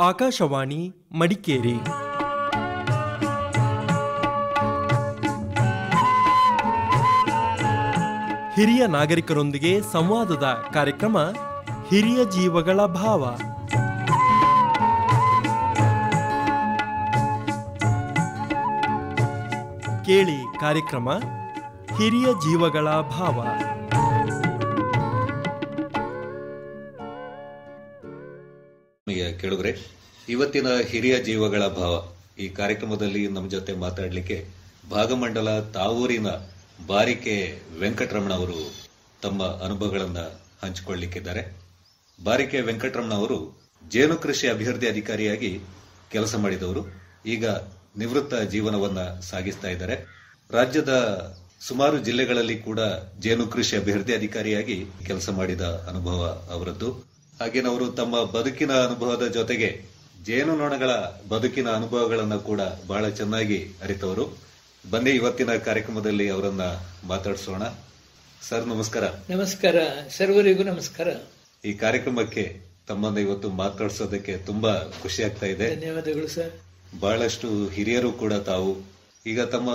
ಆಕಾಶವಾಣಿ ಮಡಿಕೇರಿ. ಹಿರಿಯ ನಾಗರಿಕರೊಂದಿಗೆ ಸಂವಾದದ ಕಾರ್ಯಕ್ರಮ ಹಿರಿಯ ಜೀವಗಳ ಭಾವ. ಕೇಳಿ ಕಾರ್ಯಕ್ರಮ ಹಿರಿಯ ಜೀವಗಳ ಭಾವ. ಕೇಳಿದ್ರೆ ಇವತ್ತಿನ ಹಿರಿಯ ಜೀವಗಳ ಭಾವ ಈ ಕಾರ್ಯಕ್ರಮದಲ್ಲಿ ನಮ್ಮ ಜೊತೆ ಮಾತಾಡಲಿಕ್ಕೆ ಭಾಗಮಂಡಲ ತಾವೂರಿನ ಬಾರಿಕೆ ವೆಂಕಟರಮಣ ಅವರು ತಮ್ಮ ಅನುಭವಗಳನ್ನ ಹಂಚಿಕೊಳ್ಳಲಿಕ್ಕಿದ್ದಾರೆ. ಬಾರಿಕೆ ವೆಂಕಟರಮಣ ಅವರು ಜೇನು ಕೃಷಿ ಅಭಿವೃದ್ಧಿ ಅಧಿಕಾರಿಯಾಗಿ ಕೆಲಸ ಮಾಡಿದವರು. ಈಗ ನಿವೃತ್ತ ಜೀವನವನ್ನ ಸಾಗಿಸ್ತಾ ಇದ್ದಾರೆ. ರಾಜ್ಯದ ಸುಮಾರು ಜಿಲ್ಲೆಗಳಲ್ಲಿ ಕೂಡ ಜೇನು ಕೃಷಿ ಅಭಿವೃದ್ಧಿ ಅಧಿಕಾರಿಯಾಗಿ ಕೆಲಸ ಮಾಡಿದ ಅನುಭವ ಅವರದ್ದು. ಹಾಗೇನೆ ಅವರು ತಮ್ಮ ಬದುಕಿನ ಅನುಭವದ ಜೊತೆಗೆ ಜೇನುನೊಣಗಳ ಬದುಕಿನ ಅನುಭವಗಳನ್ನ ಕೂಡ ಬಹಳ ಚೆನ್ನಾಗಿ ಅರಿತವರು. ಬನ್ನಿ ಇವತ್ತಿನ ಕಾರ್ಯಕ್ರಮದಲ್ಲಿ ಅವರನ್ನ ಮಾತಾಡಿಸೋಣ. ಸರ್ ನಮಸ್ಕಾರ. ನಮಸ್ಕಾರ, ಸರ್ವರಿಗೂ ನಮಸ್ಕಾರ. ಈ ಕಾರ್ಯಕ್ರಮಕ್ಕೆ ತಮ್ಮನ್ನ ಇವತ್ತು ಮಾತಾಡಿಸೋದಕ್ಕೆ ತುಂಬಾ ಖುಷಿ ಆಗ್ತಾ ಇದೆ. ಧನ್ಯವಾದಗಳು ಸರ್. ಬಹಳಷ್ಟು ಹಿರಿಯರು ಕೂಡ ತಾವು. ಈಗ ತಮ್ಮ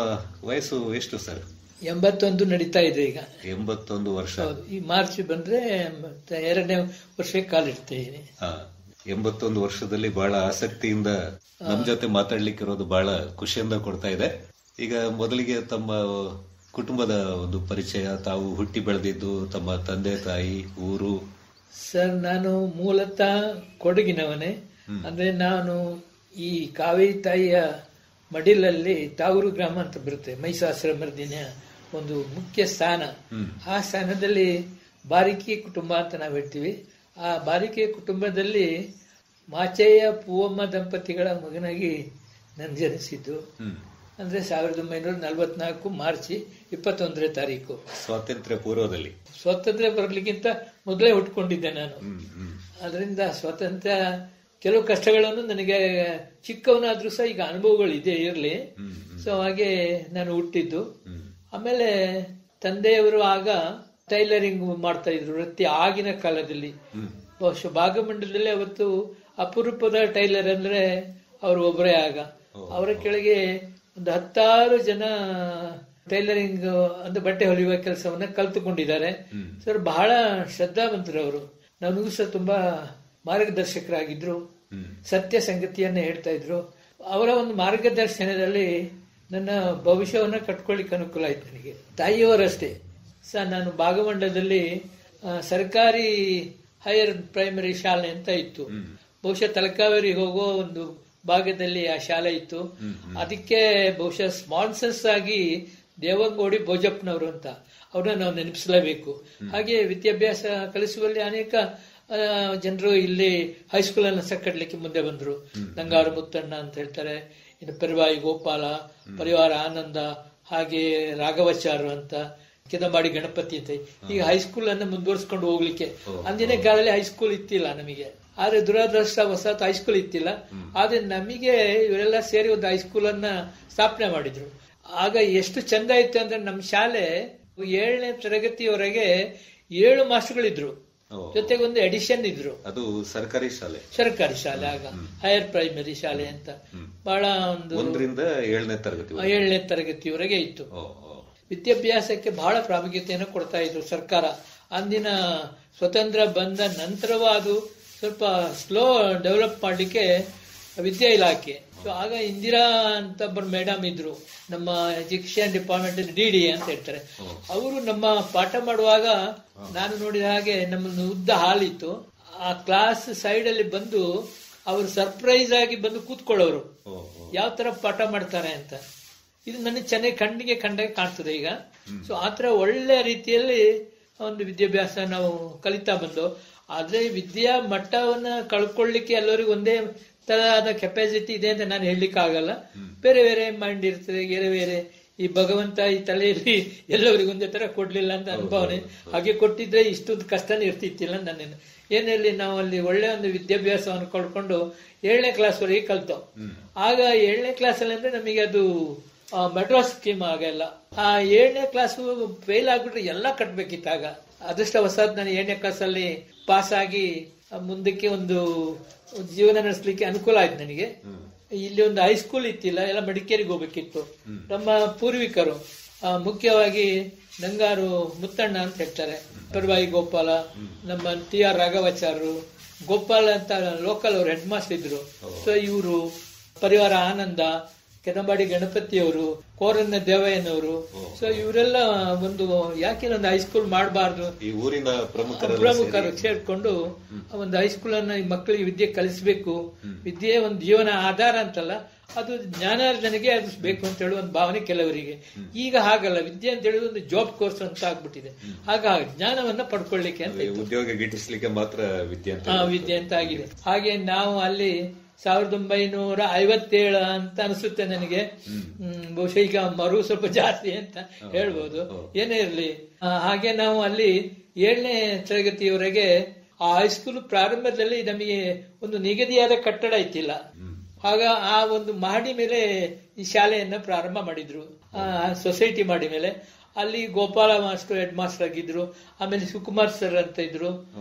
ವಯಸ್ಸು ಎಷ್ಟು ಸರ್? 81 ನಡೀತಾ ಇದೆ ಈಗ. 81 ವರ್ಷ. ಈ ಮಾರ್ಚ್ ಬಂದ್ರೆ 2ನೇ ವರ್ಷಕ್ಕೆ ಕಾಲಿಡ್ತೀನಿ. 81 ವರ್ಷದಲ್ಲಿ ಬಹಳ ಆಸಕ್ತಿಯಿಂದ ನಮ್ ಜೊತೆ ಮಾತಾಡ್ಲಿಕ್ಕಿರೋದು ಬಹಳ ಖುಷಿಯಿಂದ ಕೊಡ್ತಾ ಇದೆ. ಈಗ ಮೊದಲಿಗೆ ತಮ್ಮ ಕುಟುಂಬದ ಒಂದು ಪರಿಚಯ, ತಾವು ಹುಟ್ಟಿ ಬೆಳೆದಿದ್ದು, ತಮ್ಮ ತಂದೆ ತಾಯಿ, ಊರು. ಸರ್ ನಾನು ಮೂಲತಃ ಕೊಡಗಿನವನೇ. ಅಂದ್ರೆ ನಾನು ಈ ಕಾವೇರಿ ತಾಯಿಯ ಮಡಿಲಲ್ಲಿ ತಾವೂರು ಗ್ರಾಮ ಅಂತ ಬರುತ್ತೆ, ಮೈಸಾಶ್ರಮರ್ದಿನ ಒಂದು ಮುಖ್ಯ ಸ್ಥಾನ. ಆ ಸ್ಥಾನದಲ್ಲಿ ಬಾರಿಕೆ ಕುಟುಂಬ ಅಂತ ನಾವು ಹೇಳ್ತೀವಿ. ಆ ಬಾರಿಕೆ ಕುಟುಂಬದಲ್ಲಿ ಮಾಚಯ್ಯ ಪೂವಮ್ಮ ದಂಪತಿಗಳ ಮಗನಾಗಿ ನಾನು ಜನಿಸಿದ್ದು. ಅಂದ್ರೆ 1944 ಮಾರ್ಚ್ 21ನೇ ತಾರೀಕು. ಸ್ವಾತಂತ್ರ್ಯ ಪೂರ್ವದಲ್ಲಿ. ಸ್ವಾತಂತ್ರ್ಯ ಬರಲಿಕ್ಕಿಂತ ಮೊದಲೇ ಹುಟ್ಕೊಂಡಿದ್ದೆ ನಾನು. ಅದರಿಂದ ಸ್ವಾತಂತ್ರ್ಯ ಕೆಲವು ಕಷ್ಟಗಳನ್ನು ನನಗೆ ಚಿಕ್ಕವನಾದ್ರೂ ಸಹ ಈಗ ಅನುಭವಗಳು ಇದೆ ಇರಲಿ. ಸೊ ಹಾಗೆ ನಾನು ಹುಟ್ಟಿದ್ದು. ಆಮೇಲೆ ತಂದೆಯವರು ಆಗ ಟೈಲರಿಂಗ್ ಮಾಡ್ತಾ ಇದ್ರು ವೃತ್ತಿ. ಆಗಿನ ಕಾಲದಲ್ಲಿ ಬಹುಶಃ ಭಾಗಮಂಡಲದಲ್ಲಿ ಅವತ್ತು ಅಪರೂಪದ ಟೈಲರ್ ಅಂದ್ರೆ ಅವರು ಒಬ್ಬರೇ. ಆಗ ಅವರ ಕೆಳಗೆ ಒಂದು 10 ಜನ ಟೈಲರಿಂಗ್ ಅಂದ್ರೆ ಬಟ್ಟೆ ಹೊಲಿಯುವ ಕೆಲಸವನ್ನ ಕಲ್ತುಕೊಂಡಿದ್ದಾರೆ. ಸರ್ ಬಹಳ ಶ್ರದ್ಧಾವಂತರು ಅವರು. ನನಗೂ ಸಹ ತುಂಬಾ ಮಾರ್ಗದರ್ಶಕರಾಗಿದ್ರು. ಸತ್ಯ ಸಂಗತಿಯನ್ನ ಹೇಳ್ತಾ ಇದ್ರು. ಅವರ ಒಂದು ಮಾರ್ಗದರ್ಶನದಲ್ಲಿ ನನ್ನ ಭವಿಷ್ಯವನ್ನ ಕಟ್ಕೊಳ್ಳಿಕ್ಕೆ ಅನುಕೂಲ ಆಯ್ತು ನನಗೆ. ತಾಯಿಯವರಷ್ಟೇ ಸಹ ನಾನು ಭಾಗಮಂಡಲದಲ್ಲಿ ಸರ್ಕಾರಿ ಹೈಯರ್ ಪ್ರೈಮರಿ ಶಾಲೆ ಅಂತ ಇತ್ತು. ಬಹುಶಃ ತಲಕಾವೇರಿ ಹೋಗೋ ಒಂದು ಭಾಗದಲ್ಲಿ ಆ ಶಾಲೆ ಇತ್ತು. ಅದಕ್ಕೆ ಬಹುಶಃ ಸ್ಪಾನ್ಸರ್ಸ್ ಆಗಿ ದೇವಂಗೋಡಿ ಭೋಜಪ್ಪನವರು ಅಂತ ಅವ್ರನ್ನ ನಾವು ನೆನಪಿಸಲೇಬೇಕು. ಹಾಗೆ ವಿದ್ಯಾಭ್ಯಾಸ ಕಲಿಸುವಲ್ಲಿ ಅನೇಕ ಜನರು ಇಲ್ಲಿ ಹೈಸ್ಕೂಲ್ ಅನ್ನ ಸಹ ಕಟ್ಟಲಿಕ್ಕೆ ಮುಂದೆ ಬಂದ್ರು. ನಂಗಾರು ಮುತ್ತಣ್ಣ ಅಂತ ಹೇಳ್ತಾರೆ, ಇನ್ನು ಪೆರವಾಯಿ ಗೋಪಾಲ, ಪರಿವಾರ ಆನಂದ, ಹಾಗೆ ರಾಘವಾಚಾರ್ಯ ಅಂತ, ಕೆದಂಬಾಡಿ ಗಣಪತಿ ಅಂತ. ಈಗ ಹೈಸ್ಕೂಲ್ ಅನ್ನ ಮುಂದುವರಿಸಿಕೊಂಡು ಹೋಗ್ಲಿಕ್ಕೆ ಅಂದಿನ ಕಾಲದಲ್ಲಿ ಹೈಸ್ಕೂಲ್ ಇತ್ತಿಲ್ಲ ನಮಗೆ. ಆದ್ರೆ ದುರದೃಷ್ಟವಶಾತ್ ಹೈಸ್ಕೂಲ್ ಇತ್ತಿಲ್ಲ. ಆದ್ರೆ ನಮಗೆ ಇವರೆಲ್ಲ ಸೇರಿ ಒಂದು ಹೈಸ್ಕೂಲ್ ಅನ್ನ ಸ್ಥಾಪನೆ ಮಾಡಿದ್ರು. ಆಗ ಎಷ್ಟು ಚಂದ ಇತ್ತು ಅಂದ್ರೆ ನಮ್ಮ ಶಾಲೆ 7ನೇ ತರಗತಿಯವರೆಗೆ 7 ಮಾಸ್ಟರ್ಗಳಿದ್ರು, ಜೊತೆಗೆ ಒಂದು ಎಡಿಷನ್ ಇದ್ರು. ಅದು ಸರ್ಕಾರಿ ಶಾಲೆ. ಸರ್ಕಾರಿ ಶಾಲೆ ಆಗ ಹೈಯರ್ ಪ್ರೈಮರಿ ಶಾಲೆ ಅಂತ ಬಹಳ ಒಂದು 1ರಿಂದ 7ನೇ ತರಗತಿ 7ನೇ ತರಗತಿವರೆಗೆ ಇತ್ತು. ವಿದ್ಯಾಭ್ಯಾಸಕ್ಕೆ ಬಹಳ ಪ್ರಾಮುಖ್ಯತೆಯನ್ನು ಕೊಡ್ತಾ ಇದ್ರು ಸರ್ಕಾರ. ಅಂದಿನ ಸ್ವತಂತ್ರ ಬಂದ ನಂತರವೂ ಅದು ಸ್ವಲ್ಪ ಸ್ಲೋ ಡೆವಲಪ್ ಮಾಡಲಿಕ್ಕೆ ವಿದ್ಯಾ ಇಲಾಖೆ. ಸೊ ಆಗ ಇಂದಿರಾ ಅಂತ ಒಬ್ಬರು ಮೇಡಮ್ ಇದ್ರು ನಮ್ಮ ಎಜುಕೇಶನ್ ಡಿಪಾರ್ಟ್ಮೆಂಟ್ ಅಲ್ಲಿ, DD ಅಂತ ಹೇಳ್ತಾರೆ. ಅವರು ನಮ್ಮ ಪಾಠ ಮಾಡುವಾಗ ನಾನು ನೋಡಿದ ಹಾಗೆ ನಮ್ಮ ಉದ್ದ ಹಾಲ್ ಇತ್ತು. ಆ ಕ್ಲಾಸ್ ಸೈಡ್ ಅಲ್ಲಿ ಬಂದು ಅವರು ಸರ್ಪ್ರೈಸ್ ಆಗಿ ಬಂದು ಕೂತ್ಕೊಳ್ಳೋರು, ಯಾವ ತರ ಪಾಠ ಮಾಡ್ತಾರೆ ಅಂತ. ಇದು ನನಗೆ ಚೆನ್ನಾಗಿ ಕಣ್ಣಿಗೆ ಕಂಡಾಗ ಕಾಣ್ತದೆ ಈಗ. ಸೊ ಆತರ ಒಳ್ಳೆ ರೀತಿಯಲ್ಲಿ ಒಂದು ವಿದ್ಯಾಭ್ಯಾಸ ನಾವು ಕಲಿತಾ ಬಂದು. ಆದ್ರೆ ವಿದ್ಯಾ ಮಟ್ಟವನ್ನ ಕಳ್ಕೊಳ್ಳಿಕ್ಕೆ ಎಲ್ಲರಿಗೂ ಒಂದೇ ತರಹದ ಕೆಪಾಸಿಟಿ ಇದೆ ಅಂತ ನಾನು ಹೇಳಲಿಕ್ಕೆ ಆಗಲ್ಲ. ಬೇರೆ ಬೇರೆ ಮೈಂಡ್ ಇರ್ತದೆ, ಬೇರೆ ಬೇರೆ. ಈ ಭಗವಂತ ಈ ತಲೆಯಲ್ಲಿ ಎಲ್ಲರಿಗೂ ಒಂದೇ ತರ ಕೊಡ್ಲಿಲ್ಲ ಅಂತ ಅನುಭವನೆ. ಹಾಗೆ ಕೊಟ್ಟಿದ್ರೆ ಇಷ್ಟೊಂದು ಕಷ್ಟನೇ ಇರ್ತಿತ್ತಿಲ್ಲ. ನನ್ನ ಏನಲ್ಲಿ ನಾವು ಅಲ್ಲಿ ಒಳ್ಳೆ ಒಂದು ವಿದ್ಯಾಭ್ಯಾಸವನ್ನು ಕಳ್ಕೊಂಡು 7ನೇ ಕ್ಲಾಸ್ ವರೆಗೆ ಕಲ್ತೋ. ಆಗ 7ನೇ ಕ್ಲಾಸ್ ಅಲ್ಲಿ ಅಂದ್ರೆ ನಮಗೆ ಅದು ಮೆಡ್ರಾಸ್ ಸ್ಕೀಮ್ ಆಗೆಲ್ಲ. ಆ 7ನೇ ಕ್ಲಾಸ್ ಫೇಲ್ ಆಗ್ಬಿಟ್ರೆ ಎಲ್ಲ ಕಟ್ಬೇಕಿತ್ತು. ಆಗ ಅದೃಷ್ಟವಶಾತ್ ನಾನು 7ನೇ ಕ್ಲಾಸ್ ಅಲ್ಲಿ ಪಾಸ್ ಆಗಿ ಮುಂದಕ್ಕೆ ಒಂದು ಜೀವನ ನಡೆಸಲಿಕ್ಕೆ ಅನುಕೂಲ ಆಯ್ತು ನನಗೆ. ಇಲ್ಲಿ ಒಂದು ಹೈಸ್ಕೂಲ್ ಇತ್ತಿಲ್ಲ, ಎಲ್ಲ ಮಡಿಕೇರಿಗೆ ಹೋಗ್ಬೇಕಿತ್ತು. ನಮ್ಮ ಪೂರ್ವಿಕರು ಮುಖ್ಯವಾಗಿ ನಂಗಾರು ಮುತ್ತಣ್ಣ ಅಂತ ಹೇಳ್ತಾರೆ, ಪರ್ವಾಯಿ ಗೋಪಾಲ, ನಮ್ಮ TR ರಾಘವಾಚಾರ್ಯರು, ಗೋಪಾಲ್ ಅಂತ ಲೋಕಲ್ ಅವರು ಹೆಡ್ ಮಾಸ್ಟರ್ ಇದ್ರು. ಸೊ ಇವರು ಪರಿವಾರ ಆನಂದ, ಕೆದಂಬಾಡಿ ಗಣಪತಿಯವರು, ಕೋರನ್ನ ದೇವಯ್ಯನವರು. ಸೊ ಇವರೆಲ್ಲ ಒಂದು ಯಾಕೆ ಒಂದು ಹೈಸ್ಕೂಲ್ ಮಾಡಬಾರ್ದು, ಈ ಊರಿನ ಪ್ರಮುಖರು ಸೇರ್ಕೊಂಡು ಒಂದು ಹೈಸ್ಕೂಲ್ ಅನ್ನ ಮಕ್ಕಳಿಗೆ ವಿದ್ಯೆ ಕಲಿಸಬೇಕು. ವಿದ್ಯೆ ಒಂದು ಜೀವನ ಆಧಾರ ಅಂತಲ್ಲ, ಅದು ಜ್ಞಾನಾರ್ಜನೆಗೆ ಅದು ಬೇಕು ಅಂತ ಹೇಳುವ ಒಂದು ಭಾವನೆ ಕೆಲವರಿಗೆ. ಈಗ ಹಾಗಲ್ಲ, ವಿದ್ಯೆ ಅಂತ ಹೇಳುವುದು ಒಂದು ಜಾಬ್ ಕೋರ್ಸ್ ಅಂತ ಆಗ್ಬಿಟ್ಟಿದೆ. ಹಾಗಾಗಿ ಜ್ಞಾನವನ್ನ ಪಡ್ಕೊಳ್ಳಿಕ್ಕೆ ಅಂತ ಉದ್ಯೋಗ ಗಿಟ್ಟಿಸ್ಲಿಕ್ಕೆ ಮಾತ್ರ ವಿದ್ಯೆ ಅಂತ ಆಗಿದೆ. ಹಾಗೆ ನಾವು ಅಲ್ಲಿ 1957 ಅಂತ ಅನಿಸುತ್ತೆ ನನಗೆ, ಬಹುಶಃ ಈಗ ಮರು ಸ್ವಲ್ಪ ಜಾಸ್ತಿ ಅಂತ ಹೇಳ್ಬೋದು, ಏನೇ ಇರ್ಲಿ. ಹಾಗೆ ನಾವು ಅಲ್ಲಿ 7ನೇ ತರಗತಿಯವರೆಗೆ ಆ ಹೈಸ್ಕೂಲ್ ಪ್ರಾರಂಭದಲ್ಲಿ ನಮಗೆ ಒಂದು ನಿಗದಿಯಾದ ಕಟ್ಟಡ ಇತ್ತಿಲ್ಲ. ಆಗ ಆ ಒಂದು ಮಾಡಿ ಮೇಲೆ ಈ ಶಾಲೆಯನ್ನ ಪ್ರಾರಂಭ ಮಾಡಿದ್ರು, ಸೊಸೈಟಿ ಮಾಡಿ ಮೇಲೆ. ಅಲ್ಲಿ ಗೋಪಾಲ ಮಾಸ್ಟರ್ ಹೆಡ್ ಮಾಸ್ಟರ್ ಆಗಿದ್ರು, ಆಮೇಲೆ ಶಿವಕುಮಾರ್ ಸರ್ ಅಂತ ಇದ್ರು,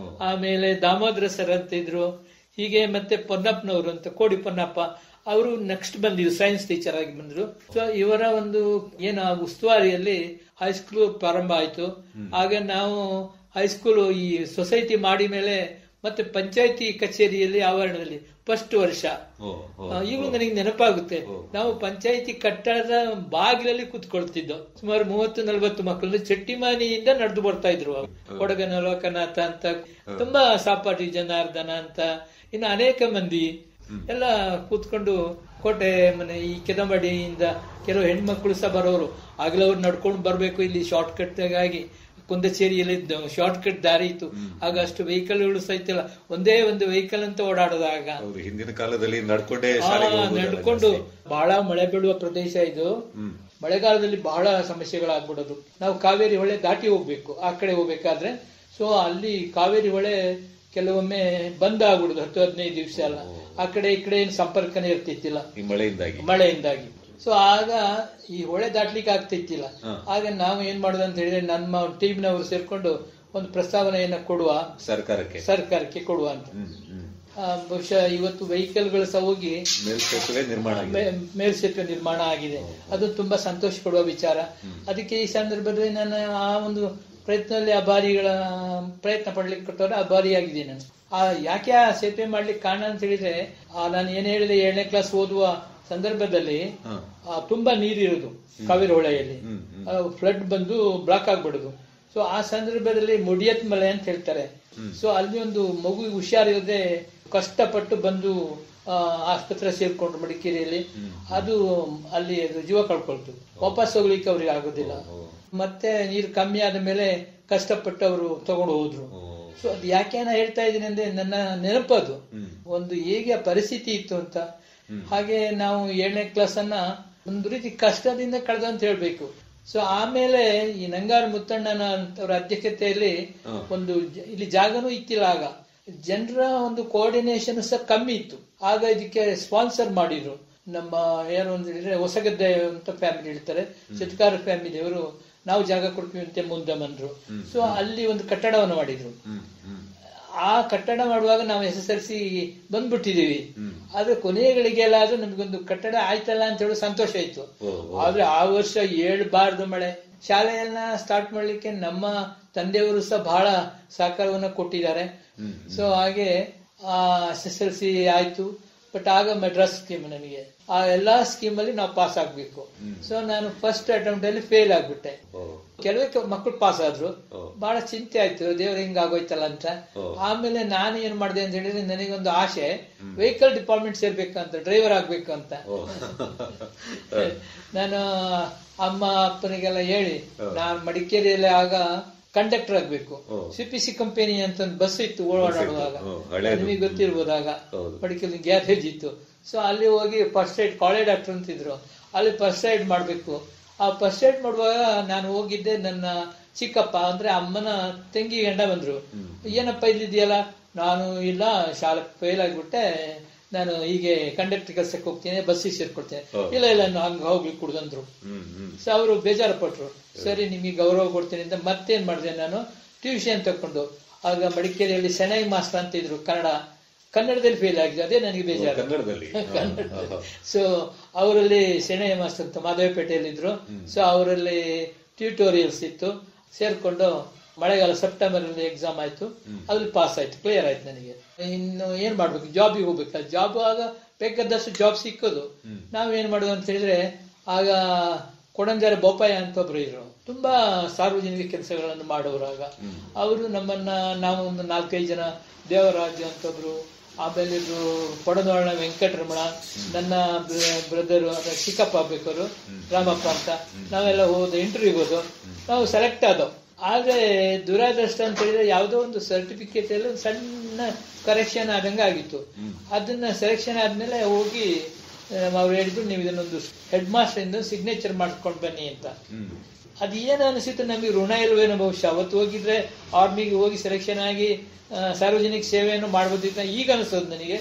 ಆಮೇಲೆ ದಾಮೋದರ ಸರ್ ಅಂತ ಇದ್ರು, ಹೀಗೆ ಮತ್ತೆ ಪೊನ್ನಪ್ಪನವರು ಅಂತ, ಕೋಡಿ ಪೊನ್ನಪ್ಪ ಅವರು ನೆಕ್ಸ್ಟ್ ಬಂದಿದ್ರು, ಸೈನ್ಸ್ ಟೀಚರ್ ಆಗಿ ಬಂದ್ರು. ಸೊ ಇವರ ಒಂದು ಏನು ಉಸ್ತುವಾರಿಯಲ್ಲಿ ಹೈಸ್ಕೂಲ್ ಪ್ರಾರಂಭ ಆಯ್ತು. ಆಗ ನಾವು ಹೈಸ್ಕೂಲ್ ಈ ಸೊಸೈಟಿ ಮಾಡಿ ಮೇಲೆ ಮತ್ತೆ ಪಂಚಾಯತಿ ಕಚೇರಿಯಲ್ಲಿ ಆವರಣದಲ್ಲಿ ಫಸ್ಟ್ ವರ್ಷ. ಈಗಲೂ ನನಗೆ ನೆನಪಾಗುತ್ತೆ, ನಾವು ಪಂಚಾಯತಿ ಕಟ್ಟಡದ ಬಾಗಿಲಲ್ಲಿ ಕೂತ್ಕೊಳ್ತಿದ್ದೋ. ಸುಮಾರು 30-40 ಮಕ್ಕಳು ಚಟ್ಟಿಮಾನಿಯಿಂದ ನಡೆದು ಬರ್ತಾ ಇದ್ರು. ಕೊಡಗನ ಲೋಕನಾಥ ಅಂತ, ತುಂಬಾ ಸಾಪಾಟಿ ಜನಾರ್ದನ ಅಂತ, ಇನ್ನು ಅನೇಕ ಮಂದಿ ಎಲ್ಲ ಕೂತ್ಕೊಂಡು ಕೋಟೆ ಮನೆ ಈ ಕೆದಂಬಡಿಯಿಂದ ಕೆಲವು ಹೆಣ್ಮಕ್ಳು ಸಹ ಬರೋರು. ಆಗ್ಲೇ ಅವ್ರು ನಡ್ಕೊಂಡು ಬರ್ಬೇಕು, ಇಲ್ಲಿ ಶಾರ್ಟ್ ಕಟ್ ಆಗಿ ಕುಂದಚೇರಿಯಲ್ಲಿ ಶಾರ್ಟ್ ಕಟ್ ದಾರಿ ಇತ್ತು. ಆಗ ಅಷ್ಟು ವೆಹಿಕಲ್ಗಳು ಸಹಿತ ಇಲ್ಲ, ಒಂದೇ ಒಂದು ವೆಹಿಕಲ್ ಅಂತ ಓಡಾಡೋದಾಗ. ಹಿಂದಿನ ಕಾಲದಲ್ಲಿ ನಡ್ಕೊಂಡು ಬಹಳ ಮಳೆ ಬೀಳುವ ಪ್ರದೇಶ ಇದು. ಮಳೆಗಾಲದಲ್ಲಿ ಬಹಳ ಸಮಸ್ಯೆಗಳಾಗ್ಬಿಡೋದು. ನಾವು ಕಾವೇರಿ ಹೊಳೆ ದಾಟಿ ಹೋಗ್ಬೇಕು, ಆ ಕಡೆ ಹೋಗ್ಬೇಕಾದ್ರೆ. ಸೊ ಅಲ್ಲಿ ಕಾವೇರಿ ಹೊಳೆ ಕೆಲವೊಮ್ಮೆ ಬಂದ್ ಆಗ್ಬಿಡುದು 10-15 ದಿವಸ ಎಲ್ಲ. ಆ ಕಡೆ ಈ ಕಡೆ ಸಂಪರ್ಕನೇ ಇರ್ತಿತ್ತಿಲ್ಲ ಮಳೆಯಿಂದಾಗಿ. ಸೊ ಆಗ ಈ ಹೊಳೆ ದಾಟ್ಲಿಕ್ಕೆ ಆಗ್ತಿತ್ತಿಲ್ಲ. ಆಗ ನಾವು ಏನ್ ಮಾಡುದು ಅಂತ ಹೇಳಿದ್ರೆ, ನಮ್ಮ ಟೀಮ್ನವರು ಸೇರ್ಕೊಂಡು ಒಂದು ಪ್ರಸ್ತಾವನೆಯನ್ನ ಕೊಡುವ, ಸರ್ಕಾರಕ್ಕೆ ಕೊಡುವ ಅಂತ. ಬಹುಶಃ ಇವತ್ತು ವೆಹಿಕಲ್ಗಳು ಸಹ ಹೋಗಿ ಮೇಲ್ಸೇತುವೆ ನಿರ್ಮಾಣ ಆಗಿದೆ. ಅದು ತುಂಬಾ ಸಂತೋಷ ಕೊಡುವ ವಿಚಾರ. ಅದಕ್ಕೆ ಈ ಸಂದರ್ಭದಲ್ಲಿ ನಾನು ಆ ಒಂದು ಪ್ರಯತ್ನದಲ್ಲಿ ಪ್ರಯತ್ನ ಪಡ್ಲಿಕ್ಕೆ ಕೊಟ್ಟವ್ರೆ ಅಭಾರಿಯಾಗಿದ್ದೀನಿ ನಾನು. ಯಾಕೆ ಆ ಸೇತುವೆ ಮಾಡ್ಲಿಕ್ಕೆ ಕಾರಣ ಅಂತ ಹೇಳಿದ್ರೆ, ನಾನು ಏನ್ ಹೇಳಿದೆ, 7ನೇ ಕ್ಲಾಸ್ ಓದುವ ಸಂದರ್ಭದಲ್ಲಿ ತುಂಬಾ ನೀರಿರೋದು ಕಾವೇರಿ ಹೊಳೆಯಲ್ಲಿ, ಫ್ಲಡ್ ಬಂದು ಬ್ಲಾಕ್ ಆಗ್ಬಿಡುದು. ಸೊ ಆ ಸಂದರ್ಭದಲ್ಲಿ ಮುಡಿಯತ್ ಮಲೆ ಅಂತ ಹೇಳ್ತಾರೆ. ಸೊ ಅಲ್ಲಿ ಒಂದು ಮಗು ಹುಷಾರಿಲ್ಲದೆ ಕಷ್ಟಪಟ್ಟು ಬಂದು ಆಸ್ಪತ್ರೆ ಸೇರ್ಕೊಂಡ್ರು ಮಡಿಕೇರಿಯಲ್ಲಿ. ಅದು ಅಲ್ಲಿ ಜೀವ ಕಳ್ಕೊಳ್ತು, ವಾಪಸ್ ಹೋಗ್ಲಿಕ್ಕೆ ಅವ್ರಿಗೆ ಆಗೋದಿಲ್ಲ. ಮತ್ತೆ ನೀರು ಕಮ್ಮಿ ಆದ ಮೇಲೆ ಕಷ್ಟಪಟ್ಟು ಅವರು ತಗೊಂಡು ಹೋದ್ರು. ಸೊ ಅದು ಯಾಕೆ ನಾ ಹೇಳ್ತಾ ಇದ್ದೀನಿ ಅಂದ್ರೆ, ನನ್ನ ನೆನಪದು ಒಂದು ಹೇಗೆ ಪರಿಸ್ಥಿತಿ ಇತ್ತು ಅಂತ. ಹಾಗೆ ನಾವು 7ನೇ ಕ್ಲಾಸ್ ಅನ್ನ ಒಂದು ರೀತಿ ಕಷ್ಟದಿಂದ ಕಳೆದ ಅಂತ ಹೇಳ್ಬೇಕು. ಸೊ ಆಮೇಲೆ ಈ ನಂಗಾರು ಮುತ್ತಣ್ಣನ ಅವರ ಅಧ್ಯಕ್ಷತೆಯಲ್ಲಿ ಒಂದು ಇಲ್ಲಿ ಜಾಗನೂ ಇತ್ತಿಲ್ಲ. ಆಗ ಜನರ ಒಂದು ಕೋಆರ್ಡಿನೇಷನ್ ಸಹ ಕಮ್ಮಿ ಇತ್ತು. ಆಗ ಇದಕ್ಕೆ ಸ್ಪಾನ್ಸರ್ ಮಾಡಿದ್ರು ನಮ್ಮ ಯಾರು ಅಂತ ಹೇಳಿದ್ರೆ ಹೊಸಗದ್ದೆ ಅಂತ ಫ್ಯಾಮಿಲಿ ಹೇಳ್ತಾರೆ, ಚಿತ್ಕಾರ ಫ್ಯಾಮಿಲಿ ಅವರು, ನಾವು ಜಾಗ ಕೊಡ್ತೀವಿ ಅಂತ ಮುಂದೆ ಬಂದ್ರು. ಸೊ ಅಲ್ಲಿ ಒಂದು ಕಟ್ಟಡವನ್ನು ಮಾಡಿದ್ರು. ಆ ಕಟ್ಟಡ ಮಾಡುವಾಗ ನಾವು SSLC ಬಂದ್ಬಿಟ್ಟಿದೀವಿ. ಆದ್ರೆ ಕೊನೆಗಳಿಗೆಲ್ಲ ಆದ್ರೂ ನಮ್ಗೊಂದು ಕಟ್ಟಡ ಆಯ್ತಲ್ಲ ಅಂತ ಹೇಳಿ ಸಂತೋಷ ಆಯ್ತು. ಆದ್ರೆ ಆ ವರ್ಷ 7 ಮಳೆ. ಶಾಲೆಯನ್ನ ಸ್ಟಾರ್ಟ್ ಮಾಡ್ಲಿಕ್ಕೆ ನಮ್ಮ ತಂದೆಯವರು ಸಹ ಬಹಳ ಸಹಕಾರವನ್ನ ಕೊಟ್ಟಿದ್ದಾರೆ. ಸೊ ಹಾಗೆ SSLC ಆಯ್ತು. ಬಟ್ ಆಗ ಮೆಡ್ರಾಸ್ ಸ್ಕೀಮ್ ನನಗೆ, ಆ ಎಲ್ಲಾ ಸ್ಕೀಮ್ ಅಲ್ಲಿ ನಾವು ಪಾಸ್ ಆಗ್ಬೇಕು. ಸೊ ನಾನು ಫಸ್ಟ್ ಅಟೆಂಪ್ಟ್ ಅಲ್ಲಿ ಫೇಲ್ ಆಗ್ಬಿಟ್ಟೆ. ಕೆಲವೇ ಮಕ್ಕಳು ಪಾಸ್ ಆದ್ರು. ಬಹಳ ಚಿಂತೆ ಆಯ್ತು, ದೇವ್ರ ಹಿಂಗ ಆಗೋಯ್ತಲ್ಲ ಅಂತ. ಆಮೇಲೆ ನಾನು ಏನ್ ಮಾಡಿದೆ ಅಂತ ಹೇಳಿದ್ರೆ, ನನಗೊಂದು ಆಸೆ, ವೆಹಿಕಲ್ ಡಿಪಾರ್ಟ್ಮೆಂಟ್ ಸೇರ್ಬೇಕಂತ, ಡ್ರೈವರ್ ಆಗ್ಬೇಕು ಅಂತ. ನಾನು ಅಮ್ಮ ಅಪ್ಪನಿಗೆಲ್ಲ ಹೇಳಿ, ನಾನು ಮಡಿಕೇರಿಯಲ್ಲಿ ಆಗ ಕಂಡಕ್ಟರ್ ಆಗ್ಬೇಕು. CPC ಕಂಪನಿ ಅಂತ ಒಂದು ಬಸ್ ಇತ್ತು ಓಡಾಡುವಾಗ, ನಿಮಗೆ ಗೊತ್ತಿರ್ಬೋದಾಗ. ಮಡಿಕೇರಿ ಗ್ಯಾರೇಜ್ ಇತ್ತು. ಸೊ ಅಲ್ಲಿ ಹೋಗಿ ಫಸ್ಟ್ ಏಡ್, ಕಾಲೇಜ್ ಡಾಕ್ಟರ್ ಅಂತಿದ್ರು, ಅಲ್ಲಿ ಫಸ್ಟ್ ಏಡ್ ಮಾಡ್ಬೇಕು. ಆ ಫಸ್ಟ್ ಏಡ್ ಮಾಡುವಾಗ ನಾನು ಹೋಗಿದ್ದೆ, ನನ್ನ ಚಿಕ್ಕಪ್ಪ ಅಂದ್ರೆ ಅಮ್ಮನ ತಂಗಿ ಗಂಡ ಬಂದ್ರು. ಏನಪ್ಪ ಇಲ್ಲಿದೆಯಲ್ಲ? ನಾನು ಇಲ್ಲ, ಶಾಲೆ ಫೇಲ್ ಆಗ್ಬಿಟ್ಟೆ, ನಾನು ಹೀಗೆ ಕಂಡಕ್ಟರ್ ಕೆಲಸಕ್ಕೆ ಹೋಗ್ತೀನಿ, ಬಸ್ಸಿಗೆ ಸೇರ್ಕೊಳ್ತೇನೆ. ಇಲ್ಲ ಹಂಗ ಹೋಗ್ಲಿ ಕುಡ್ದಂದ್ರು. ಸೊ ಅವರು ಬೇಜಾರು ಪಟ್ರು. ಸರಿ ನಿಮಗೆ ಗೌರವ ಕೊಡ್ತೀನಿ ಅಂತ ಮತ್ತೇನ್ ಮಾಡಿದೆ, ನಾನು ಟ್ಯೂಷನ್ ತಕೊಂಡು ಆಗ ಮಡಿಕೇರಿಯಲ್ಲಿ ಸೆಣೈ ಮಾಸ್ಟರ್ ಅಂತ ಇದ್ರು, ಕನ್ನಡದಲ್ಲಿ ಫೇಲ್ ಆಗಿದೆ, ಅದೇ ನನಗೆ ಬೇಜಾರು. ಕನ್ನಡದಲ್ಲಿ ಸೊ ಅವರಲ್ಲಿ ಸೆಣೈ ಮಾಸ್ಟರ್ ಅಂತ ಮಾಧವಪೇಟೆಯಲ್ಲಿ ಇದ್ರು. ಸೊ ಅವರಲ್ಲಿ ಟ್ಯೂಟೋರಿಯಲ್ಸ್ ಇತ್ತು, ಸೇರ್ಕೊಂಡು ಮಳೆಗಾಲ ಸೆಪ್ಟೆಂಬರ್ ಅಲ್ಲಿ ಎಕ್ಸಾಮ್ ಆಯ್ತು, ಅದ್ರಲ್ಲಿ ಪಾಸ್ ಆಯ್ತು, ಕ್ಲಿಯರ್ ಆಯ್ತು ನನಗೆ. ಇನ್ನು ಏನ್ ಮಾಡ್ಬೇಕು, ಜಾಬಿಗೆ ಹೋಗ್ಬೇಕು. ಜಾಬ್ ಆಗ ಬೇಕಾದಷ್ಟು ಜಾಬ್ ಸಿಕ್ಕೋದು. ನಾವೇನ್ ಮಾಡೋದು ಅಂತ ಹೇಳಿದ್ರೆ, ಆಗ ಕೊಡಂಜಾರ ಬೋಪಾಯ ಅಂತ ಒಬ್ರು ಇದ್ರು, ತುಂಬಾ ಸಾರ್ವಜನಿಕ ಕೆಲಸಗಳನ್ನು ಮಾಡೋರು. ಆಗ ಅವರು ನಮ್ಮನ್ನ, ನಾವು ಒಂದು 4-5 ಜನ, ದೇವರಾಜ್ ಅಂತ ಒಬ್ರು, ಆಮೇಲೆ ಇದ್ರು ಕೊಡನೋಳ ವೆಂಕಟರಮಣ, ನನ್ನ ಬ್ರದರ್ ಚಿಕ್ಕಪ್ಪ ಆಗ್ಬೇಕವರು ರಾಮಪ್ಪ ಅಂತ, ನಾವೆಲ್ಲ ಹೋದ ಇಂಟರ್ವ್ಯೂಗೆ ಹೋದೋ, ನಾವು ಸೆಲೆಕ್ಟ್ ಆದೋ. ಆದ್ರೆ ದುರಾದೃಷ್ಟ ಅಂತ ಹೇಳಿದ್ರೆ ಯಾವುದೋ ಒಂದು ಸರ್ಟಿಫಿಕೇಟ್ ಅಲ್ಲಿ ಒಂದು ಸಣ್ಣ ಕರೆಕ್ಷನ್ ಆದಂಗೆ ಆಗಿತ್ತು. ಅದನ್ನ ಸೆಲೆಕ್ಷನ್ ಆದ್ಮೇಲೆ ಹೋಗಿ ಅವ್ರು ಹೇಳಿದ್ರು, ನೀವು ಇದನ್ನೊಂದು ಹೆಡ್ ಮಾಸ್ಟರ್ ಇಂದ ಸಿಗ್ನೇಚರ್ ಮಾಡ್ಕೊಂಡು ಬನ್ನಿ ಅಂತ. ಅದು ಏನು ಅನಿಸಿತ್ತು ನಮಗೆ, ಋಣ ಇಲ್ವೇನೋ ಬಹುಶಃ. ಅವತ್ತು ಹೋಗಿದ್ರೆ ಆರ್ಮಿಗೆ ಹೋಗಿ ಸೆಲೆಕ್ಷನ್ ಆಗಿ ಸಾರ್ವಜನಿಕ ಸೇವೆಯನ್ನು ಮಾಡ್ಬೋದಿತ್ತ ಈಗ ಅನಿಸೋದು ನನಗೆ.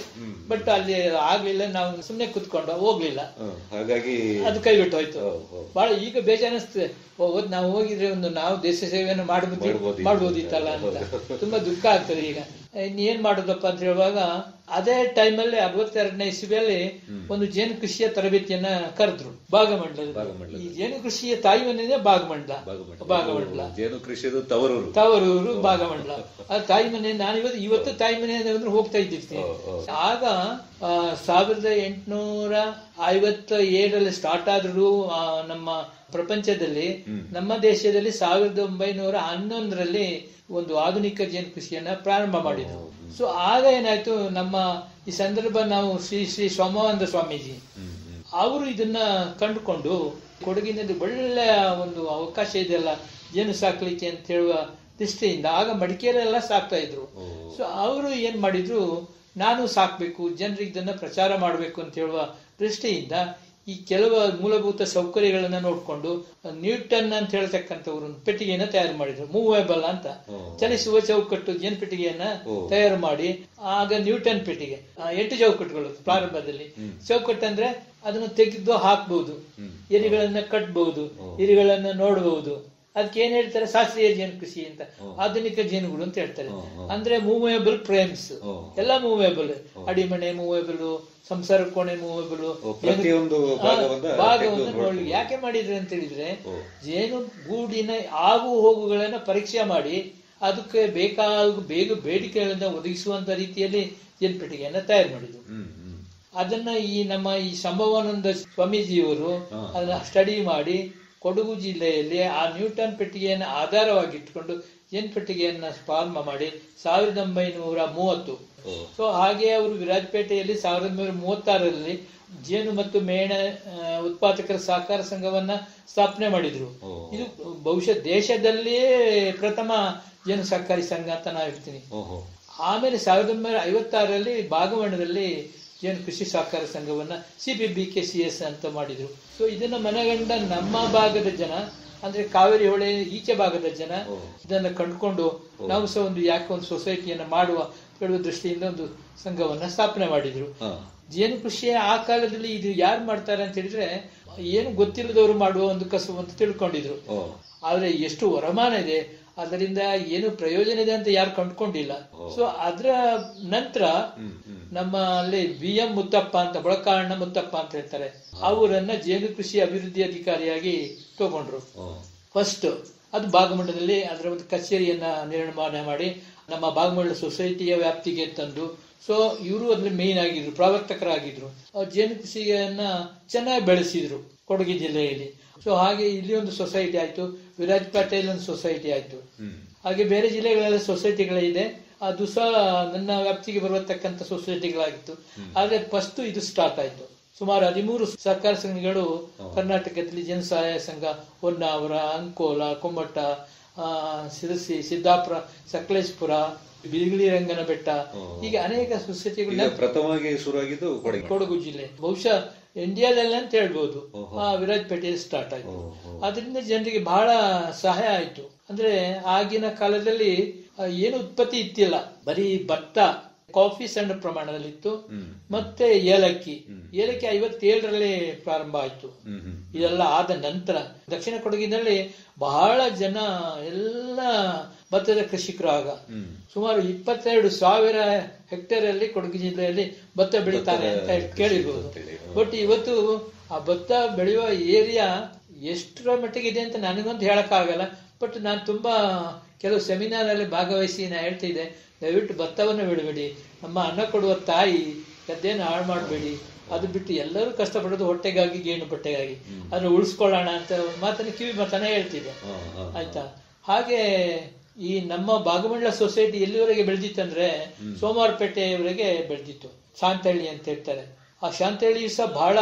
ಬಟ್ ಅಲ್ಲಿ ಆಗ್ಲಿಲ್ಲ, ನಾವು ಸುಮ್ನೆ ಕುತ್ಕೊಂಡು ಹೋಗ್ಲಿಲ್ಲ, ಹಾಗಾಗಿ ಅದು ಕೈ ಬಿಟ್ಟು ಹೋಯ್ತು. ಬಹಳ ಈಗ ಬೇಜಾನಿಸ್ತದೆ, ನಾವು ಹೋಗಿದ್ರೆ ಒಂದು ನಾವು ದೇಶ ಸೇವೆಯನ್ನು ಮಾಡ್ಬೋದಿತ್ತಲ್ಲ ಅಂತ ತುಂಬಾ ದುಃಖ ಆಗ್ತದೆ. ಈಗ ಇನ್ನೇನ್ ಮಾಡೋದಪ್ಪ ಅಂತ ಹೇಳುವಾಗ, ಅದೇ ಟೈಮಲ್ಲಿ 62ನೇ ಇಸ್ವಿಯಲ್ಲಿ ಒಂದು ಜೇನು ಕೃಷಿಯ ತರಬೇತಿಯನ್ನ ಕರೆದ್ರು ಭಾಗಮಂಡಲದಲ್ಲಿ. ಈ ಜೇನು ಕೃಷಿಯ ತಾಯಿ ಮನೆ ಭಾಗಮಂಡಲ, ಜೇನು ಕೃಷಿಯ ತವರೂರು ಭಾಗಮಂಡಲ. ಆ ತಾಯಿ ಮನೆ ನಾನು ಇವತ್ತು ತಾಯಿ ಮನೆ ಹೋಗ್ತಾ ಇದ್ದಿರ್ತೀನಿ. ಆಗ 1857 ಸ್ಟಾರ್ಟ್ ಆದ್ರೂ ನಮ್ಮ ಪ್ರಪಂಚದಲ್ಲಿ, ನಮ್ಮ ದೇಶದಲ್ಲಿ 1911ರಲ್ಲಿ ಒಂದು ಆಧುನಿಕ ಜೇನು ಕೃಷಿಯನ್ನ ಪ್ರಾರಂಭ ಮಾಡಿದ್ರು. ಸೊ ಆಗ ಏನಾಯ್ತು, ನಮ್ಮ ಈ ಸಂದರ್ಭ ನಾವು ಶ್ರೀ ಸೋಮಾನಂದ ಸ್ವಾಮೀಜಿ ಅವರು ಇದನ್ನ ಕಂಡುಕೊಂಡು, ಕೊಡಗಿನಲ್ಲಿ ಒಳ್ಳೆಯ ಒಂದು ಅವಕಾಶ ಇದೆಯಲ್ಲ ಜೇನು ಸಾಕ್ಲಿಕ್ಕೆ ಅಂತ ಹೇಳುವ ದೃಷ್ಟಿಯಿಂದ, ಆಗ ಮಡಿಕೇರಿಯೆಲ್ಲ ಸಾಕ್ತಾ ಇದ್ರು. ಸೊ ಅವರು ಏನ್ ಮಾಡಿದ್ರು, ನಾನು ಸಾಕ್ಬೇಕು, ಜನರಿಗೆ ಇದನ್ನ ಪ್ರಚಾರ ಮಾಡಬೇಕು ಅಂತ ಹೇಳುವ ದೃಷ್ಟಿಯಿಂದ ಈ ಕೆಲವು ಮೂಲಭೂತ ಸೌಕರ್ಯಗಳನ್ನ ನೋಡ್ಕೊಂಡು ನ್ಯೂಟನ್ ಅಂತ ಹೇಳ್ತಕ್ಕಂಥವ್ರು ಒಂದು ಪೆಟ್ಟಿಗೆಯನ್ನ ತಯಾರು ಮಾಡಿದ್ರು, ಮೂವೇಬಲ್ ಅಂತ, ಚಲಿಸುವ ಚೌಕಟ್ಟು ಜೇನು ಪೆಟ್ಟಿಗೆಯನ್ನ ತಯಾರು ಮಾಡಿ. ಆಗ ನ್ಯೂಟನ್ ಪೆಟ್ಟಿಗೆ 8 ಚೌಕಟ್ಟುಗಳು ಪ್ರಾರಂಭದಲ್ಲಿ. ಚೌಕಟ್ಟು ಅಂದ್ರೆ ಅದನ್ನು ತೆಗೆದು ಹಾಕ್ಬಹುದು, ಎರಿಗಳನ್ನ ಕಟ್ಬಹುದು, ಎರಿಗಳನ್ನ ನೋಡಬಹುದು. ಅದಕ್ಕೆ ಏನ್ ಹೇಳ್ತಾರೆ, ಶಾಸ್ತ್ರೀಯ ಜೇನು ಕೃಷಿ ಅಂತ, ಆಧುನಿಕ ಜೇನುಗಳು ಅಂತ ಹೇಳ್ತಾರೆ. ಅಂದ್ರೆ ಮೂವೇಬಲ್ ಫ್ರೇಮ್ಸ್ ಎಲ್ಲ ಮೂವೇಬಲ್, ಅಡಿಮಣೆ ಮೂವೇಬಲ್, ಸಂಸಾರ ಕೋಣೆ ಮೂವೇಬಲ್, ಭಾಗವನ್ನು ನೋಡಿ. ಯಾಕೆ ಮಾಡಿದ್ರೆ ಅಂತ ಹೇಳಿದ್ರೆ, ಜೇನು ಗೂಡಿನ ಆಗು ಹೋಗುಗಳನ್ನ ಪರೀಕ್ಷೆ ಮಾಡಿ ಅದಕ್ಕೆ ಬೇಗ ಬೇಡಿಕೆಗಳನ್ನ ಒದಗಿಸುವಂತ ರೀತಿಯಲ್ಲಿ ಜೇನು ಪೆಟ್ಟಿಗೆಯನ್ನ ತಯಾರು ಮಾಡಿದ್ರು. ಅದನ್ನ ನಮ್ಮ ಈ ಸಂಭವಾನಂದ ಸ್ವಾಮೀಜಿಯವರು ಅದನ್ನ ಸ್ಟಡಿ ಮಾಡಿ ಕೊಡಗು ಜಿಲ್ಲೆಯಲ್ಲಿ ಆ ನ್ಯೂಟನ್ ಪೆಟ್ಟಿಗೆಯನ್ನು ಆಧಾರವಾಗಿಟ್ಟುಕೊಂಡು ಜೇನು ಪೆಟ್ಟಿಗೆಯನ್ನ ಪ್ರಾರಂಭ ಮಾಡಿ 1930. ಸೊ ಹಾಗೆ ಅವರು ವಿರಾಜಪೇಟೆಯಲ್ಲಿ 1936ರಲ್ಲಿ ಜೇನು ಮತ್ತು ಮೇಣ ಉತ್ಪಾದಕರ ಸಹಕಾರ ಸಂಘವನ್ನ ಸ್ಥಾಪನೆ ಮಾಡಿದ್ರು. ಇದು ಬಹುಶಃ ದೇಶದಲ್ಲಿಯೇ ಪ್ರಥಮ ಜೇನು ಸಹಕಾರಿ ಸಂಘ ಅಂತ ನಾನು ಹೇಳ್ತೀನಿ. ಆಮೇಲೆ 1956ರಲ್ಲಿ ಭಾಗಮಂಡಲದಲ್ಲಿ ಜೇನು ಕೃಷಿ ಸಹಕಾರ ಸಂಘವನ್ನ CPBKCS ಅಂತ ಮಾಡಿದ್ರು. ಸೊ ಇದನ್ನ ಮನಗಂಡ ನಮ್ಮ ಭಾಗದ ಜನ, ಅಂದ್ರೆ ಕಾವೇರಿ ಹೊಳೆ ಈಚೆ ಭಾಗದ ಜನ ಇದನ್ನ ಕಂಡುಕೊಂಡು ನಾವು ಸಹ ಯಾಕೆ ಒಂದು ಸೊಸೈಟಿಯನ್ನ ಮಾಡುವ ಹೇಳುವ ದೃಷ್ಟಿಯಿಂದ ಒಂದು ಸಂಘವನ್ನ ಸ್ಥಾಪನೆ ಮಾಡಿದ್ರು. ಜೇನು ಕೃಷಿಯ ಆ ಕಾಲದಲ್ಲಿ ಇದು ಯಾರು ಮಾಡ್ತಾರೆ ಅಂತ ಹೇಳಿದ್ರೆ, ಏನು ಗೊತ್ತಿಲ್ಲದವರು ಮಾಡುವ ಒಂದು ಕಸುಬು ಅಂತ ತಿಳ್ಕೊಂಡಿದ್ರು. ಆದ್ರೆ ಎಷ್ಟು ವರಮಾನ ಇದೆ, ಅದರಿಂದ ಏನು ಪ್ರಯೋಜನ ಇದೆ ಅಂತ ಯಾರು ಕಂಡುಕೊಂಡಿಲ್ಲ. ಸೊ ಅದ್ರ ನಂತರ ನಮ್ಮಲ್ಲಿ BM ಮುತ್ತಪ್ಪ ಅಂತ, ಮೊಳಕಾರಣ್ಣ ಮುತ್ತಪ್ಪ ಅಂತ ಹೇಳ್ತಾರೆ, ಅವರನ್ನ ಜೇನು ಕೃಷಿ ಅಭಿವೃದ್ಧಿ ಅಧಿಕಾರಿಯಾಗಿ ತಗೊಂಡ್ರು. ಫಸ್ಟ್ ಅದು ಭಾಗಮಂಡಲದಲ್ಲಿ ಅದರ ಒಂದು ಕಚೇರಿಯನ್ನ ನಿರ್ಮಾಣ ಮಾಡಿ ನಮ್ಮ ಭಾಗಮಂಡಲ ಸೊಸೈಟಿಯ ವ್ಯಾಪ್ತಿಗೆ ತಂದು, ಸೊ ಇವರು ಅದ್ರಲ್ಲಿ ಮೇನ್ ಆಗಿದ್ರು, ಪ್ರವರ್ತಕರಾಗಿದ್ರು. ಜೇನು ಕೃಷಿಯನ್ನ ಚೆನ್ನಾಗಿ ಬೆಳೆಸಿದ್ರು ಕೊಡಗು ಜಿಲ್ಲೆಯಲ್ಲಿ. ಸೊ ಹಾಗೆ ಇಲ್ಲಿ ಒಂದು ಸೊಸೈಟಿ ಆಯ್ತು, ವಿರಾಜಪೇಟೆಯಲ್ಲಿ ಒಂದು ಸೊಸೈಟಿ ಆಯ್ತು, ಹಾಗೆ ಬೇರೆ ಜಿಲ್ಲೆಗಳೆಲ್ಲ ಸೊಸೈಟಿಗಳಿದೆ. ಅದು ಸಹ ನನ್ನ ವ್ಯಾಪ್ತಿಗೆ ಬರತಕ್ಕಂಥ ಸೊಸೈಟಿಗಳಾಗಿತ್ತು. ಆದ್ರೆ ಫಸ್ಟ್ ಇದು ಸ್ಟಾರ್ಟ್ ಆಯ್ತು. ಸುಮಾರು 13 ಸಹಕಾರ ಸಂಘಗಳು ಕರ್ನಾಟಕದಲ್ಲಿ ಜೇನು ಸಹಾಯ ಸಂಘ, ಹೊನ್ನಾವರ, ಅಂಕೋಲ, ಕೊಮ್ಮಟ, ಸಿರಸಿ, ಸಿದ್ದಾಪುರ, ಸಕಲೇಶ್ಪುರ, ಬಿಳಿಗಿರಿ ರಂಗನ ಬೆಟ್ಟ, ಹೀಗೆ ಅನೇಕ ಸೊಸೈಟಿಗಳು ಪ್ರಥಮವಾಗಿ ಶುರುವಾಗಿದ್ದು ಕೊಡಗು ಜಿಲ್ಲೆ, ಬಹುಶಃ ಇಂಡಿಯಾದಲ್ಲಿ ಅಂತ ಹೇಳ್ಬೋದು. ವಿರಾಜಪೇಟೆಯಲ್ಲಿ ಸ್ಟಾರ್ಟ್ ಆಯ್ತು. ಅದರಿಂದ ಜನರಿಗೆ ಬಹಳ ಸಹಾಯ ಆಯ್ತು. ಅಂದ್ರೆ ಆಗಿನ ಕಾಲದಲ್ಲಿ ಏನು ಉತ್ಪತ್ತಿ ಇತ್ತಿಲ್ಲ, ಬರೀ ಭತ್ತ, ಕಾಫಿ ಸಣ್ಣ ಪ್ರಮಾಣದಲ್ಲಿತ್ತು, ಮತ್ತೆ ಏಲಕ್ಕಿ 57ರಲ್ಲಿ ಪ್ರಾರಂಭ ಆಯ್ತು. ಇದೆಲ್ಲ ಆದ ನಂತರ ದಕ್ಷಿಣ ಕೊಡಗಿನಲ್ಲಿ ಬಹಳ ಜನ ಎಲ್ಲ ಭತ್ತದ ಕೃಷಿಕರು. ಆಗ ಸುಮಾರು 22,000 ಹೆಕ್ಟೇರ್ ಅಲ್ಲಿ ಕೊಡಗು ಜಿಲ್ಲೆಯಲ್ಲಿ ಭತ್ತ ಬೆಳೀತಾರೆ ಅಂತ ಕೇಳಿರ್ಬೋದು. ಬಟ್ ಇವತ್ತು ಆ ಭತ್ತ ಬೆಳೆಯುವ ಏರಿಯಾ ಎಷ್ಟರ ಮಟ್ಟಿಗೆ ಇದೆ ಅಂತ ನನಗಂತೂ ಹೇಳಕ್ಕಾಗಲ್ಲ. ಬಟ್ ನಾನು ತುಂಬಾ ಕೆಲವು ಸೆಮಿನಾರ್ ಅಲ್ಲಿ ಭಾಗವಹಿಸಿ ನಾ ಹೇಳ್ತಿದ್ದೆ, ದಯವಿಟ್ಟು ಭತ್ತವನ್ನು ಬಿಡಬೇಡಿ, ನಮ್ಮ ಅನ್ನ ಕೊಡುವ ತಾಯಿ ಗದ್ದೆಯನ್ನು ಹಾಳು ಮಾಡಬೇಡಿ, ಅದು ಬಿಟ್ಟು ಎಲ್ಲರೂ ಕಷ್ಟಪಡೋದು ಹೊಟ್ಟೆಗಾಗಿ ಗೇಣು ಬಟ್ಟೆಗಾಗಿ, ಅದನ್ನು ಉಳಿಸ್ಕೊಳ್ಳೋಣ ಅಂತ ಮಾತನ್ನ ಕಿವಿ ಮಾತನ್ನ ಹೇಳ್ತಿದ್ದೆ. ಆಯ್ತಾ? ಹಾಗೆ ಈ ನಮ್ಮ ಭಾಗಮಂಡಲ ಸೊಸೈಟಿ ಎಲ್ಲಿವರೆಗೆ ಬೆಳೆದಿತ್ತಂದ್ರೆ ಸೋಮವಾರಪೇಟೆಯವರೆಗೆ ಬೆಳೆದಿತ್ತು. ಶಾಂತಹಳ್ಳಿ ಅಂತ ಹೇಳ್ತಾರೆ. ಆ ಶಾಂತಹಳ್ಳಿ ಸಹ ಬಹಳ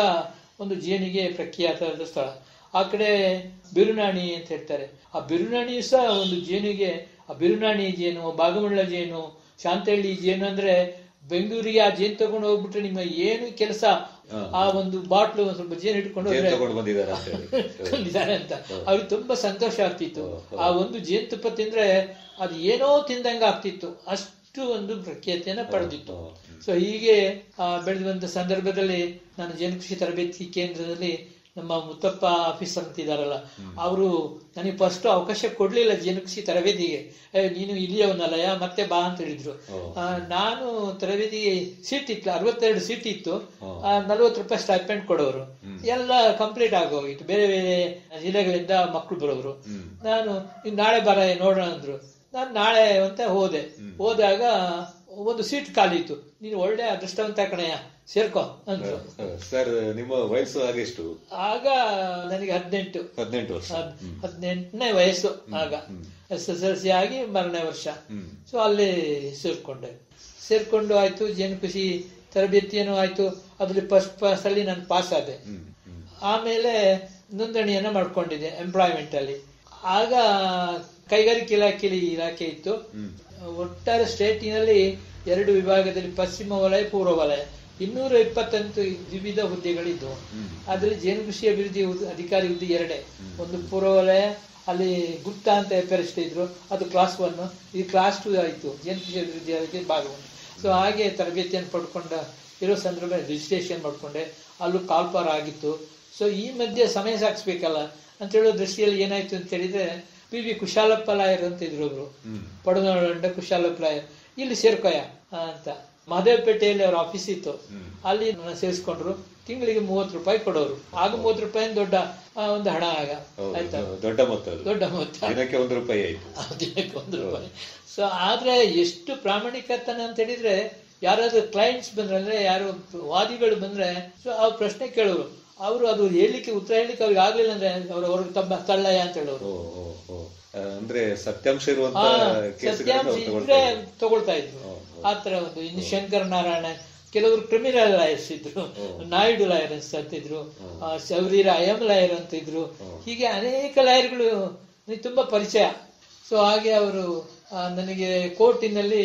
ಒಂದು ಜೇನಿಗೆ ಪ್ರಖ್ಯಾತವಾದ ಸ್ಥಳ. ಆ ಕಡೆ ಬಿರುನಾಣಿ ಅಂತ ಹೇಳ್ತಾರೆ. ಆ ಬಿರುನಾಣಿ ಸಹ ಒಂದು ಜೇನಿಗೆ, ಆ ಬಿರುನಾಣಿ ಜೇನು, ಭಾಗಮಂಡಲ ಜೇನು, ಶಾಂತಹಳ್ಳಿ ಜೇನು ಅಂದ್ರೆ ಬೆಂಗಳೂರಿಗೆ ಆ ಜೇನು ತಗೊಂಡು ಹೋಗ್ಬಿಟ್ರೆ ನಿಮ್ಮ ಏನು ಕೆಲಸ, ಆ ಒಂದು ಬಾಟ್ಲು ಒಂದು ಸ್ವಲ್ಪ ಜೇನು ಇಟ್ಕೊಂಡು ಬಂದಿದ್ದಾರೆ ಅಂತ ಅವ್ರಿಗೆ ತುಂಬಾ ಸಂತೋಷ ಆಗ್ತಿತ್ತು. ಆ ಒಂದು ಜೇನುತುಪ್ಪ ತಿಂದ್ರೆ ಅದು ಏನೋ ತಿಂದಂಗ ಆಗ್ತಿತ್ತು, ಅಷ್ಟು ಒಂದು ಪ್ರಖ್ಯಾತಿಯನ್ನ ಪಡೆದಿತ್ತು. ಸೊ ಹೀಗೆ ಬೆಳೆದು ಬಂದ ಸಂದರ್ಭದಲ್ಲಿ ನಾನು ಜೇನು ಕೃಷಿ ತರಬೇತಿ ಕೇಂದ್ರದಲ್ಲಿ ನಮ್ಮ ಮುತ್ತಪ್ಪ ಆಫೀಸರ್ ಅಂತ ಇದಾರಲ್ಲ, ಅವರು ನನಗೆ ಫಸ್ಟ್ ಅವಕಾಶ ಕೊಡ್ಲಿಲ್ಲ ಜೇನು ಕೃಷಿ ತರಬೇತಿಗೆ. ನೀನು ಇಲ್ಲಿಯವನಲ್ಲಯ್ಯ, ಮತ್ತೆ ಬಾ ಅಂತ ಹೇಳಿದ್ರು. ನಾನು ತರಬೇತಿಗೆ ಸೀಟ್ ಇತ್ತು, 62 ಸೀಟ್ ಇತ್ತು, 40 ರೂಪಾಯಿ ಸ್ಟೈಪೆಂಡ್ ಕೊಡೋರು. ಎಲ್ಲ ಕಂಪ್ಲೀಟ್ ಆಗೋಗಿತ್ತು. ಬೇರೆ ಬೇರೆ ಜಿಲ್ಲೆಗಳಿಂದ ಮಕ್ಕಳು ಬರೋರು. ನಾನು ನಾಳೆ ಬರ ನೋಡೋಣ ಅಂದ್ರು. ನಾನು ನಾಳೆ ಅಂತ ಹೋದಾಗ ಒಂದು ಸೀಟ್ ಖಾಲಿ ಇತ್ತು. ನೀನು ಒಳ್ಳೆ ಅದೃಷ್ಟವಂತ ಕಣಯ್ಯ, ಸೇರ್ಕೋ ಅಂದ್ರು. ಸರ್, ನಿಮ್ಮ ವಯಸ್ಸು ಆಗೆಷ್ಟು? ಆಗ ನನಗೆ 18 ವರ್ಷ, 18ನೇ ವಯಸ್ಸು. ಆಗ SSLC ಆಗಿ 2ನೇ ವರ್ಷ. ಸೊ ಅಲ್ಲಿ ಸೇರ್ಕೊಂಡು ಆಯ್ತು. ಜೇನು ಕೃಷಿ ತರಬೇತಿಯನ್ನು ಆಯ್ತು. ಅದ್ರಲ್ಲಿ ಫಸ್ಟ್ ಅಲ್ಲಿ ನಾನು ಪಾಸ್ ಆದೆ. ಆಮೇಲೆ ನೋಂದಣಿಯನ್ನ ಮಾಡ್ಕೊಂಡಿದ್ದೆ ಎಂಪ್ಲಾಯ್ಮೆಂಟ್ ಅಲ್ಲಿ. ಆಗ ಕೈಗಾರಿಕೆ ಇಲಾಖೆ ಇತ್ತು. ಒಟ್ಟಾರೆ ಸ್ಟೇಟಿನಲ್ಲಿ 2 ವಿಭಾಗದಲ್ಲಿ, ಪಶ್ಚಿಮ ವಲಯ, ಪೂರ್ವ ವಲಯ, 228 ವಿವಿಧ ಹುದ್ದೆಗಳಿದ್ದವು. ಅದರಲ್ಲಿ ಜೇನು ಕೃಷಿ ಅಭಿವೃದ್ಧಿ ಅಧಿಕಾರಿ ಹುದ್ದೆ 2. ಒಂದು ಪೂರ್ವ ವಲಯ, ಅಲ್ಲಿ ಗುಪ್ತಾ ಅಂತ ಎಫ್ಎರಿಸ್ಟ್ ಇದ್ರು, ಅದು ಕ್ಲಾಸ್ 1. ಇದು ಕ್ಲಾಸ್ 2 ಆಯಿತು, ಜೇನು ಕೃಷಿ ಅಭಿವೃದ್ಧಿ ಭಾಗ 1. ಸೊ ಹಾಗೆ ತರಬೇತಿಯನ್ನು ಪಡ್ಕೊಂಡ ಇರೋ ಸಂದರ್ಭ ರಿಜಿಸ್ಟ್ರೇಷನ್ ಮಾಡ್ಕೊಂಡೆ. ಅಲ್ಲೂ ಕಾಲ್ಪಾರ ಆಗಿತ್ತು. ಸೊ ಈ ಮಧ್ಯೆ ಸಮಯ ಸಾಗಿಸ್ಬೇಕಲ್ಲ ಅಂತ ಹೇಳೋ ದೃಷ್ಟಿಯಲ್ಲಿ ಏನಾಯ್ತು ಅಂತ ಹೇಳಿದ್ರೆ, PV ಕುಶಾಲಪ್ಪ ಲಾಯರ್ ಅಂತ ಇದ್ರು ಒಬ್ರು, ಪಡನೊಂಡ ಕುಶಾಲಪ್ಪ ಲಾಯರ್, ಇಲ್ಲಿ ಸೇರ್ಕೋಯ ಅಂತ. ಮಹದೇವಪೇಟೆಯಲ್ಲಿ ಅವ್ರ ಆಫೀಸ್ ಇತ್ತು, ಅಲ್ಲಿ ಸೇರಿಸ್ಕೊಂಡ್ರು. ತಿಂಗಳಿಗೆ 30 ರೂಪಾಯಿ ಕೊಡೋರು. ಆಗ 30 ರೂಪಾಯಿ ದೊಡ್ಡ ಒಂದು ಹಣ. ಆಗ ಆಯ್ತಾ, ದೊಡ್ಡ ಮೊತ್ತ, ದಿನಕ್ಕೆ 1 ರೂಪಾಯಿ ಆಯ್ತು. ದಿನಕ್ಕೆ 1 ರೂಪಾಯಿ. ಸೊ ಆದ್ರೆ ಎಷ್ಟು ಪ್ರಾಮಾಣಿಕತನ ಅಂತ ಹೇಳಿದ್ರೆ, ಯಾರಾದ್ರೂ ಕ್ಲೈಂಟ್ಸ್ ಬಂದ್ರೆ, ಅಂದ್ರೆ ಯಾರು ವಾದಿಗಳು ಬಂದ್ರೆ, ಸೊ ಅವ್ರ ಪ್ರಶ್ನೆ ಕೇಳೋರು. ಅವರು ಅದು ಹೇಳಲಿಕ್ಕೆ ಉತ್ತರ ಹೇಳಲಿಕ್ಕೆ ಅವ್ರಿಗೆ ಆಗ್ಲಿಲ್ಲ ಅಂದ್ರೆ ಅವ್ರಿಗೆ ತಮ್ಮ ತಳ್ಳಯ್ಯ ಅಂತ ಹೇಳೋರು. ಅಂದ್ರೆ ಸತ್ಯಾಂಶ ಇದ್ರೆ ತಗೊಳ್ತಾ ಇದ್ರು. ಆತರ ಒಂದು. ಇನ್ನು ಶಂಕರ ನಾರಾಯಣ, ಕೆಲವರು ಕ್ರಿಮಿನಲ್ ಲಾಯರ್ಸ್ ಇದ್ರು, ನಾಯ್ಡು ಲಾಯರ್ಸ್ ಅಂತಿದ್ರು, ಸೌರಿ ಐಎಂ ಲಾಯರ್ ಅಂತ ಇದ್ರು. ಹೀಗೆ ಅನೇಕ ಲಾಯರ್ಗಳು ತುಂಬಾ ಪರಿಚಯ. ಸೊ ಹಾಗೆ ಅವರು ನನಗೆ ಕೋರ್ಟಿನಲ್ಲಿ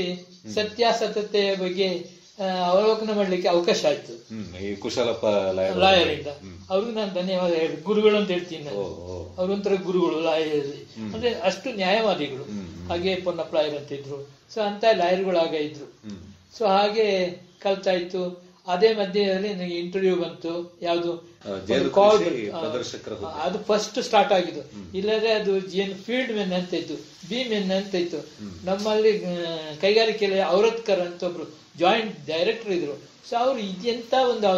ಸತ್ಯಾಸತ್ಯತೆಯ ಬಗ್ಗೆ ಅವಲೋಕನ ಮಾಡ್ಲಿಕ್ಕೆ ಅವಕಾಶ ಆಯ್ತು. ಕುಶಲಪ್ಪ ಲಾಯರ್ ಇಂದ ಅವ್ರಿಗೆ ನಾನು ಧನ್ಯವಾದ ಹೇಳಿ, ಗುರುಗಳು ಅಂತ ಹೇಳ್ತೀನಿ ನಾನು. ಅವ್ರೊಂಥರ ಗುರುಗಳು ಲಾಯರ್, ಅಂದ್ರೆ ಅಷ್ಟು ನ್ಯಾಯವಾದಿಗಳು. ಹಾಗೆ ಪೊನ್ನಪ್ಪ ಲಾಯರ್ ಅಂತ ಇದ್ರು. ಸೊ ಅಂತ ಲಾಯರ್ಗಳು ಆಗ ಇದ್ರು. ಸೊ ಹಾಗೆ ಕಲ್ತಾಯ್ತು. ಅದೇ ಮಧ್ಯದಲ್ಲಿ ನನಗೆ ಇಂಟರ್ವ್ಯೂ ಬಂತು. ಯಾವುದು ಅದು ಫಸ್ಟ್ ಸ್ಟಾರ್ಟ್ ಆಗಿದ್ದು. ಇಲ್ಲದ್ರೆ ಅದು ಫೀಲ್ಡ್ ಮೆನ್ ಅಂತ ಇತ್ತು, ಬಿ ಮೆನ್ ಅಂತ ಇತ್ತು. ನಮ್ಮಲ್ಲಿ ಕೈಗಾರಿಕೆಯಲ್ಲಿ ಔರತ್ಕರ್ ಅಂತ ಒಬ್ರು ಜಾಯಿಂಟ್ ಡೈರೆಕ್ಟರ್ ಇದ್ರು. ಸೊ ಅವ್ರು ಇದೆಂತ ಒಂದು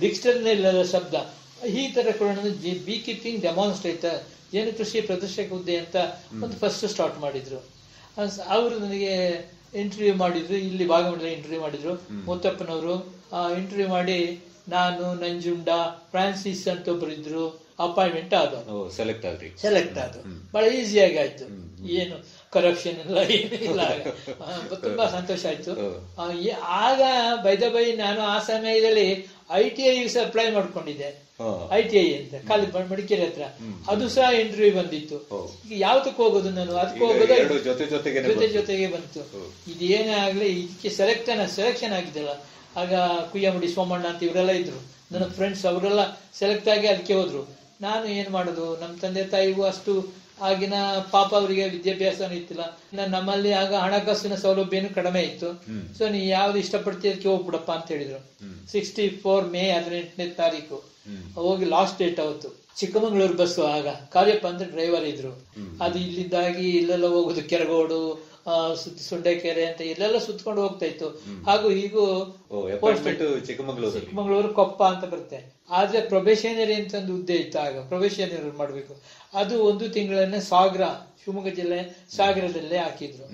ಡಿಕ್ಷನರಿ ಇಲ್ಲದ ಶಬ್ದ, ಈ ತರ ಬಿ ಕೀಪಿಂಗ್ ಡೆಮಾನ್ಸ್ಟ್ರೇಟರ್, ಜೇನು ಕೃಷಿ ಪ್ರದರ್ಶಕ ಹುದ್ದೆ ಅಂತ ಒಂದು ಫಸ್ಟ್ ಸ್ಟಾರ್ಟ್ ಮಾಡಿದ್ರು. ಅವರು ನನಗೆ ಇಂಟರ್ವ್ಯೂ ಮಾಡಿದ್ರು. ಇಲ್ಲಿ ಭಾಗಮಂಡಲ ಇಂಟರ್ವ್ಯೂ ಮಾಡಿದ್ರು ಮುತ್ತಪ್ಪನವರು. ಇಂಟರ್ವ್ಯೂ ಮಾಡಿ ನಾನು, ನಂಜುಂಡ, ಫ್ರಾನ್ಸಿಸ್ ಅಂತ ಒಬ್ರು ಇದ್ರು, ಅಪಾಯಿಂಟ್ಮೆಂಟ್ ಆದವು. ಸೆಲೆಕ್ಟ್ ಆದ ಬಹಳ ಈಸಿಯಾಗಿ ಆಯ್ತು. ಏನು ಕರಪ್ಷನ್ ಇಲ್ಲ, ಏನಿಲ್ಲ. ತುಂಬಾ ಸಂತೋಷ ಆಯ್ತು. ಆಗ ಬೈ ನಾನು ಆ ಸಮಯದಲ್ಲಿ ITI ಅಪ್ಲೈ ಮಾಡ್ಕೊಂಡಿದ್ದೆ. ITI ಅಂತ ಖಾಲಿ ಮಡಿಕೇರಿ ಹತ್ರ. ಅದು ಸಹ ಇಂಟರ್ವ್ಯೂ ಬಂದಿತ್ತು. ಈಗ ಯಾವ್ದಕ್ಕೆ ಹೋಗೋದು ನಾನು? ಅದಕ್ಕೆ ಹೋಗೋದು ಜೊತೆಗೆ ಬಂತು. ಇದೇನೇ ಆಗ್ಲಿ ಇದಕ್ಕೆ ಸೆಲೆಕ್ಷನ್ ಆಗಿದ್ದಲ್ಲ. ಆಗ ಕುಯ್ಯಮುಡಿ ಸೋಮಣ್ಣ ಅಂತ ಇವರೆಲ್ಲ ಇದ್ರು ನನ್ನ ಫ್ರೆಂಡ್ಸ್. ಅವರೆಲ್ಲ ಸೆಲೆಕ್ಟ್ ಆಗಿ ಅದಕ್ಕೆ ಹೋದ್ರು. ನಾನು ಏನ್ ಮಾಡೋದು, ನಮ್ಮ ತಂದೆ ತಾಯಿಗೂ ಅಷ್ಟು ಆಗಿನ ಪಾಪ ಅವರಿಗೆ ವಿದ್ಯಾಭ್ಯಾಸನೂ ಇತ್ತಿಲ್ಲ. ನಮ್ಮಲ್ಲಿ ಆಗ ಹಣಕಾಸಿನ ಸೌಲಭ್ಯನೂ ಕಡಿಮೆ ಇತ್ತು. ಸೊ ನೀ ಯಾವ್ದು ಇಷ್ಟಪಡ್ತೀವಿ ಅದಕ್ಕೆ ಹೋಗ್ಬಿಡಪ್ಪ ಅಂತ ಹೇಳಿದ್ರು. 64 ಮೇ 18ನೇ ತಾರೀಕು ಹೋಗಿ ಲಾಸ್ಟ್ ಡೇಟ್ ಅವತ್ತು. ಚಿಕ್ಕಮಗಳೂರು ಬಸ್ಸು. ಆಗ ಕಾರ್ಯಪ್ಪ ಅಂದ್ರೆ ಡ್ರೈವರ್ ಇದ್ರು. ಅದು ಇಲ್ಲಿಂದಾಗಿ ಇಲ್ಲೆಲ್ಲ ಹೋಗುದು, ಕೆರಗೋಡು, ಸುಂಡೆಕೆರೆ ಅಂತ ಇಲ್ಲೆಲ್ಲ ಸುತ್ಕೊಂಡು ಹೋಗ್ತಾ ಇತ್ತು. ಹಾಗೂ ಹೀಗೂ ಚಿಕ್ಕಮಗಳೂರು ಕೊಪ್ಪ ಅಂತ ಬರುತ್ತೆ. ಆದ್ರೆ ಪ್ರೊಬೇಷನರಿ ಅಂತ ಒಂದು ಹುದ್ದೆ ಇತ್ತು. ಆಗ ಪ್ರೊಬೇಷನರಿ ಮಾಡ್ಬೇಕು. ಅದು 1 ತಿಂಗಳನ್ನೇ ಸಾಗರ, ಶಿವಮೊಗ್ಗ ಜಿಲ್ಲೆ ಸಾಗರದಲ್ಲೇ ಹಾಕಿದ್ರು.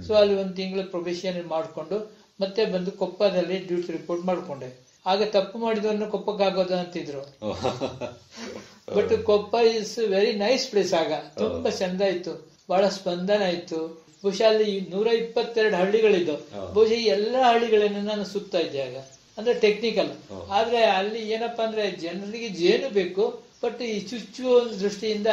ಸೊ ಅಲ್ಲಿ 1 ತಿಂಗಳು ಪ್ರೊಬೇಷನರಿ ಮಾಡ್ಕೊಂಡು ಮತ್ತೆ ಬಂದು ಕೊಪ್ಪದಲ್ಲಿ ಡ್ಯೂಟಿ ರಿಪೋರ್ಟ್ ಮಾಡ್ಕೊಂಡೆ. ಆಗ ತಪ್ಪು ಮಾಡಿದವನ್ನ ಕೊಪ್ಪಕ್ಕೆ ಆಗೋದು ಅಂತಿದ್ರು. But Koppa is very nice place. ಆಗ ತುಂಬಾ ಚಂದ ಇತ್ತು, ಬಹಳ ಸ್ಪಂದನ ಇತ್ತು. ಬಹುಶಃ ಅಲ್ಲಿ 122 ಹಳ್ಳಿಗಳಿದ್ದು. ಬಹುಶಃ ಈ ಎಲ್ಲಾ ಹಳ್ಳಿಗಳನ್ನು ನಾನು ಸುತ್ತಾ ಇದ್ದೆ ಆಗ. ಅಂದ್ರೆ ಟೆಕ್ನಿಕಲ್. ಆದ್ರೆ ಅಲ್ಲಿ ಏನಪ್ಪಾ ಅಂದ್ರೆ ಜನರಿಗೆ ಜೇನು ಬೇಕು, ಬಟ್ ಈ ಚುಚ್ಚುವ ಒಂದು ದೃಷ್ಟಿಯಿಂದ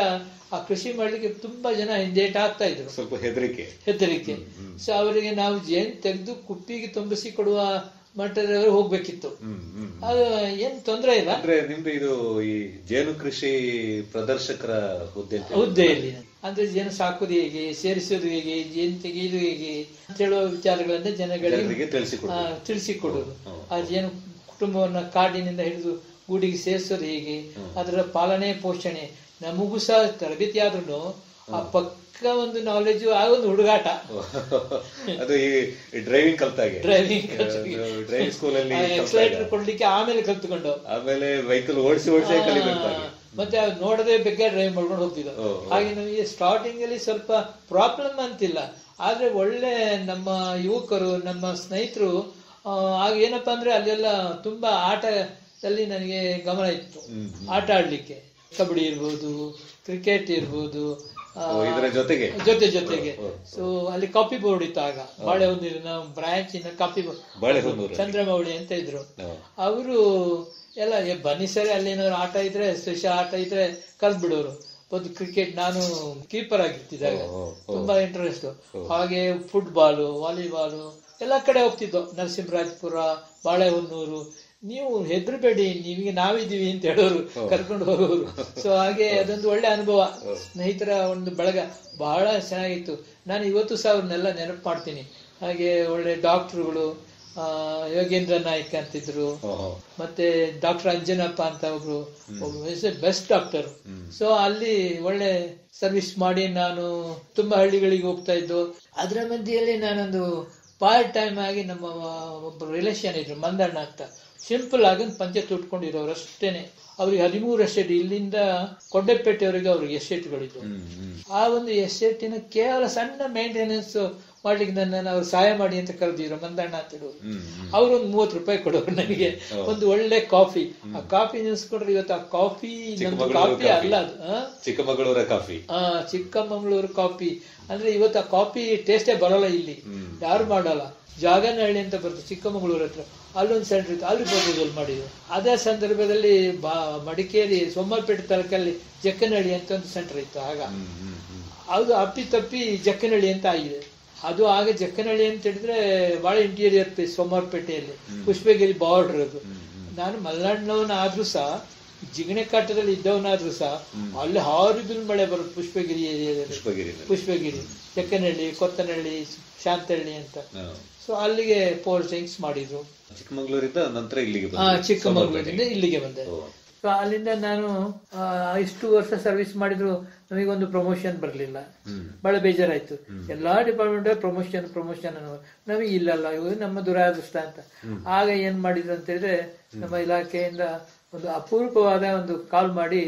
ಆ ಕೃಷಿ ಮಾಡ್ಲಿಕ್ಕೆ ತುಂಬಾ ಜನ ಹಿಂದೇಟ್ ಆಗ್ತಾ ಇದ್ರು. ಸ್ವಲ್ಪ ಹೆದರಿಕೆ. ಸೊ ಅವರಿಗೆ ನಾವು ಜೇನು ತೆಗೆದು ಕುಪ್ಪಿಗೆ ತುಂಬಿಸಿ ಕೊಡುವ ಮಟ್ಟದವರು ಹೋಗ್ಬೇಕಿತ್ತು. ಅದು ಏನ್ ತೊಂದರೆ ಇಲ್ಲ. ಅಂದ್ರೆ ನಿಮ್ದು ಇದು ಈ ಜೇನು ಕೃಷಿ ಪ್ರದರ್ಶಕರ ಹುದ್ದೆಯಲ್ಲಿ ಅಂದ್ರೆ ಜೇನು ಸಾಕುದು ಹೇಗೆ, ಸೇರಿಸೋದು ಹೇಗೆ, ಜೇನು ತೆಗೆಯುವುದು ಹೇಗೆ ಅಂತ ಹೇಳುವ ವಿಚಾರಗಳನ್ನ ಜನಗಳಿಗೆ ತಿಳಿಸಿಕೊಡುವುದು. ಆ ಜೇನು ಕುಟುಂಬವನ್ನ ಕಾಡಿನಿಂದ ಹಿಡಿದು ಗೂಡಿಗೆ ಸೇರಿಸೋದು ಹೇಗೆ, ಅದರ ಪಾಲನೆ ಪೋಷಣೆ. ನಮಗೂ ಸಹ ತರಬೇತಿ ಆದ್ರೂ ಆ ಪಕ್ಕ ಒಂದು ನಾಲೆಜ್ ಆ ಒಂದು ಹುಡುಗಾಟ. ಅದು ಈ ಡ್ರೈವಿಂಗ್ ಡ್ರೈವಿಂಗ್ ಸ್ಕೂಲಲ್ಲಿ ಎಕ್ಸಲೇಟರ್ ಕೊಡ್ಲಿಕ್ಕೆ ಆಮೇಲೆ ಕಲ್ತ್ಕೊಂಡು, ಆಮೇಲೆ ವೆಹಿಕಲ್ ಓಡಿಸಿ ಮತ್ತೆ ನೋಡದೆ ಬಗ್ಗೆ ಡ್ರೈವ್ ಮಾಡ್ಕೊಂಡು ಹೋಗ್ತಿದ್ದ. ಹಾಗೆ ನಮಗೆ ಸ್ಟಾರ್ಟಿಂಗ್ ಅಲ್ಲಿ ಸ್ವಲ್ಪ ಪ್ರಾಬ್ಲಮ್ ಅಂತಿಲ್ಲ. ಆದ್ರೆ ಒಳ್ಳೆ ನಮ್ಮ ಯುವಕರು, ನಮ್ಮ ಸ್ನೇಹಿತರು ಆಗ ಏನಪ್ಪಾ ಅಂದ್ರೆ ಅಲ್ಲೆಲ್ಲ ತುಂಬಾ ಆಟದಲ್ಲಿ ನನಗೆ ಗಮನ ಇತ್ತು. ಆಟ ಆಡ್ಲಿಕ್ಕೆ ಕಬಡ್ಡಿ ಇರ್ಬೋದು, ಕ್ರಿಕೆಟ್ ಇರ್ಬೋದು, ಜೊತೆಗೆ. ಸೊ ಅಲ್ಲಿ ಕಾಪಿ ಬೋರ್ಡ್ ಇತ್ತು ಆಗ. ಬಾಳೆಹೊನ್ನೂರಿನ ಬ್ರಾಂಚಿನ ಕಾಪಿ ಬೋರ್ಡ್ ಚಂದ್ರಮೌಳಿ ಅಂತ ಇದ್ರು. ಅವರು ಎಲ್ಲ ಬನ್ನಿ ಸರಿ, ಅಲ್ಲಿ ಏನಾದ್ರು ಆಟ ಇದ್ರೆ, ಸ್ಪೆಷಲ್ ಆಟ ಇದ್ರೆ ಕಲ್ತ್ ಬಿಡೋರು. ಒಂದು ಕ್ರಿಕೆಟ್ ನಾನು ಕೀಪರ್ ಆಗಿರ್ತಿದ್ದಾಗ ತುಂಬಾ ಇಂಟ್ರೆಸ್ಟ್. ಹಾಗೆ ಫುಟ್ಬಾಲು, ವಾಲಿಬಾಲು ಎಲ್ಲಾ ಕಡೆ ಹೋಗ್ತಿದ್ದೋ. ನರಸಿಂಹರಾಜಪುರ, ಬಾಳೆಹೊನ್ನೂರು. ನೀವು ಹೆದರ್ಬೇಡಿ, ನಿಮಗೆ ನಾವಿದ್ದೀವಿ ಅಂತ ಹೇಳೋರು, ಕರ್ಕೊಂಡು ಹೋಗೋರು. ಸೊ ಹಾಗೆ ಅದೊಂದು ಒಳ್ಳೆ ಅನುಭವ. ಸ್ನೇಹಿತರ ಒಂದು ಬಳಗ ಬಹಳ ಚೆನ್ನಾಗಿತ್ತು. ನಾನು ಇವತ್ತು ಸಹ ಅವ್ರನ್ನೆಲ್ಲ ನೆನಪು ಮಾಡ್ತೀನಿ. ಹಾಗೆ ಒಳ್ಳೆ ಡಾಕ್ಟರ್ಗಳು, ಯೋಗೇಂದ್ರ ನಾಯ್ಕ ಅಂತಿದ್ರು, ಮತ್ತೆ ಡಾಕ್ಟರ್ ಅಂಜನಪ್ಪ ಅಂತ ಒಬ್ರು ಬೆಸ್ಟ್ ಡಾಕ್ಟರ್. ಸೊ ಅಲ್ಲಿ ಒಳ್ಳೆ ಸರ್ವಿಸ್ ಮಾಡಿ ನಾನು ತುಂಬಾ ಹಳ್ಳಿಗಳಿಗೆ ಹೋಗ್ತಾ ಇದ್ದು. ಅದರ ಮಧ್ಯೆಯಲ್ಲಿ ನಾನೊಂದು ಪಾರ್ಟ್ ಟೈಮ್ ಆಗಿ ನಮ್ಮ ಒಬ್ಬರು ರಿಲೇಷನ್ ಇದ್ರು, ಮಂದಣ್ಣ ಅಂತ. ಸಿಂಪಲ್ ಆಗಿ ಒಂದು ಪಂಚಾಯತ್ ಉಟ್ಕೊಂಡಿರೋರು ಅಷ್ಟೇನೆ. ಅವ್ರಿಗೆ 13 ಎಸ್ಟೇಟ್, ಇಲ್ಲಿಂದ ಕೊಂಡೆಪೇಟೆಯವರೆಗೆ ಅವ್ರಿಗೆ ಎಸ್ಟೇಟ್ಗಳಿದ್ವು. ಆ ಒಂದು ಎಸ್ಟೇಟಿನ ಕೇವಲ ಸಣ್ಣ ಮೇಂಟೆನೆನ್ಸ್ ಮಾಡ್ಲಿಕ್ಕೆ ನನ್ನನ್ನು ಅವ್ರು ಸಹಾಯ ಮಾಡಿ ಅಂತ ಕರೆದಿದ್ರು, ಮಂದಣ್ಣ ಅಂತ ಹೇಳೋರು. ಅವ್ರು ಒಂದು 30 ರೂಪಾಯಿ ಕೊಡೋರು ನನಗೆ ಒಂದು ಒಳ್ಳೆ ಕಾಫಿ. ಆ ಕಾಫಿ ನೆನೆಸ್ಕೊಂಡ್ರೆ ಇವತ್ತು ಆ ಕಾಫಿ ನಮ್ದು ಕಾಫಿ ಅಲ್ಲ, ಅದು ಚಿಕ್ಕಮಗಳೂರು ಕಾಫಿ ಅಂದ್ರೆ ಇವತ್ತು ಆ ಕಾಫಿ ಟೇಸ್ಟೇ ಬರೋಲ್ಲ. ಇಲ್ಲಿ ಯಾರು ಮಾಡಲ್ಲ. ಜಾಗನಹಳ್ಳಿ ಅಂತ ಬರ್ತದೆ ಚಿಕ್ಕಮಗಳೂರು ಹತ್ರ, ಅಲ್ಲೊಂದು ಸೆಂಟರ್ ಇತ್ತು, ಅಲ್ಲಿ ಪ್ರಪೋಸಲ್ ಮಾಡಿದ್ರು. ಅದೇ ಸಂದರ್ಭದಲ್ಲಿ ಮಡಿಕೇರಿ ಸೋಮವಾರಪೇಟೆ ತಾಲೂಕಲ್ಲಿ ಜಕ್ಕನಹಳ್ಳಿ ಅಂತ ಒಂದು ಸೆಂಟರ್ ಇತ್ತು. ಆಗ ಅದು ಅಪ್ಪಿ ಜಕ್ಕನಹಳ್ಳಿ ಅಂತ ಆಗಿದೆ. ಅದು ಆಗ ಜಕ್ಕನಹಳ್ಳಿ ಅಂತ ಹೇಳಿದ್ರೆ ಬಹಳ ಇಂಟೀರಿಯರ್ ಪ್ಲೇಸ್, ಸೋಮವಾರಪೇಟೆಯಲ್ಲಿ ಪುಷ್ಪಗಿರಿ ಬಾರ್ಡರ್. ಅದು ನಾನು ಮಲೆನಾಡಿನವನಾದ್ರೂ ಸಹ, ಜಿಗಣೆ ಕಾಟದಲ್ಲಿ ಇದ್ದವನಾದ್ರೂ ಸಹ ಅಲ್ಲಿ ಹಾರಿಬಿಲ್ ಮಳೆ ಬರುತ್ತೆ ಪುಷ್ಪಗಿರಿ ಏರಿಯಾದಲ್ಲಿ. ಪುಷ್ಪಗಿರಿ, ಜಕ್ಕನಹಳ್ಳಿ, ಕೊತ್ತನಹಳ್ಳಿ, ಶಾಂತಹಳ್ಳಿ ಅಂತ. ಸೊ ಅಲ್ಲಿಗೆ ಪೋಸ್ಟಿಂಗ್ಸ್ ಮಾಡಿದ್ರು. ಚಿಕ್ಕಮಗಳೂರಿಂದ ನಂತರ ಚಿಕ್ಕಮಗಳೂರಿಂದ ಇಲ್ಲಿಗೆ ಬಂದೆ. ಸೊ ಅಲ್ಲಿಂದ ನಾನು ಇಷ್ಟು ವರ್ಷ ಸರ್ವಿಸ್ ಮಾಡಿದ್ರು ನಮಗೊಂದು ಪ್ರಮೋಷನ್ ಬರ್ಲಿಲ್ಲ. ಬಹಳ ಬೇಜಾರಾಯ್ತು. ಎಲ್ಲಾ ಡಿಪಾರ್ಟ್ಮೆಂಟ್ ಪ್ರಮೋಷನ್ ನಮಗೆ ಇಲ್ಲಲ್ಲ, ಇವಾಗ ನಮ್ಮ ದುರಾದೃಷ್ಟ ಅಂತ. ಆಗ ಏನ್ ಮಾಡಿದ್ರು ಅಂತ ಹೇಳಿದ್ರೆ, ನಮ್ಮ ಇಲಾಖೆಯಿಂದ ಒಂದು ಅಪೂರ್ವವಾದ ಒಂದು ಕಾಲ್ ಮಾಡಿ,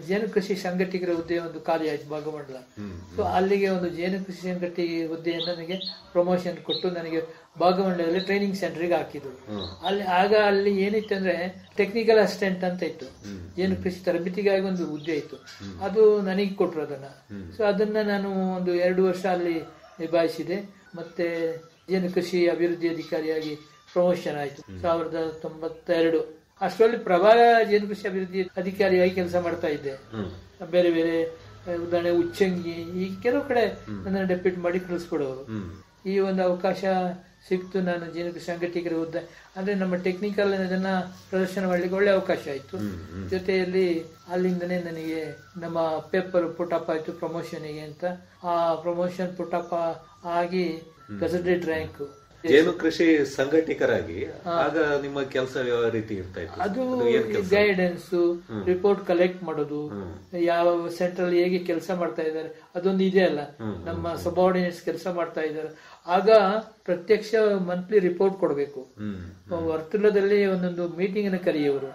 ಜೇನು ಕೃಷಿ ಸಂಘಟಕರ ಹುದ್ದೆ ಒಂದು ಖಾಲಿ ಆಯ್ತು ಭಾಗಮಂಡಲ. ಸೊ ಅಲ್ಲಿಗೆ ಒಂದು ಜೇನು ಕೃಷಿ ಸಂಘಟಕ ಹುದ್ದೆಯನ್ನು ನನಗೆ ಪ್ರಮೋಷನ್ ಕೊಟ್ಟು ನನಗೆ ಭಾಗಮಂಡಲದಲ್ಲಿ ಟ್ರೈನಿಂಗ್ ಸೆಂಟರ್ಗೆ ಹಾಕಿದ್ರು. ಅಲ್ಲಿ ಏನಿತ್ತು ಅಂದ್ರೆ ಟೆಕ್ನಿಕಲ್ ಅಸಿಸ್ಟೆಂಟ್ ಅಂತ ಇತ್ತು. ಜೇನು ಕೃಷಿ ತರಬೇತಿಗಾಗಿ ಒಂದು ಹುದ್ದೆ ಇತ್ತು, ಅದು ನನಗೆ ಕೊಟ್ರು ಅದನ್ನ. ಸೊ ಅದನ್ನ ನಾನು ಒಂದು 2 ವರ್ಷ ಅಲ್ಲಿ ನಿಭಾಯಿಸಿದೆ. ಮತ್ತೆ ಜೇನು ಕೃಷಿ ಅಭಿವೃದ್ಧಿ ಅಧಿಕಾರಿಯಾಗಿ ಪ್ರಮೋಷನ್ ಆಯ್ತು 1992. ಅಷ್ಟರಲ್ಲಿ ಪ್ರಭಾರ ಜೇನು ಕೃಷಿ ಅಭಿವೃದ್ಧಿ ಅಧಿಕಾರಿಯಾಗಿ ಕೆಲಸ ಮಾಡ್ತಾ ಇದ್ದೆ. ಬೇರೆ ಬೇರೆ ಉದಾಹರಣೆ ಉಚ್ಚಂಗಿ, ಈ ಕೆಲವು ಕಡೆ ನನ್ನ ಡೆಪ್ಯೂಟ್ ಮಾಡಿ ಕಳಿಸ್ಕೊಡೋರು. ಈ ಒಂದು ಅವಕಾಶ ಸಿಕ್ತು. ನಾನು ಜೇನು ಕೃಷಿ ಸಂಘಟಕರ ಹುದ್ದೆ ಅಂದ್ರೆ ನಮ್ಮ ಟೆಕ್ನಿಕಲ್ ಇದನ್ನ ಪ್ರದರ್ಶನ ಮಾಡ್ಲಿಕ್ಕೆ ಒಳ್ಳೆ ಅವಕಾಶ ಆಯ್ತು. ಜೊತೆಯಲ್ಲಿ ಅಲ್ಲಿಂದನೇ ನನಗೆ ನಮ್ಮ ಪೇಪರ್ ಪುಟಪ್ ಆಯ್ತು ಪ್ರಮೋಷನ್ಗೆ ಅಂತ. ಆ ಪ್ರಮೋಷನ್ ಪುಟಪ್ ಆಗಿ ಗಜೆಟೆಡ್ ರ್ಯಾಂಕ್ ಜೇನು ಕೃಷಿ ಸಂಘಟಕರಾಗಿ ಆಗ ನಿಮ್ಮ ಕೆಲಸ ಯಾವ ರೀತಿ ಇರ್ತಾ ಇತ್ತು? ಅದು ಗೈಡೆನ್ಸ್, ರಿಪೋರ್ಟ್ ಕಲೆಕ್ಟ್ ಮಾಡೋದು, ಯಾವ ಸೆಂಟ್ರಲ್ ಹೇಗೆ ಕೆಲಸ ಮಾಡ್ತಾ ಇದ್ದಾರೆ ಅದೊಂದು ಇದೆ ಅಲ್ಲ, ನಮ್ಮ ಸಬಾರ್ಡಿನೇಟ್ಸ್ ಕೆಲಸ ಮಾಡ್ತಾ ಇದ್ದಾರೆ. ಆಗ ಪ್ರತ್ಯಕ್ಷ ಮಂತ್ಲಿ ರಿಪೋರ್ಟ್ ಕೊಡಬೇಕು. ವರ್ತುಲದಲ್ಲಿ ಒಂದೊಂದು ಮೀಟಿಂಗ್ ಅನ್ನು ಕರೆಯುವರು.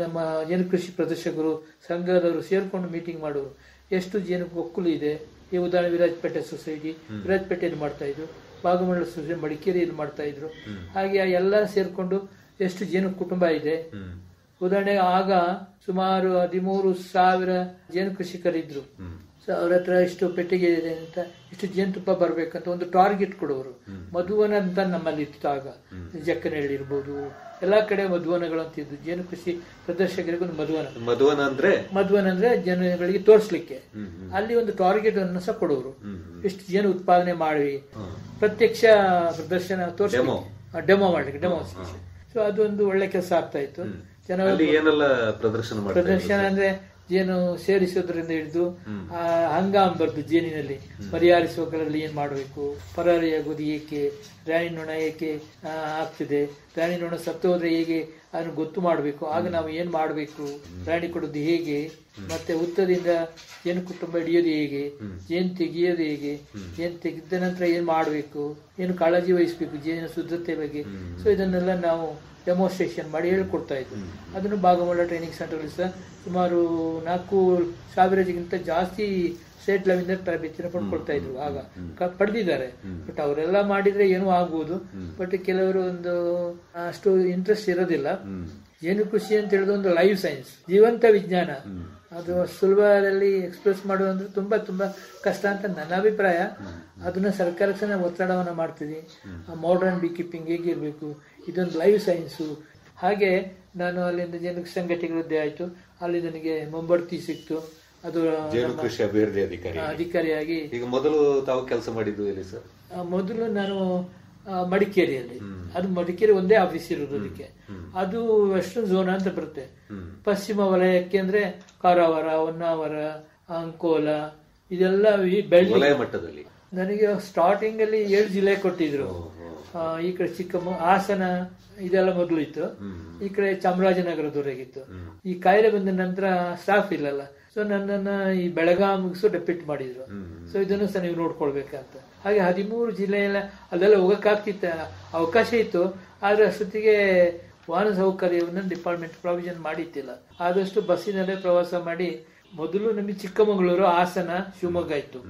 ನಮ್ಮ ಜೇನು ಕೃಷಿ ಪ್ರದರ್ಶಕರು ಸಂಘದವರು ಸೇರ್ಕೊಂಡು ಮೀಟಿಂಗ್ ಮಾಡುವರು. ಎಷ್ಟು ಜೇನು ಒಕ್ಕಲು ಇದೆ, ಈ ಉದಾಹರಣೆ ವಿರಾಜಪೇಟೆ ಸೊಸೈಟಿ ವಿರಾಜಪೇಟೆಯಲ್ಲಿ ಮಾಡ್ತಾ ಇದ್ರು, ಭಾಗಮಂಡಲ ಸೊಸೈಟಿ ಮಡಿಕೇರಿಯಲ್ಲಿ ಮಾಡ್ತಾ ಇದ್ರು. ಹಾಗೆ ಎಲ್ಲ ಸೇರ್ಕೊಂಡು ಎಷ್ಟು ಜೇನು ಕುಟುಂಬ ಇದೆ. ಉದಾಹರಣೆಗೆ ಆಗ ಸುಮಾರು 13,000 ಜೇನು ಕೃಷಿಕರಿದ್ರು. ಅವ್ರ ಹತ್ರ ಇಷ್ಟು ಪೆಟ್ಟಿಗೆ ಇದೆ ಅಂತ, ಇಷ್ಟು ಜೇನುತುಪ್ಪ ಬರ್ಬೇಕಂತ ಒಂದು ಟಾರ್ಗೆಟ್ ಕೊಡೋರು. ಮಧುವನ ಅಂತ ನಮ್ಮಲ್ಲಿ ಇತ್ತು ಆಗ. ಜಕ್ಕನಹಳ್ಳಿ ಇರ್ಬೋದು, ಎಲ್ಲಾ ಕಡೆ ಮಧುವನಗಳು ಅಂತಿದ್ದು. ಜೇನು ಕೃಷಿ ಪ್ರದರ್ಶಕರಿಗೆ ಒಂದು ಮಧುವನ ಅಂದ್ರೆ ಜನಗಳಿಗೆ ತೋರಿಸ್ಲಿಕ್ಕೆ ಅಲ್ಲಿ ಒಂದು ಟಾರ್ಗೆಟ್ ಅನ್ನು ಸಹ ಕೊಡೋರು. ಇಷ್ಟು ಜೇನು ಉತ್ಪಾದನೆ ಮಾಡಿ ಪ್ರತ್ಯಕ್ಷ ಪ್ರದರ್ಶನ ತೋರಿಸ ಡೆಮೋ ಮಾಡ್ಲಿಕ್ಕೆ, ಡೆಮೋ. ಸೊ ಅದೊಂದು ಒಳ್ಳೆ ಕೆಲಸ ಆಗ್ತಾ ಇತ್ತು. ಪ್ರದರ್ಶನ ಅಂದ್ರೆ ಜೇನು ಸೇರಿಸೋದ್ರಿಂದ ಹಿಡಿದು ಹಂಗಾಮ್ ಬರ್ದು ಜೇನಿನಲ್ಲಿ ಪರಿಹರಿಸುವುದರಲ್ಲಿ ಏನ್ ಮಾಡಬೇಕು, ಪರಾರಿಯಾಗೋದು ಏಕೆ, ರಾಣಿ ನೊಣ ಏಕೆ ಆಗ್ತಿದೆ, ರಾಣಿ ನೊಣ ಸತ್ತು ಹೋದ್ರೆ ಹೇಗೆ ಅದನ್ನು ಗೊತ್ತು ಮಾಡಬೇಕು, ಆಗ ನಾವು ಏನ್ ಮಾಡಬೇಕು, ರಾಣಿ ಕೊಡೋದು ಹೇಗೆ, ಮತ್ತೆ ಹುತ್ತದಿಂದ ಜೇನು ಕುಟುಂಬ ಹಿಡಿಯೋದು ಹೇಗೆ, ಜೇನು ತೆಗಿಯೋದು ಹೇಗೆ, ಜೇನು ತೆಗೆದ ನಂತರ ಏನ್ ಮಾಡಬೇಕು, ಏನು ಕಾಳಜಿ ವಹಿಸ್ಬೇಕು ಜೇನಿನ ಶುದ್ಧತೆ ಬಗ್ಗೆ. ಸೊ ಇದನ್ನೆಲ್ಲ ನಾವು ಡೆಮೋನ್ಸ್ಟ್ರೇಷನ್ ಮಾಡಿ ಹೇಳ್ಕೊಡ್ತಾ ಇದ್ವಿ. ಅದನ್ನು ಭಾಗಮಂಡಲ ಟ್ರೈನಿಂಗ್ ಸೆಂಟರ್ ಸಹ ಸುಮಾರು 4,000ಗಿಂತ ಜಾಸ್ತಿ ಸ್ಟೇಟ್ ಲೆವೆಲ್ ತರಬೇತಿನ ಪಡ್ಕೊಳ್ತಾ ಇದ್ರು. ಆಗ ಪಡೆದಿದ್ದಾರೆ. ಬಟ್ ಅವರೆಲ್ಲ ಮಾಡಿದ್ರೆ ಏನೂ ಆಗ್ಬೋದು. ಬಟ್ ಕೆಲವರು ಒಂದು ಅಷ್ಟು ಇಂಟ್ರೆಸ್ಟ್ ಇರೋದಿಲ್ಲ. ಜೇನು ಕೃಷಿ ಅಂತ ಹೇಳಿದ ಒಂದು ಲೈವ್ ಸೈನ್ಸ್, ಜೀವಂತ ವಿಜ್ಞಾನ. ಅದು ಸುಲಭದಲ್ಲಿ ಎಕ್ಸ್ಪ್ರೆಸ್ ಮಾಡೋದಂದ್ರೆ ತುಂಬಾ ತುಂಬಾ ಕಷ್ಟ ಅಂತ ನನ್ನ ಅಭಿಪ್ರಾಯ. ಅದನ್ನ ಸರ್ಕಾರಕ್ಕೆ ನಾವು ಒತ್ತಡವನ್ನ ಮಾಡ್ತೀವಿ. ಮಾಡರ್ನ್ ಬಿ ಕೀಪಿಂಗ್ ಹೇಗಿರ್ಬೇಕು, ಇದೊಂದು ಲೈವ್ ಸೈನ್ಸು. ಹಾಗೆ ನಾನು ಅಲ್ಲಿಂದ ಜೇನು ಸಂಘಟಕರದ್ದೇ ಆಯ್ತು. ಅಲ್ಲಿ ನನಗೆ ಮುಂಬಡ್ತಿ ಸಿಕ್ತು. ಅದು ಜೇನು ಕೃಷಿ ಅಭಿವೃದ್ಧಿ ಅಧಿಕಾರಿಯಾಗಿ. ಈಗ ಮೊದಲು ತಾವು ಕೆಲಸ ಮಾಡಿದ್ದು ಎಲ್ಲಿ ಸರ್? ಮೊದಲು ನಾನು ಮಡಿಕೇರಿಯಲ್ಲಿ. ಅದು ಮಡಿಕೇರಿ ಒಂದೇ ಆಫೀಸ್ ಇರೋದು. ಅದಕ್ಕೆ ಅದು ವೆಸ್ಟರ್ನ್ ಝೋನ್ ಅಂತ ಬರುತ್ತೆ. ಪಶ್ಚಿಮ ವಲಯಕ್ಕೆ ಅಂದ್ರೆ ಕಾರವಾರ, ಹೊನ್ನಾವರ, ಅಂಕೋಲ, ಇದೆಲ್ಲ ವಲಯ ಮಟ್ಟದಲ್ಲಿ. ನನಗೆ ಸ್ಟಾರ್ಟಿಂಗ್ ಅಲ್ಲಿ 7 ಜಿಲ್ಲೆ ಕೊಟ್ಟಿದ್ರು. ಈ ಕಡೆ ಹಾಸನ ಇದೆಲ್ಲ ಮೊದಲು ಇತ್ತು. ಈ ಕಡೆ ಚಾಮರಾಜನಗರದವರೆಗಿತ್ತು. ಈ ಕಾಯಿಲೆ ಬಂದ ನಂತರ ಸ್ಟಾಫ್ ಇಲ್ಲಲ್ಲ. ಸೊ ನನ್ನನ್ನ ಈ ಬೆಳಗಾವಿಗೂ ಡೆಪ್ಯೂಟ್ ಮಾಡಿದ್ರು. ಸೊ ಇದನ್ನು ಸಹ ನೀವು ನೋಡ್ಕೊಳ್ಬೇಕಂತ. ಹಾಗೆ 13 ಜಿಲ್ಲೆಯಲ್ಲ ಅಲ್ಲೆಲ್ಲ ಹೋಗಕ್ಕಾಗ್ತಿತ್ತ, ಅವಕಾಶ ಇತ್ತು. ಆದ್ರೆ ಅಷ್ಟೊತ್ತಿಗೆ ವಾಹನ ಸೌಕರ್ಯವನ್ನು ಡಿಪಾರ್ಟ್ಮೆಂಟ್ ಪ್ರಾವಿಷನ್ ಮಾಡಿತ್ತಿಲ್ಲ. ಆದಷ್ಟು ಬಸ್ಸಿನಲ್ಲೇ ಪ್ರವಾಸ ಮಾಡಿ. ಮೊದಲು ನಮಗೆ ಚಿಕ್ಕಮಗಳೂರು, ಹಾಸನ, ಶಿವಮೊಗ್ಗ ಇತ್ತು.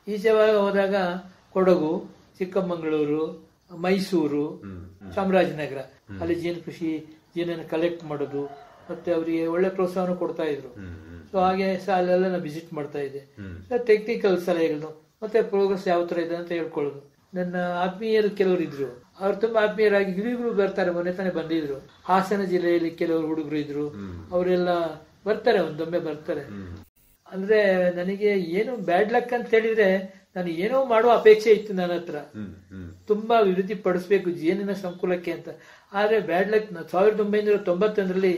ಈಚೆ ಹೋದಾಗ ಕೊಡಗು, ಚಿಕ್ಕಮಗಳೂರು, ಮೈಸೂರು, ಚಾಮರಾಜನಗರ, ಅಲ್ಲಿ ಜೇನು ಕೃಷಿ ಜೇನನ್ನು ಕಲೆಕ್ಟ್ ಮಾಡೋದು, ಮತ್ತೆ ಅವರಿಗೆ ಒಳ್ಳೆ ಪ್ರೋತ್ಸಾಹನ ಕೊಡ್ತಾ ಇದ್ರು. ಸೊ ಹಾಗೆ ಅಲ್ಲೆಲ್ಲ ನಾನು ವಿಸಿಟ್ ಮಾಡ್ತಾ ಇದ್ದೆ. ಟೆಕ್ನಿಕಲ್ ಸಲಹೆಗಳನ್ನು ಮತ್ತೆ ಪ್ರೋಗ್ರೆಸ್ ಯಾವ ತರ ಇದೆ ಅಂತ ಹೇಳ್ಕೊಳ್ಳೋದು. ನನ್ನ ಆತ್ಮೀಯರು ಕೆಲವರು ಇದ್ರು. ಅವ್ರು ತುಂಬಾ ಆತ್ಮೀಯರಾಗಿ ಈಗಲೂ ಬರ್ತಾರೆ. ಮೊನ್ನೆ ತಾನೇ ಬಂದಿದ್ರು. ಹಾಸನ ಜಿಲ್ಲೆಯಲ್ಲಿ ಕೆಲವರು ಹುಡುಗರು ಇದ್ರು. ಅವರೆಲ್ಲ ಬರ್ತಾರೆ, ಒಂದೊಮ್ಮೆ ಬರ್ತಾರೆ. ಅಂದ್ರೆ ನನಗೆ ಏನು ಬ್ಯಾಡ್ ಲಕ್ ಅಂತ ಹೇಳಿದ್ರೆ, ನಾನು ಏನೋ ಮಾಡುವ ಅಪೇಕ್ಷೆ ಇತ್ತು ನನ್ನ ಹತ್ರ. ತುಂಬಾ ಅಭಿವೃದ್ಧಿ ಪಡಿಸ್ಬೇಕು ಜೇನಿನ ಸಂಕುಲಕ್ಕೆ ಅಂತ. ಆದ್ರೆ ಬ್ಯಾಡ್ ಲಕ್ 1991ರಲ್ಲಿ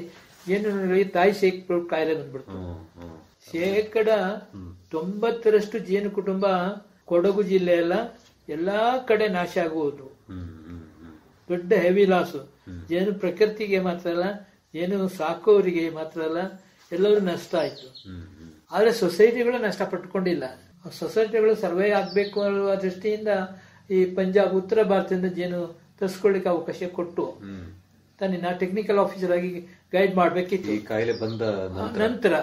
ಜೇನುಗಳಿಗೆ ತಾಯಿ ಶೇಕ್ ಕಾಯಿಲೆ ಬಂದ್ಬಿಡ್ತು. 90% ಜೇನು ಕುಟುಂಬ ಕೊಡಗು ಜಿಲ್ಲೆ ಎಲ್ಲಾ ಕಡೆ ನಾಶ ಆಗುವುದು. ದೊಡ್ಡ ಹೆವಿ ಲಾಸು. ಜೇನು ಪ್ರಕೃತಿಗೆ ಮಾತ್ರ ಅಲ್ಲ, ಜೇನು ಸಾಕೋರಿಗೆ ಮಾತ್ರ ಅಲ್ಲ, ಎಲ್ಲರೂ ನಷ್ಟ ಆಯ್ತು. ಆದ್ರೆ ಸೊಸೈಟಿಗಳು ನಷ್ಟ ಪಟ್ಕೊಂಡಿಲ್ಲ. ಸೊಸೈಟಿಗಳು ಸರ್ವೇ ಆಗ್ಬೇಕು ಅನ್ನುವ ದೃಷ್ಟಿಯಿಂದ ಈ ಪಂಜಾಬ್, ಉತ್ತರ ಭಾರತದಿಂದ ಜೇನು ತರಿಸ್ಕೊಳ್ಳಿಕ್ಕೆ ಅವಕಾಶ ಕೊಟ್ಟು ತಾನೇ ನಾ ಟೆಕ್ನಿಕಲ್ ಆಫೀಸರ್ ಆಗಿ ಗೈಡ್ ಮಾಡ್ಬೇಕಿತ್ತು. ಕಾಯಿಲೆ ಬಂದ ನಂತರ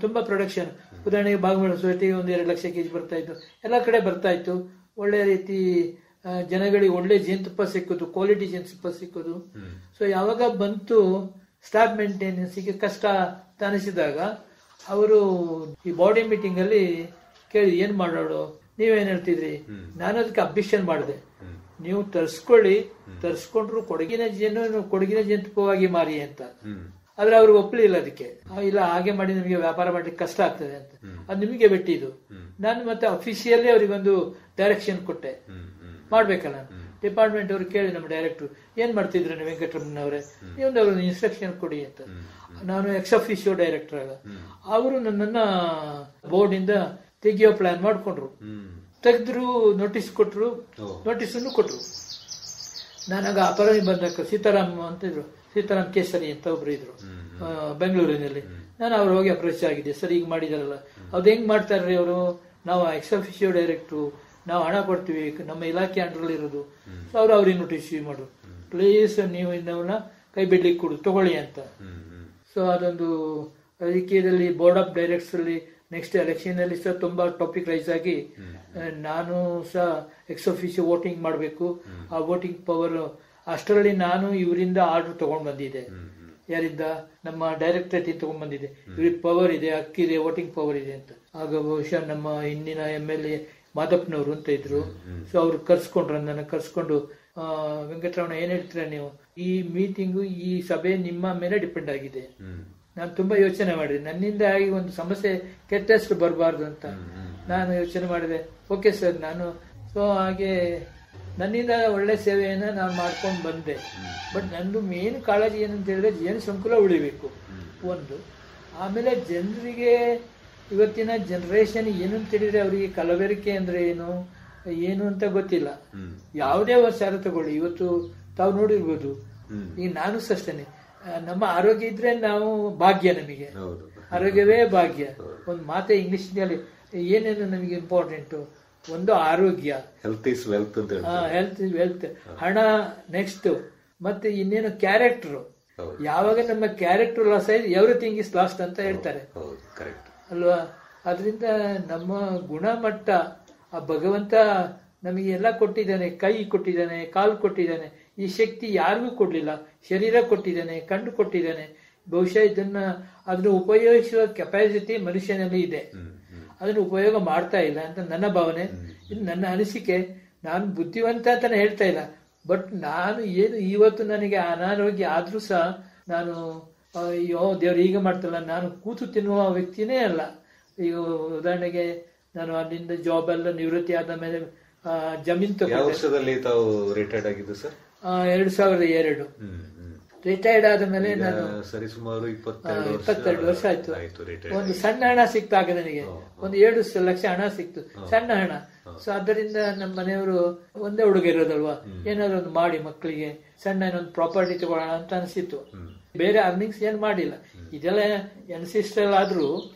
ತುಂಬಾ ಪ್ರೊಡಕ್ಷನ್. ಉದಾಹರಣೆಗೆ ಭಾಗಮಂಡಲ ಸೊಸೈಟಿ 1-2 ಲಕ್ಷ ಕೆಜಿ ಬರ್ತಾ ಇತ್ತು. ಎಲ್ಲ ಕಡೆ ಬರ್ತಾ ಇತ್ತು. ಒಳ್ಳೆ ರೀತಿ ಜನಗಳಿಗೆ ಒಳ್ಳೆ ಜೇನುತುಪ್ಪ ಸಿಕ್ಕೋದು, ಕ್ವಾಲಿಟಿ ಜೇನುತುಪ್ಪ ಸಿಕ್ಕೋದು. ಸೊ ಯಾವಾಗ ಬಂತು ಸ್ಟಾಫ್ ಮೇಂಟೆನೆನ್ಸ್ಗೆ ಕಷ್ಟ ಅಂತ ಅನಿಸಿದಾಗ ಅವರು ಈ ಬಾಡಿ ಮೀಟಿಂಗ್ ಅಲ್ಲಿ ಕೇಳಿ ಏನ್ ಮಾಡೋದು, ನೀವೇನ್ ಹೇಳ್ತಿದ್ರಿ? ನಾನು ಅದಕ್ಕೆ ಅಬ್ಜೆಕ್ಷನ್ ಮಾಡಿದೆ. ನೀವು ತರಿಸ್ಕೊಂಡ್ರು ಕೊಡಗಿನ ಜೇನುತುಪ್ಪವಾಗಿ ಮಾರಿ ಅಂತ. ಆದ್ರೆ ಅವ್ರಿಗೆ ಒಪ್ಪಲಿಲ್ಲ. ಅದಕ್ಕೆ ಇಲ್ಲ, ಹಾಗೆ ಮಾಡಿ ನಿಮಗೆ ವ್ಯಾಪಾರ ಮಾಡ್ಲಿಕ್ಕೆ ಕಷ್ಟ ಆಗ್ತದೆ ಅಂತ. ಅದು ನಿಮಗೆ ಬಿಟ್ಟಿದ್ದು. ನಾನು ಮತ್ತೆ ಅಫಿಷಿಯಲಿ ಅವರಿಗೊಂದು ಡೈರೆಕ್ಷನ್ ಕೊಟ್ಟೆ, ಮಾಡ್ಬೇಕಲ್ಲ. ಡಿಪಾರ್ಟ್ಮೆಂಟ್ ಅವ್ರು ಕೇಳಿ ನಮ್ಮ ಡೈರೆಕ್ಟರ್ ಏನ್ ಮಾಡ್ತಿದ್ರು ನೀವು ವೆಂಕಟರಮಣವರೇ, ನೀವೊಂದು ಇನ್ಸ್ಟ್ರಕ್ಷನ್ ಕೊಡಿ ಅಂತ. ನಾನು ಎಕ್ಸ್ ಅಫಿಷಿಯೋ ಡೈರೆಕ್ಟರ್ ಆಗ. ಅವರು ನನ್ನನ್ನ ಬೋರ್ಡ್ ಇಂದ ತೆಗಿಯೋ ಪ್ಲಾನ್ ಮಾಡ್ಕೊಂಡ್ರು. ತೆಗೆದ್ರು, ನೋಟಿಸ್ ಕೊಟ್ರು, ನೋಟಿಸ್ ಕೊಟ್ರು. ನಾನಾಗ ಅಪರಾಧಿ ಬಂದಾಗ ಸೀತಾರಾಮ್ ಅಂತ ಇದ್ರು, ಸೀತಾರಾಮ್ ಕೇಸರಿ ಅಂತ ಒಬ್ರು ಇದ್ರು ಬೆಂಗಳೂರಿನಲ್ಲಿ. ನಾನು ಅವ್ರು ಹೋಗಿ ಅಪ್ರೋಚ್ ಆಗಿದೆ, ಸರ್ ಈಗ ಮಾಡಿದಾರಲ್ಲ ಅದು ಹೆಂಗ್ ಮಾಡ್ತಾರ್ರಿ ಅವರು, ನಾವು ಎಕ್ಸ್ ಅಫಿಷಿಯೋ ಡೈರೆಕ್ಟ್ರು, ನಾವು ಹಣ ಕೊಡ್ತೀವಿ, ನಮ್ಮ ಇಲಾಖೆ ಅಂಡರ್ ಇರೋದು. ಅವ್ರಿಗೆ ನೋಟಿಸ್ ಇಶ್ಯೂ ಮಾಡು, ಪ್ಲೀಸ್ ನೀವು ಇನ್ನವನ್ನ ಕೈ ಬಿಡ್ಲಿಕ್ಕೆ ಕೊಡು ತಗೊಳ್ಳಿ ಅಂತ. ಸೊ ಅದೊಂದು ರಾಜಕೀಯದಲ್ಲಿ ಬೋರ್ಡ್ ಆಫ್ ಡೈರೆಕ್ಟರ್ಸ್ ಅಲ್ಲಿ ನೆಕ್ಸ್ಟ್ ಎಲೆಕ್ಷನ್ ಅಲ್ಲಿ ಸಹ ತುಂಬಾ ಟಾಪಿಕ್ ರೈಸ್ ಆಗಿ ನಾನು ಸಹ ಎಕ್ಸ್ ಅಫಿಷಿಯೋ ವೋಟಿಂಗ್ ಮಾಡಬೇಕು, ಆ ವೋಟಿಂಗ್ ಪವರ್ ಅಷ್ಟರಲ್ಲಿ ನಾನು ಇವರಿಂದ ಆರ್ಡರ್ ತಗೊಂಡ್ ಬಂದಿದ್ದೆ. ಯಾರಿಂದ? ನಮ್ಮ ಡೈರೆಕ್ಟರೇಟ್ ತಗೊಂಡ್ ಬಂದಿದೆ, ಇವ್ರಿಗೆ ಪವರ್ ಇದೆ, ಹಕ್ಕಿದೆ, ವೋಟಿಂಗ್ ಪವರ್ ಇದೆ ಅಂತ. ಆಗ ಬಹುಶಃ ನಮ್ಮ ಹಿಂದಿನ MLA ಮಾದಪ್ಪನವರು ಅಂತ ಇದ್ರು. ಸೊ ಅವ್ರು ಕರ್ಸ್ಕೊಂಡ್ರು, ನನ್ನ ಕರ್ಸ್ಕೊಂಡು, ವೆಂಕಟರಮಣ ಏನ್ ಹೇಳ್ತೀರಾ ನೀವು, ಈ ಮೀಟಿಂಗು ಈ ಸಭೆ ನಿಮ್ಮ ಮೇಲೆ ಡಿಪೆಂಡ್ ಆಗಿದೆ. ನಾನು ತುಂಬಾ ಯೋಚನೆ ಮಾಡಿದೆ, ನನ್ನಿಂದ ಆಗಿ ಒಂದು ಸಮಸ್ಯೆ ಕೆಟ್ಟ ಹೆಸರು ಬರಬಾರ್ದು ಅಂತ ನಾನು ಯೋಚನೆ ಮಾಡಿದೆ. ಓಕೆ ಸರ್, ನಾನು ಸೊ ಹಾಗೆ ನನ್ನಿಂದ ಒಳ್ಳೆ ಸೇವೆಯನ್ನ ನಾನು ಮಾಡ್ಕೊಂಡು ಬಂದೆ. ಬಟ್ ನಂದು ಮೇನ್ ಕಾಳಜಿ ಏನಂತ ಹೇಳಿದ್ರೆ ಜನ ಸಂಕುಲ ಉಳಿಬೇಕು ಒಂದು. ಆಮೇಲೆ ಜನರಿಗೆ ಇವತ್ತಿನ ಜನರೇಷನ್ ಏನು ಅಂತ ಹೇಳಿದ್ರೆ ಅವರಿಗೆ ಕಲಬೆರಕೆ ಅಂದ್ರೆ ಏನು ಅಂತ ಗೊತ್ತಿಲ್ಲ. ಯಾವುದೇ ವಿಚಾರ ತಗೊಳ್ಳಿ, ಇವತ್ತು ತಾವು ನೋಡಿರ್ಬೋದು, ಈಗ ನಾನು ಅಷ್ಟೇನೆ, ನಮ್ಮ ಆರೋಗ್ಯ ಇದ್ರೆ ನಾವು ಭಾಗ್ಯ, ನಮಗೆ ಆರೋಗ್ಯವೇ ಭಾಗ್ಯ. ಒಂದು ಮಾತೆ ಇಂಗ್ಲಿಷ್ ನಲ್ಲಿ ಏನೇನು ನಮಗೆ ಇಂಪಾರ್ಟೆಂಟ್, ಒಂದು ಆರೋಗ್ಯ, ಹೆಲ್ತ್ ಇಸ್ ವೆಲ್ತ್ ಅಂತ, ಹೆಲ್ತ್ ಇಸ್ ವೆಲ್ತ್, ಹಣ ನೆಕ್ಸ್ಟ್, ಮತ್ತೆ ಇನ್ನೇನು ಕ್ಯಾರೆಕ್ಟರ್. ಯಾವಾಗ ನಮ್ಮ ಕ್ಯಾರೆಕ್ಟರ್ ಲಾಸ್ ಆಯ್ತು ಎವ್ರಿಥಿಂಗ್ ಇಸ್ ಲಾಸ್ಟ್ ಅಂತ ಹೇಳ್ತಾರೆ ಅಲ್ವಾ. ಅದರಿಂದ ನಮ್ಮ ಗುಣಮಟ್ಟ ಆ ಭಗವಂತ ನಮಗೆ ಎಲ್ಲ ಕೊಟ್ಟಿದ್ದಾನೆ, ಕೈ ಕೊಟ್ಟಿದ್ದಾನೆ, ಕಾಲು ಕೊಟ್ಟಿದ್ದಾನೆ, ಈ ಶಕ್ತಿ ಯಾರಿಗೂ ಕೊಡ್ಲಿಲ್ಲ. ಶರೀರ ಕೊಟ್ಟಿದ್ದಾನೆ, ಕಣ್ಣು ಕೊಟ್ಟಿದ್ದಾನೆ. ಬಹುಶಃ ಅದನ್ನ ಉಪಯೋಗಿಸುವ ಕೆಪಾಸಿಟಿ ಮನುಷ್ಯನಲ್ಲಿ ಇದೆ, ಅದನ್ನು ಉಪಯೋಗ ಮಾಡ್ತಾ ಇಲ್ಲ ಅಂತ ನನ್ನ ಭಾವನೆ, ಇದು ನನ್ನ ಅನಿಸಿಕೆ. ನಾನು ಬುದ್ಧಿವಂತ ಅಂತಾನೆ ಹೇಳ್ತಾ ಇಲ್ಲ, ಬಟ್ ನಾನು ಏನು ಇವತ್ತು ನನಗೆ ಅನಾರೋಗ್ಯ ಆದ್ರೂ ಸಹ ನಾನು ಅಯ್ಯೋ ದೇವ್ರು ಈಗ ಮಾಡ್ತಲ್ಲ, ನಾನು ಕೂತು ತಿನ್ನುವ ವ್ಯಕ್ತಿನೇ ಅಲ್ಲ. ಈಗ ಉದಾಹರಣೆಗೆ ನಾನು ಅಲ್ಲಿಂದ ಜಾಬ್ ಎಲ್ಲ ನಿವೃತ್ತಿ ಆದ ಮೇಲೆ ಜಮೀನ್ ವರ್ಷದಲ್ಲಿ ತಾವು ರಿಟೈರ್ಡ್ ಆಗಿದ್ದು ಸರ್? 2002 ರಿಟೈರ್ಡ್ ಆದ ಮೇಲೆ ನಾನು ಸರಿಸುಮಾರು 22 ವರ್ಷ ಆಯ್ತು. ಒಂದು ಸಣ್ಣ ಹಣ ಸಿಕ್ತಾಗ ನನಗೆ ಒಂದು 7 ಲಕ್ಷ ಹಣ ಸಿಕ್ತು, ಸಣ್ಣ ಹಣ. ಸೊ ಅದರಿಂದ ನಮ್ಮ ಮನೆಯವರು ಒಂದೇ ಹುಡುಗ ಇರೋದಲ್ವಾ, ಏನಾದ್ರು ಒಂದು ಮಾಡಿ ಮಕ್ಕಳಿಗೆ ಸಣ್ಣ ಏನೊಂದು ಪ್ರಾಪರ್ಟಿ ತಗೊಳ್ಳೋಣ ಅಂತ ಅನಿಸಿತ್ತು. ಬೇರೆ ಅರ್ನಿಂಗ್ಸ್ ಏನ್ ಮಾಡಿಲ್ಲ, ಇದೆಲ್ಲ ಎನ್ಸಿಸ್ಟಲ್ ಆದ್ರೂ.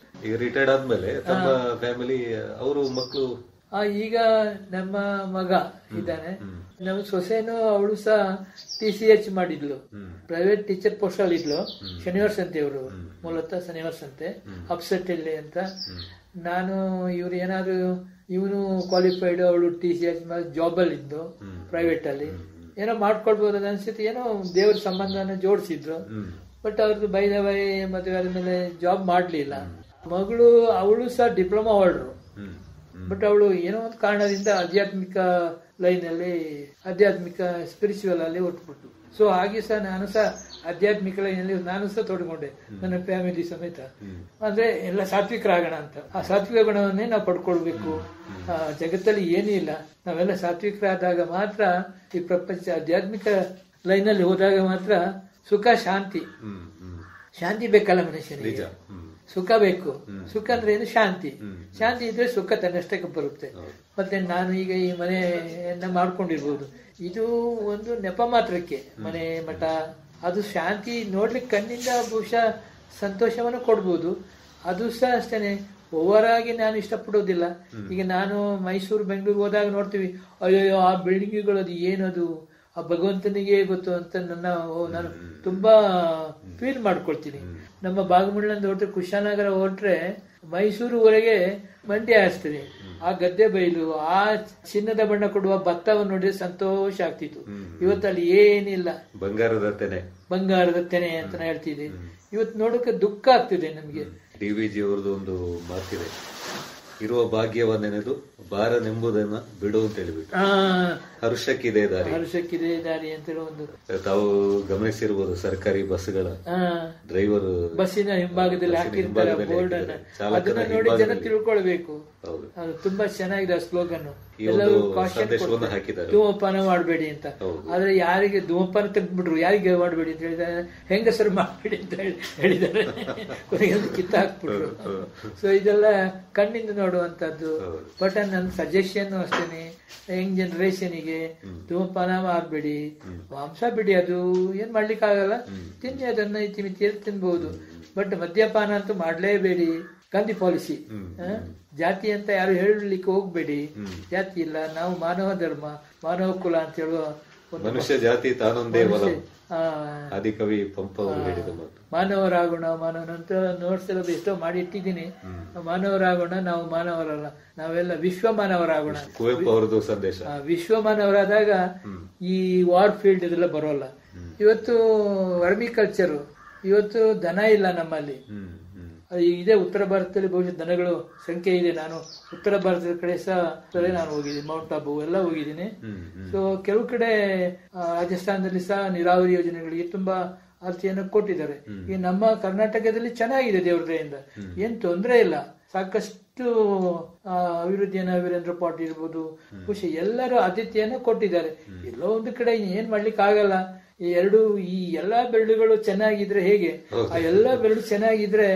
ಈಗ ರಿಟೈರ್ಡ್ ಆದ್ಮೇಲೆ ತಮ್ಮ ಫ್ಯಾಮಿಲಿ ಅವರು ಮಕ್ಕಳು? ಈಗ ನಮ್ಮ ಮಗ ಇದ್ದಾನೆ, ನಮ್ಮ ಸೊಸೆನು ಅವಳು ಸಹ TCH ಮಾಡಿದ್ಲು, ಪ್ರೈವೇಟ್ ಟೀಚರ್ ಪೋಸ್ಟ್ ಅಲ್ಲಿ ಇದ್ಲು. ಶನಿವಾರ ಸಂತೆ ಅವರು ಮೂಲತಃ ಶನಿವಾರ ಸಂತೆ ಅಪ್ಸೆಟ್ ಇಲ್ಲಿ ಅಂತ. ನಾನು ಇವ್ರು ಏನಾದ್ರು ಇವನು ಕ್ವಾಲಿಫೈಡ್, ಅವಳು TCH ಜಾಬ್ ಅಲ್ಲಿ ಇದ್ದು ಪ್ರೈವೇಟ್ ಅಲ್ಲಿ, ಏನೋ ಮಾಡ್ಕೊಳ್ಬಹುದು ಅನ್ಸುತ್ತೆ. ಏನೋ ದೇವ್ರ ಸಂಬಂಧನ ಜೋಡಿಸಿದ್ರು. ಬಟ್ ಅವ್ರದ್ದು ಬೈ ಮದುವೆ ಆದ್ಮೇಲೆ ಜಾಬ್ ಮಾಡ್ಲಿಲ್ಲ. ಮಗಳು ಅವಳು ಸಹ ಡಿಪ್ಲೊಮಾ ಹೋಲ್ಡ್ರು, ಬಟ್ ಅವಳು ಏನೋ ಒಂದು ಕಾರಣದಿಂದ ಆಧ್ಯಾತ್ಮಿಕ ಲೈನ್ ಅಲ್ಲಿ, ಆಧ್ಯಾತ್ಮಿಕ ಸ್ಪಿರಿಚುವಲ್ ಅಲ್ಲಿ ಹೊರಟ್ಬಿಟ್ಟು. ಸೊ ಹಾಗೆ ಸಹ ನಾನು ಸಹ ಆಧ್ಯಾತ್ಮಿಕ ಲೈನ್ ಅಲ್ಲಿ ನಾನು ಸಹ ತೊಡ್ಕೊಂಡೆ, ನನ್ನ ಫ್ಯಾಮಿಲಿ ಸಮೇತ. ಅಂದ್ರೆ ಎಲ್ಲ ಸಾತ್ವಿಕರಾಗೋಣ ಅಂತ. ಆ ಸಾತ್ವಿಕ ಗುಣವನ್ನೇ ನಾವು ಪಡ್ಕೊಳ್ಬೇಕು. ಜಗತ್ತಲ್ಲಿ ಏನೂ ಇಲ್ಲ, ನಾವೆಲ್ಲ ಸಾತ್ವಿಕರಾದಾಗ ಮಾತ್ರ ಈ ಪ್ರಪಂಚ ಆಧ್ಯಾತ್ಮಿಕ ಲೈನ್ ಅಲ್ಲಿ ಹೋದಾಗ ಮಾತ್ರ ಸುಖ ಶಾಂತಿ. ಶಾಂತಿ ಬೇಕಲ್ಲ ಮನುಷ್ಯನಿಗೆ, ಸುಖ ಬೇಕು. ಸುಖ ಅಂದ್ರೆ ಏನು? ಶಾಂತಿ. ಶಾಂತಿ ಇದ್ರೆ ಸುಖ ತನ್ನಷ್ಟಕ್ಕೆ ಬರುತ್ತೆ. ಮತ್ತೆ ನಾನು ಈಗ ಈ ಮನೆಯನ್ನ ಮಾಡ್ಕೊಂಡಿರ್ಬೋದು, ಇದು ಒಂದು ನೆಪ ಮಾತ್ರಕ್ಕೆ ಮನೆ ಮಠ. ಅದು ಶಾಂತಿ ನೋಡ್ಲಿಕ್ಕೆ ಕಣ್ಣಿಂದ ಬಹುಶಃ ಸಂತೋಷವನ್ನು ಕೊಡ್ಬೋದು, ಅದು ಸಹ ಅಷ್ಟೇನೆ. ಓವರ್ ಆಗಿ ನಾನು ಇಷ್ಟಪಡೋದಿಲ್ಲ. ಈಗ ನಾನು ಮೈಸೂರು ಬೆಂಗಳೂರು ಹೋದಾಗ ನೋಡ್ತೀವಿ, ಅಯ್ಯೋ ಆ ಬಿಲ್ಡಿಂಗ್ಗಳು ಅದು ಏನದು, ಆ ಭಗವಂತನಿಗೆ ಗೊತ್ತು ಅಂತ ನಾನು ತುಂಬಾ ಫೀಲ್ ಮಾಡ್ಕೊಳ್ತೀನಿ. ನಮ್ಮ ಭಾಗಮಂಡಲದಿಂದ ಹೊರಟ್ರೆ, ಕುಶಾನಗರ ಹೊರಟ್ರೆ ಮೈಸೂರುವರೆಗೆ ಮಂಡ್ಯ ಹಾರಿಸ್ತೀನಿ. ಆ ಗದ್ದೆ ಬೈಲು, ಆ ಚಿನ್ನದ ಬಣ್ಣ ಕೊಡುವ ಭತ್ತವನ್ನು ನೋಡಿದ್ರೆ ಸಂತೋಷ ಆಗ್ತಿತ್ತು. ಇವತ್ತಲ್ಲಿ ಏನಿಲ್ಲ, ಬಂಗಾರದ ತೆನೆ ಅಂತ ಹೇಳ್ತಿದ್ದೆ. ಇವತ್ತು ನೋಡೋಕೆ ದುಃಖ ಆಗ್ತಿದೆ ನಮ್ಗೆ. DVG ಅವ್ರದ್ದು ಒಂದು ಮಾತಿದೆ, ಇರುವ ಭಾಗ್ಯವನ್ನೆನೆದು ಬಾರನೆಂಬುದನ್ನ ಬಿಡು ಅಂತ ಹೇಳಿಬಿಟ್ಟು, ಹರ್ಷಕ್ಕಿದೆ ದಾರಿ, ಹರ್ಷಕ್ಕಿದೆ ದಾರಿ ಅಂತ ಹೇಳಿ ಒಂದು. ತಾವು ಗಮನಿಸಿರ್ಬೋದು, ಸರ್ಕಾರಿ ಬಸ್ಗಳ ಡ್ರೈವರ್ ಬಸ್ಸಿನ ಹಿಂಭಾಗದಲ್ಲಿ ಹಾಕಿರ್ತಾರೆ ಬೋರ್ಡ್ ಅನ್ನ, ಅದನ್ನ ನೋಡಿ ಜನ ತಿಳ್ಕೊಳ್ಬೇಕು. ಅದು ತುಂಬಾ ಚೆನ್ನಾಗಿದೆ ಆ ಸ್ಲೋಗನ್. ಈ ಎಲ್ಲರೂ ಒಂದು ಕಾಷನ್ ಸಂದೇಶವನ್ನು ಹಾಕಿದ್ದಾರೆ. ಧೂಮಪಾನ ಮಾಡಬೇಡಿ ಅಂತ. ಆದ್ರೆ ಯಾರಿಗೆ ಧೂಮಪಾನ ತೆಗೆದ್ಬಿಟ್ರು, ಯಾರಿಗೆ ಮಾಡಬೇಡಿ ಅಂತ ಹೇಳಿದ್ದಾರೆ, ಹೆಂಗಸರು ಮಾಡಬೇಡಿ ಅಂತ ಹೇಳಿದ್ದಾರೆ. ಕೊನೆಗೆ ಕಿತ್ತ ಹಾಕ್ಬಿಟ್ರು. ಸೊ ಇದೆಲ್ಲ ಕಣ್ಣಿಂದ ನೋಡುವಂತದ್ದು. ಬಟ್ ನನ್ನ ಸಜೆಷನ್ ಅಷ್ಟೇನೆ, ಯಂಗ್ ಜನರೇಷನ್ಗೆ ಧೂಮಪಾನ ಮಾಡಬೇಡಿ, ಮಾಂಸ ಬಿಡಿ, ಅದು ಏನ್ ಮಾಡ್ಲಿಕ್ಕೆ ಆಗಲ್ಲ, ತಿನ್ನಿ, ಅದನ್ನ ಇತಿಮಿತಿಯಲ್ಲಿ ತಿನ್ಬಹುದು. ಬಟ್ ಮದ್ಯಪಾನ ಅಂತೂ ಮಾಡ್ಲೇಬೇಡಿ. ಗಾಂಧಿ ಪಾಲಿಸಿ. ಜಾತಿ ಅಂತ ಯಾರು ಹೇಳಲಿಕ್ಕೆ ಹೋಗ್ಬೇಡಿ. ಜಾತಿ ಇಲ್ಲ, ನಾವು ಮಾನವ ಧರ್ಮ, ಮಾನವ ಕುಲ ಅಂತ ಹೇಳುವ ಮನುಷ್ಯ ಜಾತಿ ತಾನೊಂದೇ ಆದಿಕವಿ ಪಂಪ ಅವರು ಹೇಳಿದ ಮಾತು. ಮಾನವರಾಗೋಣ, ಮಾನವನಂತ ನೋಟ್ಸ್ ಎಲ್ಲ ಎಷ್ಟೋ ಮಾಡಿ ಇಟ್ಟಿದ್ದೀನಿ. ಮಾನವರಾಗೋಣ, ನಾವು ಮಾನವರಲ್ಲ, ನಾವೆಲ್ಲ ವಿಶ್ವ ಮಾನವರಾಗೋಣ. ಕುವೆಂಪು ಅವರದ್ದು ಸಂದೇಶ. ವಿಶ್ವ ಮಾನವರಾದಾಗ ಈ ವಾರ್ ಫೀಲ್ಡ್ ಇದೆಲ್ಲ ಬರೋಲ್ಲ. ಇವತ್ತು ವರ್ಮಿಕಲ್ಚರ್, ಇವತ್ತು ದನ ಇಲ್ಲ ನಮ್ಮಲ್ಲಿ. ಇದೇ ಉತ್ತರ ಭಾರತದಲ್ಲಿ ಬಹುಶಃ ದನಗಳು ಸಂಖ್ಯೆ ಇದೆ. ನಾನು ಉತ್ತರ ಭಾರತದ ಕಡೆ ಸಹ ನಾನು ಹೋಗಿದ್ದೀನಿ, ಮೌಂಟ್ ಆಬು ಎಲ್ಲ ಹೋಗಿದ್ದೀನಿ. ಸೊ ಕೆಲವು ಕಡೆ ರಾಜಸ್ಥಾನದಲ್ಲಿ ಸಹ ನೀರಾವರಿ ಯೋಜನೆಗಳಿಗೆ ತುಂಬಾ ಆಸ್ತಿಯನ್ನು ಕೊಟ್ಟಿದ್ದಾರೆ. ಈ ನಮ್ಮ ಕರ್ನಾಟಕದಲ್ಲಿ ಚೆನ್ನಾಗಿದೆ, ದೇವ್ರ ದಯೆಯಿಂದ ಏನ್ ತೊಂದರೆ ಇಲ್ಲ. ಸಾಕಷ್ಟು ಅಭಿವೃದ್ಧಿಯನ್ನ ವೀರೇಂದ್ರ ಪಾಟೀಲ್ ಇರ್ಬೋದು, ಖುಷಿ ಎಲ್ಲರೂ ಆತಿಥ್ಯನ ಕೊಟ್ಟಿದ್ದಾರೆ. ಎಲ್ಲೋ ಒಂದು ಕಡೆ ಏನ್ ಮಾಡ್ಲಿಕ್ಕೆ ಆಗಲ್ಲ. ಈ ಎಲ್ಲಾ ಬೆರಳುಗಳು ಚೆನ್ನಾಗಿದ್ರೆ ಹೇಗೆ, ಆ ಎಲ್ಲಾ ಬೆರಳು ಚೆನ್ನಾಗಿದ್ರೆ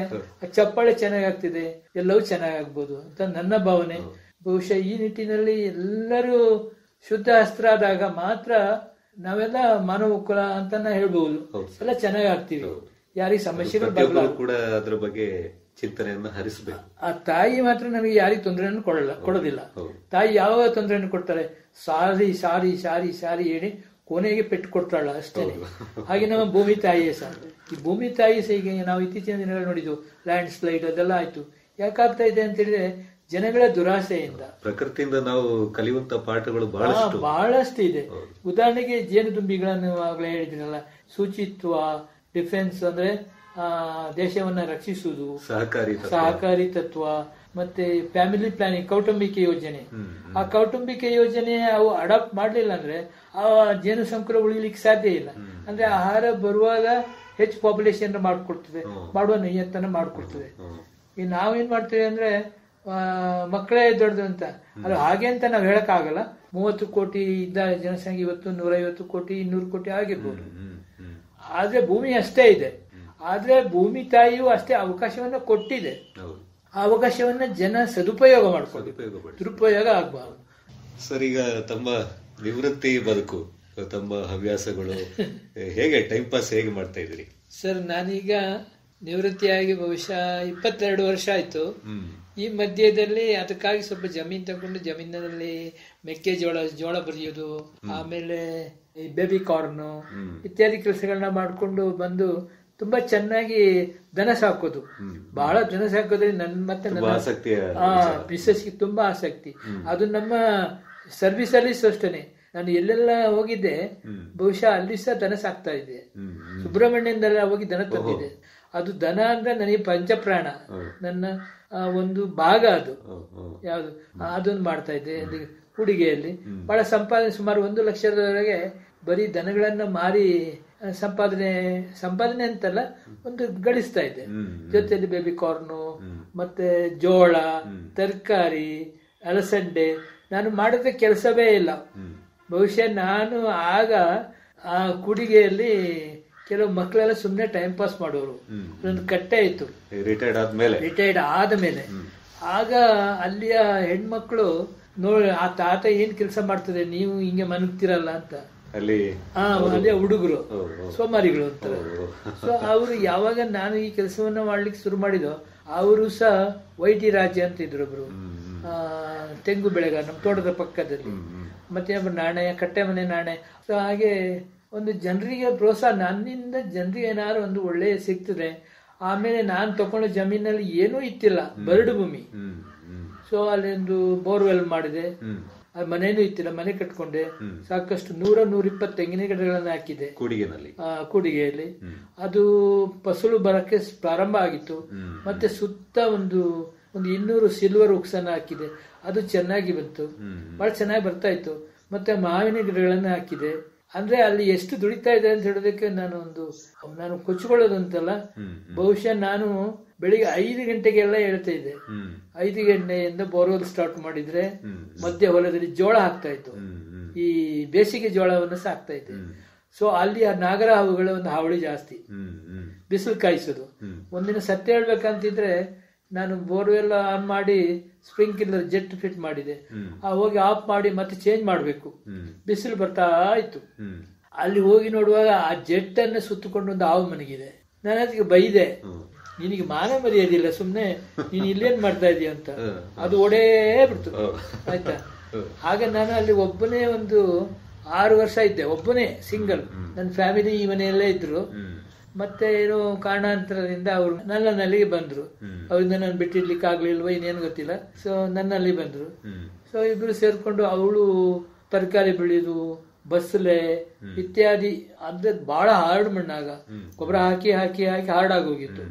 ಚಪ್ಪಾಳೆ ಚೆನ್ನಾಗಾಗ್ತಿದೆ, ಎಲ್ಲವೂ ಚೆನ್ನಾಗಾಗ್ಬೋದು ಅಂತ ನನ್ನ ಭಾವನೆ. ಬಹುಶಃ ಈ ನಿಟ್ಟಿನಲ್ಲಿ ಎಲ್ಲರೂ ಶುದ್ಧ ಅಸ್ತ್ರಾದಾಗ ಮಾತ್ರ ನಾವೆಲ್ಲ ಮಾನವ ಕುಲ ಅಂತ ಹೇಳ್ಬಹುದು. ಎಲ್ಲ ಚೆನ್ನಾಗಾಗ್ತೀವಿ, ಯಾರಿಗೆ ಸಮಸ್ಯೆಗಳು ಬರಲ್ಲ. ಕೂಡ ಅದ್ರ ಬಗ್ಗೆ ಚಿಂತನೆಯನ್ನ ಹರಿಸಬೇಕು. ಆ ತಾಯಿ ಮಾತ್ರ ನಮಗೆ ಯಾರಿಗೆ ತೊಂದರೆಯನ್ನು ಕೊಡೋದಿಲ್ಲ. ತಾಯಿ ಯಾವ ತೊಂದರೆಯನ್ನು ಕೊಡ್ತಾರೆ, ಸಾರಿ ಸಾರಿ ಸಾರಿ ಸಾರಿ ಹೇಳಿ ಕೊನೆಗೆ ಪೆಟ್ಟು ಕೊಡ್ತಾಳ ಅಷ್ಟೇ. ಹಾಗೆ ನಮ್ಮ ಭೂಮಿ ತಾಯಿಯೇ ಸಹ, ಈ ಭೂಮಿ ತಾಯಿ ಸಹ ಈಗ ನಾವು ಇತ್ತೀಚಿನ ದಿನಗಳಲ್ಲಿ ನೋಡಿದ್ವು, ಲ್ಯಾಂಡ್ ಸ್ಲೈಡ್ ಅದೆಲ್ಲ ಆಯ್ತು. ಯಾಕಾಗ್ತಾ ಇದೆ ಅಂತ ಹೇಳಿದ್ರೆ ಜನಗಳ ದುರಾಸೆಯಿಂದ. ಪ್ರಕೃತಿಯಿಂದ ನಾವು ಕಲಿಯುವಂತ ಪಾಠಗಳು ಬಹಳಷ್ಟು ಇದೆ. ಉದಾಹರಣೆಗೆ ಜೇನುದುಂಬಿಗಳನ್ನು ಆಗ್ಲೇ ಹೇಳಿದ್ರಲ್ಲ, ಶುಚಿತ್ವ, ಡಿಫೆನ್ಸ್ ಅಂದ್ರೆ ದೇಶವನ್ನ ರಕ್ಷಿಸುವುದು, ಸಹಕಾರಿ ತತ್ವ, ಮತ್ತೆ ಫ್ಯಾಮಿಲಿ ಪ್ಲಾನಿಂಗ್, ಕೌಟುಂಬಿಕ ಯೋಜನೆ. ಆ ಕೌಟುಂಬಿಕ ಯೋಜನೆ ಅವು ಅಡಾಪ್ಟ್ ಮಾಡ್ಲಿಲ್ಲ ಅಂದ್ರೆ ಆ ಜೇನು ಸಂಕುಲ ಉಳಿಲಿಕ್ಕೆ ಸಾಧ್ಯ ಇಲ್ಲ. ಅಂದ್ರೆ ಆಹಾರ ಬರುವಾಗ ಹೆಚ್ಚು ಪಾಪ್ಯುಲೇಷನ್ ಮಾಡ್ಕೊಡ್ತದೆ, ಮಾಡುವ ನಿಯತ್ತನ್ನ ಮಾಡ್ಕೊಡ್ತದೆ. ಈ ನಾವೇನ್ ಮಾಡ್ತೇವೆ ಅಂದ್ರೆ ಮಕ್ಕಳೇ ದೊಡ್ಡದು ಅಂತ, ಅದು ಹಾಗೆ ಅಂತ ನಾವ್ ಹೇಳಕ್ ಆಗಲ್ಲ. 30 ಕೋಟಿ ಇದ್ದ ಜನಸಂಖ್ಯೆ ಇವತ್ತು 150 ಕೋಟಿ 200 ಕೋಟಿ ಆಗಿರ್ಬೋದು. ಆದ್ರೆ ಭೂಮಿ ಅಷ್ಟೇ ಇದೆ. ಆದ್ರೆ ಭೂಮಿ ತಾಯಿಯು ಅಷ್ಟೇ ಅವಕಾಶವನ್ನ ಕೊಟ್ಟಿದೆ. ಆ ಅವಕಾಶವನ್ನ ಜನ ಸದುಪಯೋಗ ಮಾಡ್ಕೊಳ್ಳಿ, ದುರುಪಯೋಗ ಆಗ್ಬಾರ್ದು. ಸರ್, ಈಗ ತಮ್ಮ ನಿವೃತ್ತಿ ಬದುಕು, ತಮ್ಮ ಹವ್ಯಾಸಗಳು ಹೇಗೆ, ಟೈಮ್ ಪಾಸ್ ಹೇಗೆ ಮಾಡ್ತಾ ಇದ್ರಿ? ಸರ್, ನಾನೀಗ ನಿವೃತ್ತಿಯಾಗಿ ಬಹುಶಃ 22 ವರ್ಷ ಆಯ್ತು. ಈ ಮಧ್ಯದಲ್ಲಿ ಅದಕ್ಕಾಗಿ ಸ್ವಲ್ಪ ಜಮೀನ್ ತಗೊಂಡು ಜಮೀನಲ್ಲಿ ಜೋಳ ಬರೆಯೋದು, ಆಮೇಲೆ ಈ ಬೇಬಿ ಕಾರ್ನ್ ಇತ್ಯಾದಿ ಕೆಲಸಗಳನ್ನ ಮಾಡ್ಕೊಂಡು ಬಂದು ತುಂಬಾ ಚೆನ್ನಾಗಿ ದನ ಸಾಕೋದು. ಬಹಳ ದನ ಸಾಕೋದ್ರಲ್ಲಿ ನನ್ನ ಮಿಸ್ಸಸ್ಗೆ ತುಂಬಾ ಆಸಕ್ತಿ. ಅದು ನಮ್ಮ ಸರ್ವಿಸ್ ಅಲ್ಲಿ ಅಷ್ಟೇನೆ. ನಾನು ಎಲ್ಲೆಲ್ಲ ಹೋಗಿದ್ದೆ ಬಹುಶಃ ಅಲ್ಲಿ ಸಹ ದನ ಸಾಕ್ತಾ ಇದ್ದೆ. ಸುಬ್ರಹ್ಮಣ್ಯದಲ್ಲ ಹೋಗಿ ದನ ತಂದಿದ್ದೆ. ಅದು ದನ ಅಂದ್ರೆ ನನಗೆ ಪಂಚಪ್ರಾಣ, ನನ್ನ ಒಂದು ಭಾಗ. ಅದು ಯಾವುದು ಅದನ್ನು ಮಾಡ್ತಾ ಇದ್ದೆ ಹೂಡಿಗೆಯಲ್ಲಿ. ಬಹಳ ಸಂಪಾದನೆ, ಸುಮಾರು 1 ಲಕ್ಷದವರೆಗೆ ಬರೀ ದನಗಳನ್ನ ಮಾರಿ ಸಂಪಾದನೆ ಅಂತಲ್ಲ, ಒಂದು ಗಳಿಸ್ತಾ ಇದ್ದೆ. ಜೊತೆಯಲ್ಲಿ ಬೇಬಿ ಕಾರ್ನು, ಮತ್ತೆ ಜೋಳ, ತರಕಾರಿ, ಅಲಸಂಡೆ. ನಾನು ಮಾಡಿದ ಕೆಲಸವೇ ಇಲ್ಲ. ಬಹುಶಃ ನಾನು ಆಗ ಆ ಕೂಡಿಗೆಯಲ್ಲಿ ಕೆಲವು ಮಕ್ಕಳೆಲ್ಲ ಸುಮ್ಮನೆ ಟೈಮ್ ಪಾಸ್ ಮಾಡೋರು. ಒಂದು ಕಟ್ಟೆ ಇತ್ತು ರಿಟೈರ್ಡ್ ಆದ್ಮೇಲೆ. ಆಗ ಅಲ್ಲಿಯ ಹೆಣ್ಮಕ್ಳು ನೋಡಿ, ಆ ತಾತ ಏನ್ ಕೆಲಸ ಮಾಡ್ತದೆ, ನೀವು ಹಿಂಗೆ ಮನಗ್ತಿರಲ್ಲ ಅಂತ. ಅಲ್ಲಿಯ ಹುಡುಗರು ಸೋಮಾರಿಗಳು ಅಂತಾರೆ. ಸೊ ಅವರು ಯಾವಾಗ ನಾನು ಈ ಕೆಲಸವನ್ನ ಮಾಡ್ಲಿಕ್ಕೆ ಶುರು ಮಾಡಿದೋ, ಅವರು ಸಹ ವೈಟಿ ರಾಜ್ಯ ಅಂತ ಇದ್ರು ಒಬ್ರು, ತೆಂಗು ಬೆಳೆಗಾರ ನಮ್ಮ ತೋಟದ ಪಕ್ಕದಲ್ಲಿ. ಮತ್ತೆ ನಾಣೆ, ಕಟ್ಟೆ ಮನೆ ನಾಣೆ. ಸೊ ಹಾಗೆ ಒಂದು ಜನರಿಗೆ ಪ್ರೋತ್ಸಾಹ, ನನ್ನಿಂದ ಜನರಿಗೆ ಏನಾದ್ರು ಒಂದು ಒಳ್ಳೆಯ ಸಿಗ್ತದೆ. ಆಮೇಲೆ ನಾನು ತಗೊಂಡ ಜಮೀನಲ್ಲಿ ಏನೂ ಇತ್ತಿಲ್ಲ, ಬರಡು ಭೂಮಿ. ಸೊ ಅಲ್ಲಿ ಒಂದು ಬೋರ್ವೆಲ್ ಮಾಡಿದೆ. ಮನೇನೂ ಇತ್ತಿಲ್ಲ, ಮನೆ ಕಟ್ಕೊಂಡೆ. ಸಾಕಷ್ಟು 100-120 ತೆಂಗಿನ ಗಿಡಗಳನ್ನು ಹಾಕಿದೆ ಕೂಡಿಗೆಯಲ್ಲಿ. ಅದು ಫಸಲು ಬರಕ್ಕೆ ಪ್ರಾರಂಭ ಆಗಿತ್ತು. ಮತ್ತೆ ಸುತ್ತ ಒಂದು 200 ಸಿಲ್ವರ್ ಉಕ್ಸನ್ನ ಹಾಕಿದೆ. ಅದು ಚೆನ್ನಾಗಿ ಬಂತು, ಬಹಳ ಚೆನ್ನಾಗಿ ಬರ್ತಾ ಇತ್ತು. ಮತ್ತೆ ಮಾವಿನ ಗಿಡಗಳನ್ನ ಹಾಕಿದೆ. ಅಂದ್ರೆ ಅಲ್ಲಿ ಎಷ್ಟು ದುಡಿತಾ ಇದೆ ಅಂತ ಹೇಳೋದಕ್ಕೆ ನಾನು ಕೊಚ್ಕೊಳ್ಳೋದು ಅಂತಲ್ಲ, ಬಹುಶಃ ನಾನು ಬೆಳಿಗ್ಗೆ 5 ಗಂಟೆಗೆಲ್ಲ ಹೇಳ್ತಾ ಇದ್ದೆ. 5 ಗಂಟೆಯಿಂದ ಬೋರ್ವೆಲ್ ಸ್ಟಾರ್ಟ್ ಮಾಡಿದ್ರೆ ಮಧ್ಯ ಹೊಲದಲ್ಲಿ ಜೋಳ ಹಾಕ್ತಾ ಇತ್ತು. ಈ ಬೇಸಿಗೆ ಜೋಳವನ್ನು ಸಾಕ್ತಾ ಇದ್ದೆ. ಸೊ ಅಲ್ಲಿ ಆ ನಾಗರ ಹಾವುಗಳ ಒಂದು ಹಾವಳಿ ಜಾಸ್ತಿ, ಬಿಸಿಲು ಕಾಯಿಸೋದು. ಒಂದಿನ ಸತ್ಯ ಹೇಳ್ಬೇಕಂತಿದ್ರೆ ನಾನು ಬೋರ್ವೆಲ್ ಆನ್ ಮಾಡಿ ಸ್ಪ್ರಿಂಕ್ಲರ್ ಜೆಟ್ ಫಿಟ್ ಮಾಡಿದೆ. ಹೋಗಿ ಆಫ್ ಮಾಡಿ ಮತ್ತೆ ಚೇಂಜ್ ಮಾಡಬೇಕು, ಬಿಸಿಲು ಬರ್ತಾ ಇತ್ತು. ಅಲ್ಲಿ ಹೋಗಿ ನೋಡುವಾಗ ಆ ಜೆಟ್ ಅನ್ನ ಸುತ್ತಕೊಂಡು ಒಂದು ಹಾವು ಮನಗಿದೆ. ನಾನು ಅದಕ್ಕೆ ಬೈದೆ, ನಿನಗೆ ಮಾನ ಮರ್ಯಾದಿಲ್ಲ, ಸುಮ್ನೆ ನೀನ್ ಇಲ್ಲೇನ್ ಮಾಡ್ತಾ ಇದೀಯ ಅಂತ. ಅದು ಓಡೇ ಬಿಡ್ತು. ಆಯ್ತಾ, ಆಗ ನಾನು ಅಲ್ಲಿ ಒಬ್ಬನೇ ಒಂದು 6 ವರ್ಷ ಇದ್ದೆ, ಒಬ್ಬನೇ ಸಿಂಗಲ್. ನನ್ನ ಫ್ಯಾಮಿಲಿ ಈ ಮನೆಯಲ್ಲೇ ಇದ್ರು. ಮತ್ತೆ ಏನೋ ಕಾರಣಾಂತರದಿಂದ ಅವರು ನನ್ನಲ್ಲಿಗೆ ಬಂದ್ರು. ಅವರಿಂದ ನಾನು ಬಿಟ್ಟಿರ್ಲಿಕ್ಕೆ ಆಗ್ಲಿಲ್ವ ಇನ್ನೇನು ಗೊತ್ತಿಲ್ಲ. ಸೊ ನನ್ನಲ್ಲಿ ಬಂದ್ರು. ಸೊ ಇಬ್ರು ಸೇರ್ಕೊಂಡು ಅವಳು ತರಕಾರಿ ಬೆಳೆಯೋದು, ಬಸ್ಲೆ ಇತ್ಯಾದಿ. ಅದ್ ಬಹಳ ಹಾರ್ಡ್ ಮಣ್ಣಾಗ ಗೊಬ್ಬರ ಹಾಕಿ ಹಾಕಿ ಹಾಕಿ ಹಾರ್ಡ್ ಆಗೋಗಿತ್ತು.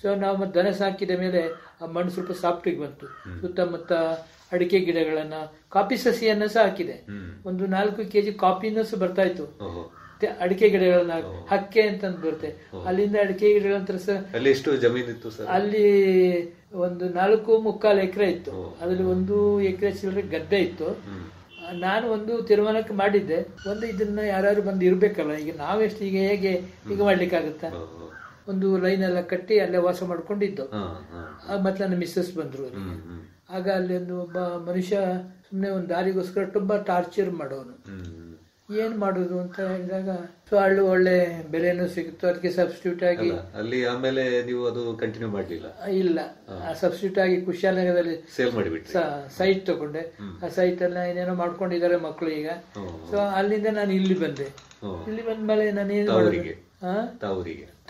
ಸೊ ನಾವು ಮತ್ತೆ ದನ ಸಾಕಿದ ಮೇಲೆ ಆ ಮಣ್ಣು ಸ್ವಲ್ಪ ಸಾಫ್ಟಿಗೆ ಬಂತು. ಸುತ್ತಮುತ್ತ ಅಡಿಕೆ ಗಿಡಗಳನ್ನ, ಕಾಫಿ ಸಸಿಯನ್ನ ಸಹ ಹಾಕಿದೆ. ಒಂದು 4 kg ಕಾಫಿನೂ ಸಹ ಬರ್ತಾ ಇತ್ತು. ಅಡಿಕೆ ಗಿಡಗಳನ್ನ ಹಕ್ಕೆ ಅಂತ ಬರುತ್ತೆ, ಅಲ್ಲಿಂದ ಅಡಿಕೆ ಗಿಡಗಳಂತ ಅಲ್ಲಿ ಎಷ್ಟು ಜಮೀನಿತ್ತು ಸರ್? ಅಲ್ಲಿ ಒಂದು 4.25 ಎಕರೆ ಇತ್ತು. ಅದ್ರಲ್ಲಿ 1 ಎಕರೆ ಚಿಲ್ಲರೆ ಗದ್ದೆ ಇತ್ತು. ನಾನು ಒಂದು ತೀರ್ಮಾನಕ್ಕೆ ಮಾಡಿದ್ದೆ, ಒಂದು ಇದನ್ನ ಯಾರು ಬಂದು ಇರ್ಬೇಕಲ್ಲ. ಈಗ ನಾವೆಷ್ಟು ಈಗ ಹೇಗೆ ಈಗ ಮಾಡ್ಲಿಕ್ಕಾಗತ್ತಾ? ಒಂದು ಲೈನ್ ಎಲ್ಲ ಕಟ್ಟಿ ಅಲ್ಲೇ ವಾಸ ಮಾಡ್ಕೊಂಡಿದ್ದು. ಮತ್ತೆ ನನ್ನ ಮಿಸ್ಸಸ್ ಬಂದ್ರು. ಆಗ ಅಲ್ಲಿ ಒಬ್ಬ ಮನುಷ್ಯ ಸುಮ್ನೆ ಒಂದು ದಾರಿಗೋಸ್ಕರ ತುಂಬಾ ಟಾರ್ಚರ್ ಮಾಡೋನು. ಏನ್ ಮಾಡುದು ಅಂತ ಹೇಳಿದಾಗ ಸೊ ಅಲ್ಲಿ ಒಳ್ಳೆ ಬೆಲೆನೂ ಸಿಗುತ್ತೋ, ಅದಕ್ಕೆ ಸಬ್ಸ್ಟಿಟ್ಯೂಟ್ ಆಗಿ ಅಲ್ಲಿ ಆಮೇಲೆ ನೀವು ಅದು ಕಂಟಿನ್ಯೂ ಮಾಡ್ಲಿಲ್ಲ? ಇಲ್ಲ, ಸಬ್ಸ್ಟಿಟ್ಯೂಟ್ ಆಗಿ ಕುಶಾಲನಗರದಲ್ಲಿ ಸೇಲ್ ಮಾಡಿಬಿಟ್ಟು ಸೈಟ್ ತಗೊಂಡೆ. ಆ ಸೈಟ್ ಎಲ್ಲ ಏನೇನೋ ಮಾಡ್ಕೊಂಡಿದ್ದಾರೆ ಮಕ್ಕಳು ಈಗ. ಸೊ ಅಲ್ಲಿಂದ ನಾನು ಇಲ್ಲಿ ಬಂದೆ. ಇಲ್ಲಿ ಬಂದ್ಮೇಲೆ ನಾನು ಏನ್ ಮಾಡೋದು,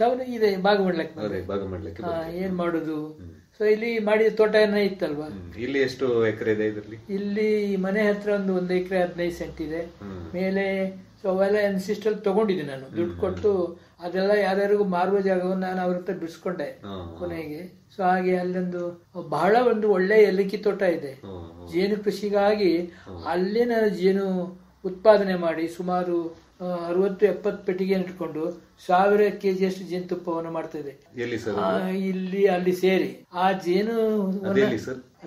ತಾವು ಇದೆ ಭಾಗಮಂಡಲಕ್ಕೆ ಏನ್ ಮಾಡುದು. ಸೊ ಇಲ್ಲಿ ಮಾಡಿದ ತೋಟ ಏನೋ ಇತ್ತಲ್ವಾ. ಇಲ್ಲಿ ಎಷ್ಟು ಎಕರೆ ಇದೆ ಇದರಲ್ಲಿ? ಇಲ್ಲಿ ಮನೆ ಹತ್ರ ಒಂದು ಎಕರೆ 15 ಸೆಂಟ್ ಇದೆ ಮೇಲೆ. ಸೊ ಅವೆಲ್ಲ ಎನ್ಸಿಸ್ಟಲ್ ತಗೊಂಡಿದ್ದೆ ನಾನು, ದುಡ್ಡು ಕೊಟ್ಟು. ಅದೆಲ್ಲ ಯಾರ್ಯಾರಿಗೂ ಮಾರುವ ಜಾಗವನ್ನು ನಾನು ಅವ್ರ ಹತ್ರ ಬಿಡಿಸ್ಕೊಂಡೆ ಕೊನೆಗೆ. ಸೊ ಹಾಗೆ ಅಲ್ಲೊಂದು ಬಹಳ ಒಂದು ಒಳ್ಳೆ ಏಲಕ್ಕಿ ತೋಟ ಇದೆ. ಜೇನು ಕೃಷಿಗಾಗಿ ಅಲ್ಲೇ ನಾನು ಜೇನು ಉತ್ಪಾದನೆ ಮಾಡಿ ಸುಮಾರು 60-70 ಪೆಟ್ಟಿಗೆ ಇಟ್ಕೊಂಡು 1000 kg ಅಷ್ಟು ಜೇನುತುಪ್ಪವನ್ನು ಮಾಡ್ತಾ ಇದೆ. ಇಲ್ಲಿ ಅಲ್ಲಿ ಸೇರಿ ಆ ಜೇನು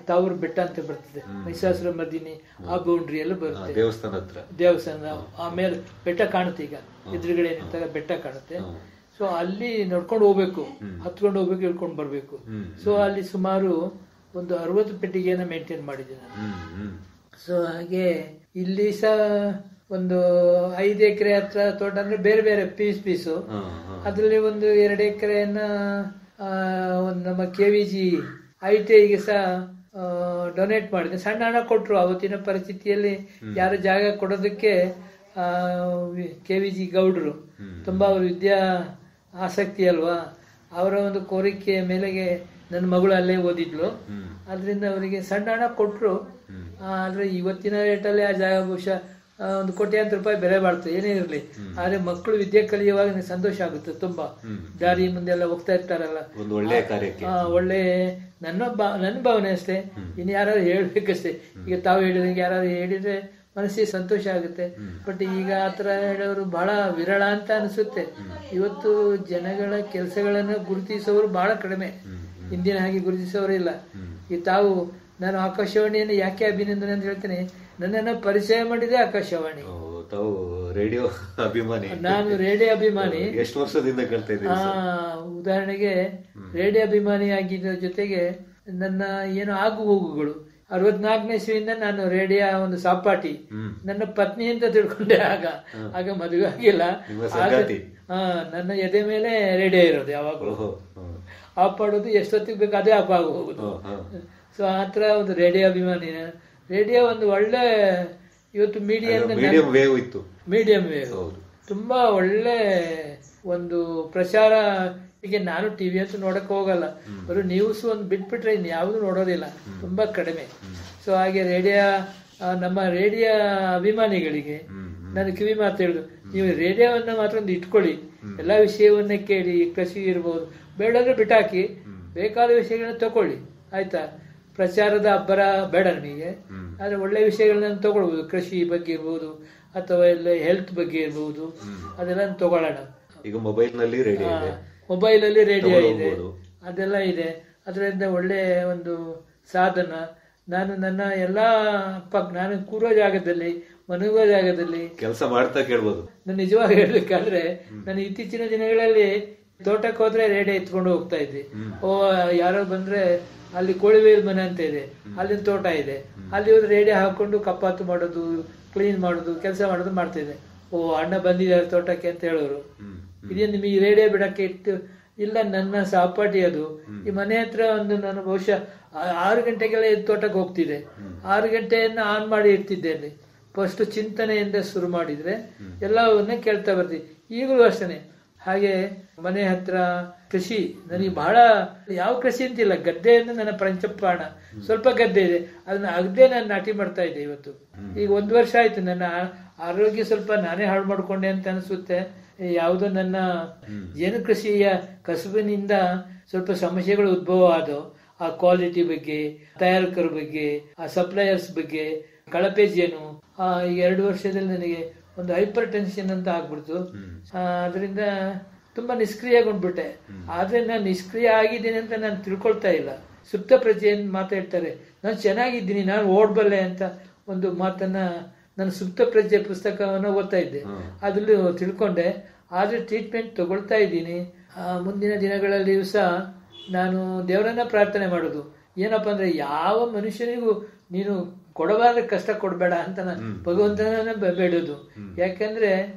ತಾವೂರು ಬೆಟ್ಟ ಅಂತ ಬರ್ತದೆ, ಮಹಿಷಾಸುರ ಮರ್ದಿನಿ ಆ ಬೌಂಡ್ರಿ ಎಲ್ಲ ಬರುತ್ತೆ, ದೇವಸ್ಥಾನ. ಆಮೇಲೆ ಬೆಟ್ಟ ಕಾಣುತ್ತೆ, ಈಗ ಎದುರುಗಡೆ ನಿಂತಾಗ ಬೆಟ್ಟ ಕಾಣುತ್ತೆ. ಸೊ ಅಲ್ಲಿ ನಡ್ಕೊಂಡು ಹೋಗ್ಬೇಕು, ಹತ್ಕೊಂಡು ಹೋಗ್ಬೇಕು, ಇಳ್ಕೊಂಡು ಬರ್ಬೇಕು. ಸೊ ಅಲ್ಲಿ ಸುಮಾರು ಒಂದು 60 ಪೆಟ್ಟಿಗೆಯನ್ನ ಮೇಂಟೈನ್ ಮಾಡಿದ್ದೆ ನಾನು. ಸೊ ಹಾಗೆ ಇಲ್ಲಿ ಸಹ ಒಂದು 5 ಎಕರೆ ಹತ್ರ ತೋಟ, ಅಂದ್ರೆ ಬೇರೆ ಬೇರೆ ಪೀಸು. ಅದ್ರಲ್ಲಿ ಒಂದು 2 ಎಕರೆಯನ್ನ ಒಂದು ನಮ್ಮ KVG ITIಗೆ ಸಹ ಡೊನೇಟ್ ಮಾಡಿದೆ. ಸಣ್ಣ ಹಣ ಕೊಟ್ರು. ಅವತ್ತಿನ ಪರಿಸ್ಥಿತಿಯಲ್ಲಿ ಯಾರು ಜಾಗ ಕೊಡೋದಕ್ಕೆ KVG ಗೌಡ್ರು ತುಂಬಾ ಅವ್ರ ವಿದ್ಯಾ ಆಸಕ್ತಿ ಅಲ್ವಾ, ಅವರ ಒಂದು ಕೋರಿಕೆಯ ಮೇಲೆಗೆ ನನ್ನ ಮಗಳು ಅಲ್ಲೇ ಓದಿದ್ಲು. ಅದರಿಂದ ಅವರಿಗೆ ಸಣ್ಣ ಹಣ ಕೊಟ್ರು. ಆದ್ರೆ ಇವತ್ತಿನ ರೇಟಲ್ಲಿ ಆ ಜಾಗ ಬಹುಶಃ 1 ಕೋಟ್ಯಾಂತರ ರೂಪಾಯಿ ಬೆಲೆ ಬಾಳ್ತದೆ, ಏನೇ ಇರಲಿ. ಆದ್ರೆ ಮಕ್ಕಳು ವಿದ್ಯೆ ಕಲಿಯುವಾಗ ಸಂತೋಷ ಆಗುತ್ತೆ ತುಂಬಾ. ದಾರಿ ಮುಂದೆಲ್ಲ ಹೋಗ್ತಾ ಇರ್ತಾರಲ್ಲ, ಒಳ್ಳೆ ನನ್ನ ಭಾವನೆ ಅಷ್ಟೇ. ಇನ್ನು ಯಾರು ಹೇಳ್ಬೇಕಷ್ಟೇ. ಈಗ ತಾವು ಹೇಳಿದಂಗೆ ಯಾರು ಹೇಳಿದ್ರೆ ಮನಸ್ಸಿಗೆ ಸಂತೋಷ ಆಗುತ್ತೆ. ಬಟ್ ಈಗ ಆತರ ಹೇಳೋರು ಬಹಳ ವಿರಳ ಅಂತ ಅನಿಸುತ್ತೆ. ಇವತ್ತು ಜನಗಳ ಕೆಲಸಗಳನ್ನು ಗುರುತಿಸೋರು ಬಹಳ ಕಡಿಮೆ, ಹಿಂದಿನ ಹಾಗೆ ಗುರುತಿಸೋರಿಲ್ಲ. ಈ ತಾವು ನಾನು ಆಕಾಶವಾಣಿಯನ್ನು ಯಾಕೆ ಅಭಿನಂದನೆ ಅಂತ ಹೇಳ್ತೇನೆ, ನನ್ನನ್ನು ಪರಿಚಯ ಮಾಡಿದೆ ಆಕಾಶವಾಣಿ. ತಾವು ರೇಡಿಯೋ ಅಭಿಮಾನಿ? ನಾನು ರೇಡಿಯೋ ಅಭಿಮಾನಿ. ಎಷ್ಟು ವರ್ಷದಿಂದ ಕೇಳ್ತಾ ಇದ್ದೀರಿ? ಉದಾಹರಣೆಗೆ ರೇಡಿಯೋ ಅಭಿಮಾನಿ ಆಗಿದ್ದ ಜೊತೆಗೆ ನನ್ನ ಏನು ಆಗು ಹೋಗುಗಳು 64ನೇ ಇಸ್ವಿಯಿಂದ ನಾನು ರೇಡಿಯೋ ಒಂದು ಸಹಪಾಠಿ. ನನ್ನ ಪತ್ನಿ ಅಂತ ತಿಳ್ಕೊಂಡೆ. ಆಗ ಮದುವೆ ಆಗಿಲ್ಲ. ನನ್ನ ಎದೆ ಮೇಲೆ ರೇಡಿಯೋ ಇರೋದು ಯಾವಾಗಲೂ. ಆಫ್ ಮಾಡೋದು ಎಷ್ಟೊತ್ತಿಗೆ ಬೇಕು ಅದೇ ಆಫ್ ಆಗಿ ಹೋಗುದು. ಸೊ ಆತರ ಒಂದು ರೇಡಿಯೋ ಅಭಿಮಾನಿ. ರೇಡಿಯೋ ಒಂದು ಒಳ್ಳೆ ಇವತ್ತು ಮೀಡಿಯಂ ವೇವ್ ತುಂಬಾ ಒಳ್ಳೆ ಒಂದು ಪ್ರಚಾರ. ಈಗ ನಾನು ಟಿವಿ ಅಂತೂ ನೋಡಕ್ ಹೋಗಲ್ಲ, ಬರೀ ನ್ಯೂಸ್ ಒಂದು ಬಿಟ್ಬಿಟ್ರೆ ಇನ್ನು ಯಾವುದು ನೋಡೋದಿಲ್ಲ, ತುಂಬಾ ಕಡಿಮೆ. ಸೊ ಹಾಗೆ ರೇಡಿಯೋ ನಮ್ಮ ರೇಡಿಯೋ ಅಭಿಮಾನಿಗಳಿಗೆ ನಾನು ಕಿವಿ ಮಾತು ಹೇಳುದು, ನೀವು ರೇಡಿಯೋವನ್ನ ಮಾತ್ರ ಒಂದು ಇಟ್ಕೊಳ್ಳಿ, ಎಲ್ಲಾ ವಿಷಯವನ್ನ ಕೇಳಿ. ಕೃಷಿ ಇರ್ಬೋದು, ಬೇಡಂದ್ರೆ ಬಿಟ್ಟಾಕಿ, ಬೇಕಾದ ವಿಷಯಗಳನ್ನ ತಗೊಳ್ಳಿ, ಆಯ್ತಾ. ಪ್ರಚಾರದ ಅಬ್ಬರ ಬೇಡ ನಮಗೆ. ಆದ್ರೆ ಒಳ್ಳೆ ವಿಷಯಗಳನ್ನ ತಗೊಳ್ಬಹುದು, ಕೃಷಿ ಬಗ್ಗೆ ಇರ್ಬೋದು ಅಥವಾ ಎಲ್ಲ ಹೆಲ್ತ್ ಬಗ್ಗೆ ಇರ್ಬೋದು, ಅದೆಲ್ಲ ತಗೊಳ್ಳೋಣ. ಈಗ ಮೊಬೈಲ್ ನಲ್ಲಿ ರೇಡಿಯೋ ಇದೆ, ಮೊಬೈಲ್ ಅಲ್ಲಿ ರೇಡಿಯೋ ಇದೆ, ಅದೆಲ್ಲ ಇದೆ. ಅದರಿಂದ ಒಳ್ಳೆ ಒಂದು ಸಾಧನ. ನಾನು ನನ್ನ ಎಲ್ಲ ನಾನು ಕೂರೋ ಜಾಗದಲ್ಲಿ, ಮನಗೋ ಜಾಗದಲ್ಲಿ ಕೆಲಸ ಮಾಡ್ತಾ ಕೇಳ್ಬೋದು. ನಾನು ನಿಜವಾಗಿ ಹೇಳ್ಬೇಕಾದ್ರೆ ನಾನು ಇತ್ತೀಚಿನ ದಿನಗಳಲ್ಲಿ ತೋಟಕ್ಕೆ ಹೋದ್ರೆ ರೇಡಿಯೋ ಎತ್ಕೊಂಡು ಹೋಗ್ತಾ ಇದ್ದೆ. ಯಾರೋ ಬಂದ್ರೆ ಅಲ್ಲಿ ಕೋಳಿವೇಲ್ ಮನೆ ಅಂತ ಇದೆ, ಅಲ್ಲಿನ ತೋಟ ಇದೆ, ಅಲ್ಲಿ ಹೋದ್ರೆ ರೇಡಿಯೋ ಹಾಕೊಂಡು ಕಪಾತು ಮಾಡೋದು, ಕ್ಲೀನ್ ಮಾಡೋದು, ಕೆಲಸ ಮಾಡೋದು ಮಾಡ್ತಾ ಇದ್ದೆ. ಅಣ್ಣ ಬಂದಿದ್ದಾರೆ ತೋಟಕ್ಕೆ ಅಂತ ಹೇಳೋರು. ಇದೇನು ನಿಮಗೆ ರೇಡಿಯೋ ಬಿಡಕ್ಕೆ ಇಟ್ಟು? ಇಲ್ಲ, ನನ್ನ ಸಹಪಾಠಿ ಅದು. ಈ ಮನೆ ಹತ್ರ ಒಂದು ನಾನು ಬಹುಶಃ 6 ಗಂಟೆಗೆಲ್ಲ ತೋಟಕ್ಕೆ ಹೋಗ್ತಿದ್ದೆ. 6 ಗಂಟೆಯನ್ನ ಆನ್ ಮಾಡಿ ಇರ್ತಿದ್ದೇನೆ. ಫಸ್ಟ್ ಚಿಂತನೆಯಿಂದ ಶುರು ಮಾಡಿದ್ರೆ ಎಲ್ಲವನ್ನ ಕೇಳ್ತಾ ಬರ್ತೀವಿ. ಈಗಲೂ ಅಷ್ಟೇ. ಹಾಗೆ ಮನೆ ಹತ್ರ ಕೃಷಿ ನನಗೆ ಬಹಳ, ಯಾವ ಕೃಷಿ ಅಂತಿಲ್ಲ, ಗದ್ದೆಯನ್ನು ನನ್ನ ಪಂಚಪ್ರಾಣ. ಸ್ವಲ್ಪ ಗದ್ದೆ ಇದೆ, ಅದನ್ನ ಅಗದೆ ನಾನು ನಾಟಿ ಮಾಡ್ತಾ ಇದ್ದೆ ಇವತ್ತು. ಈಗ 1 ವರ್ಷ ಆಯ್ತು. ನನ್ನ ಆರೋಗ್ಯ ಸ್ವಲ್ಪ ನಾನೇ ಹಾಳು ಮಾಡ್ಕೊಂಡೆ ಅಂತ ಅನಿಸುತ್ತೆ. ಯಾವುದೋ ನನ್ನ ಜೇನು ಕೃಷಿಯ ಕಸುಬಿನಿಂದ ಸ್ವಲ್ಪ ಸಮಸ್ಯೆಗಳು ಉದ್ಭವ ಆದವು. ಆ ಕ್ವಾಲಿಟಿ ಬಗ್ಗೆ, ತಯಾರಕರ ಬಗ್ಗೆ, ಆ ಸಪ್ಲೈಯರ್ಸ್ ಬಗ್ಗೆ, ಕಳಪೆ ಜೇನು. ಈ 2 ವರ್ಷದಲ್ಲಿ ನನಗೆ ಒಂದು ಹೈಪರ್ ಟೆನ್ಷನ್ ಅಂತ ಆಗ್ಬಿಡ್ತು. ಅದರಿಂದ ತುಂಬಾ ನಿಷ್ಕ್ರಿಯಗೊಂಡ್ಬಿಟ್ಟೆ. ಆದ್ರೆ ನಾನು ನಿಷ್ಕ್ರಿಯ ಆಗಿದ್ದೀನಿ ಅಂತ ನಾನು ತಿಳ್ಕೊಳ್ತಾ ಇಲ್ಲ. ಸುಪ್ತ ಪ್ರಜ್ಞೆಯನ್ನು ಮಾತಾಡ್ತಾರೆ, ನಾನು ಚೆನ್ನಾಗಿದ್ದೀನಿ, ನಾನು ಓಡ್ಬಲ್ಲೆ ಅಂತ ಒಂದು ಮಾತನ್ನ ನಾನು ಸುಪ್ತ ಪ್ರಜ್ಞೆ ಪುಸ್ತಕವನ್ನು ಓದ್ತಾ ಇದ್ದೆ. ಅದ್ರಲ್ಲಿ ತಿಳ್ಕೊಂಡೆ. ಆದ್ರೆ ಟ್ರೀಟ್ಮೆಂಟ್ ತಗೊಳ್ತಾ ಇದ್ದೀನಿ. ಮುಂದಿನ ದಿನಗಳಲ್ಲಿ ಸಹ ನಾನು ದೇವರನ್ನ ಪ್ರಾರ್ಥನೆ ಮಾಡೋದು ಏನಪ್ಪಾ ಅಂದ್ರೆ, ಯಾವ ಮನುಷ್ಯನಿಗೂ ನೀನು ಕೊಡಬಾರ್ದ ಕಷ್ಟ ಕೊಡಬೇಡ ಅಂತ ನಾನು ಭಗವಂತನ ಬೇಡೋದು. ಯಾಕಂದ್ರೆ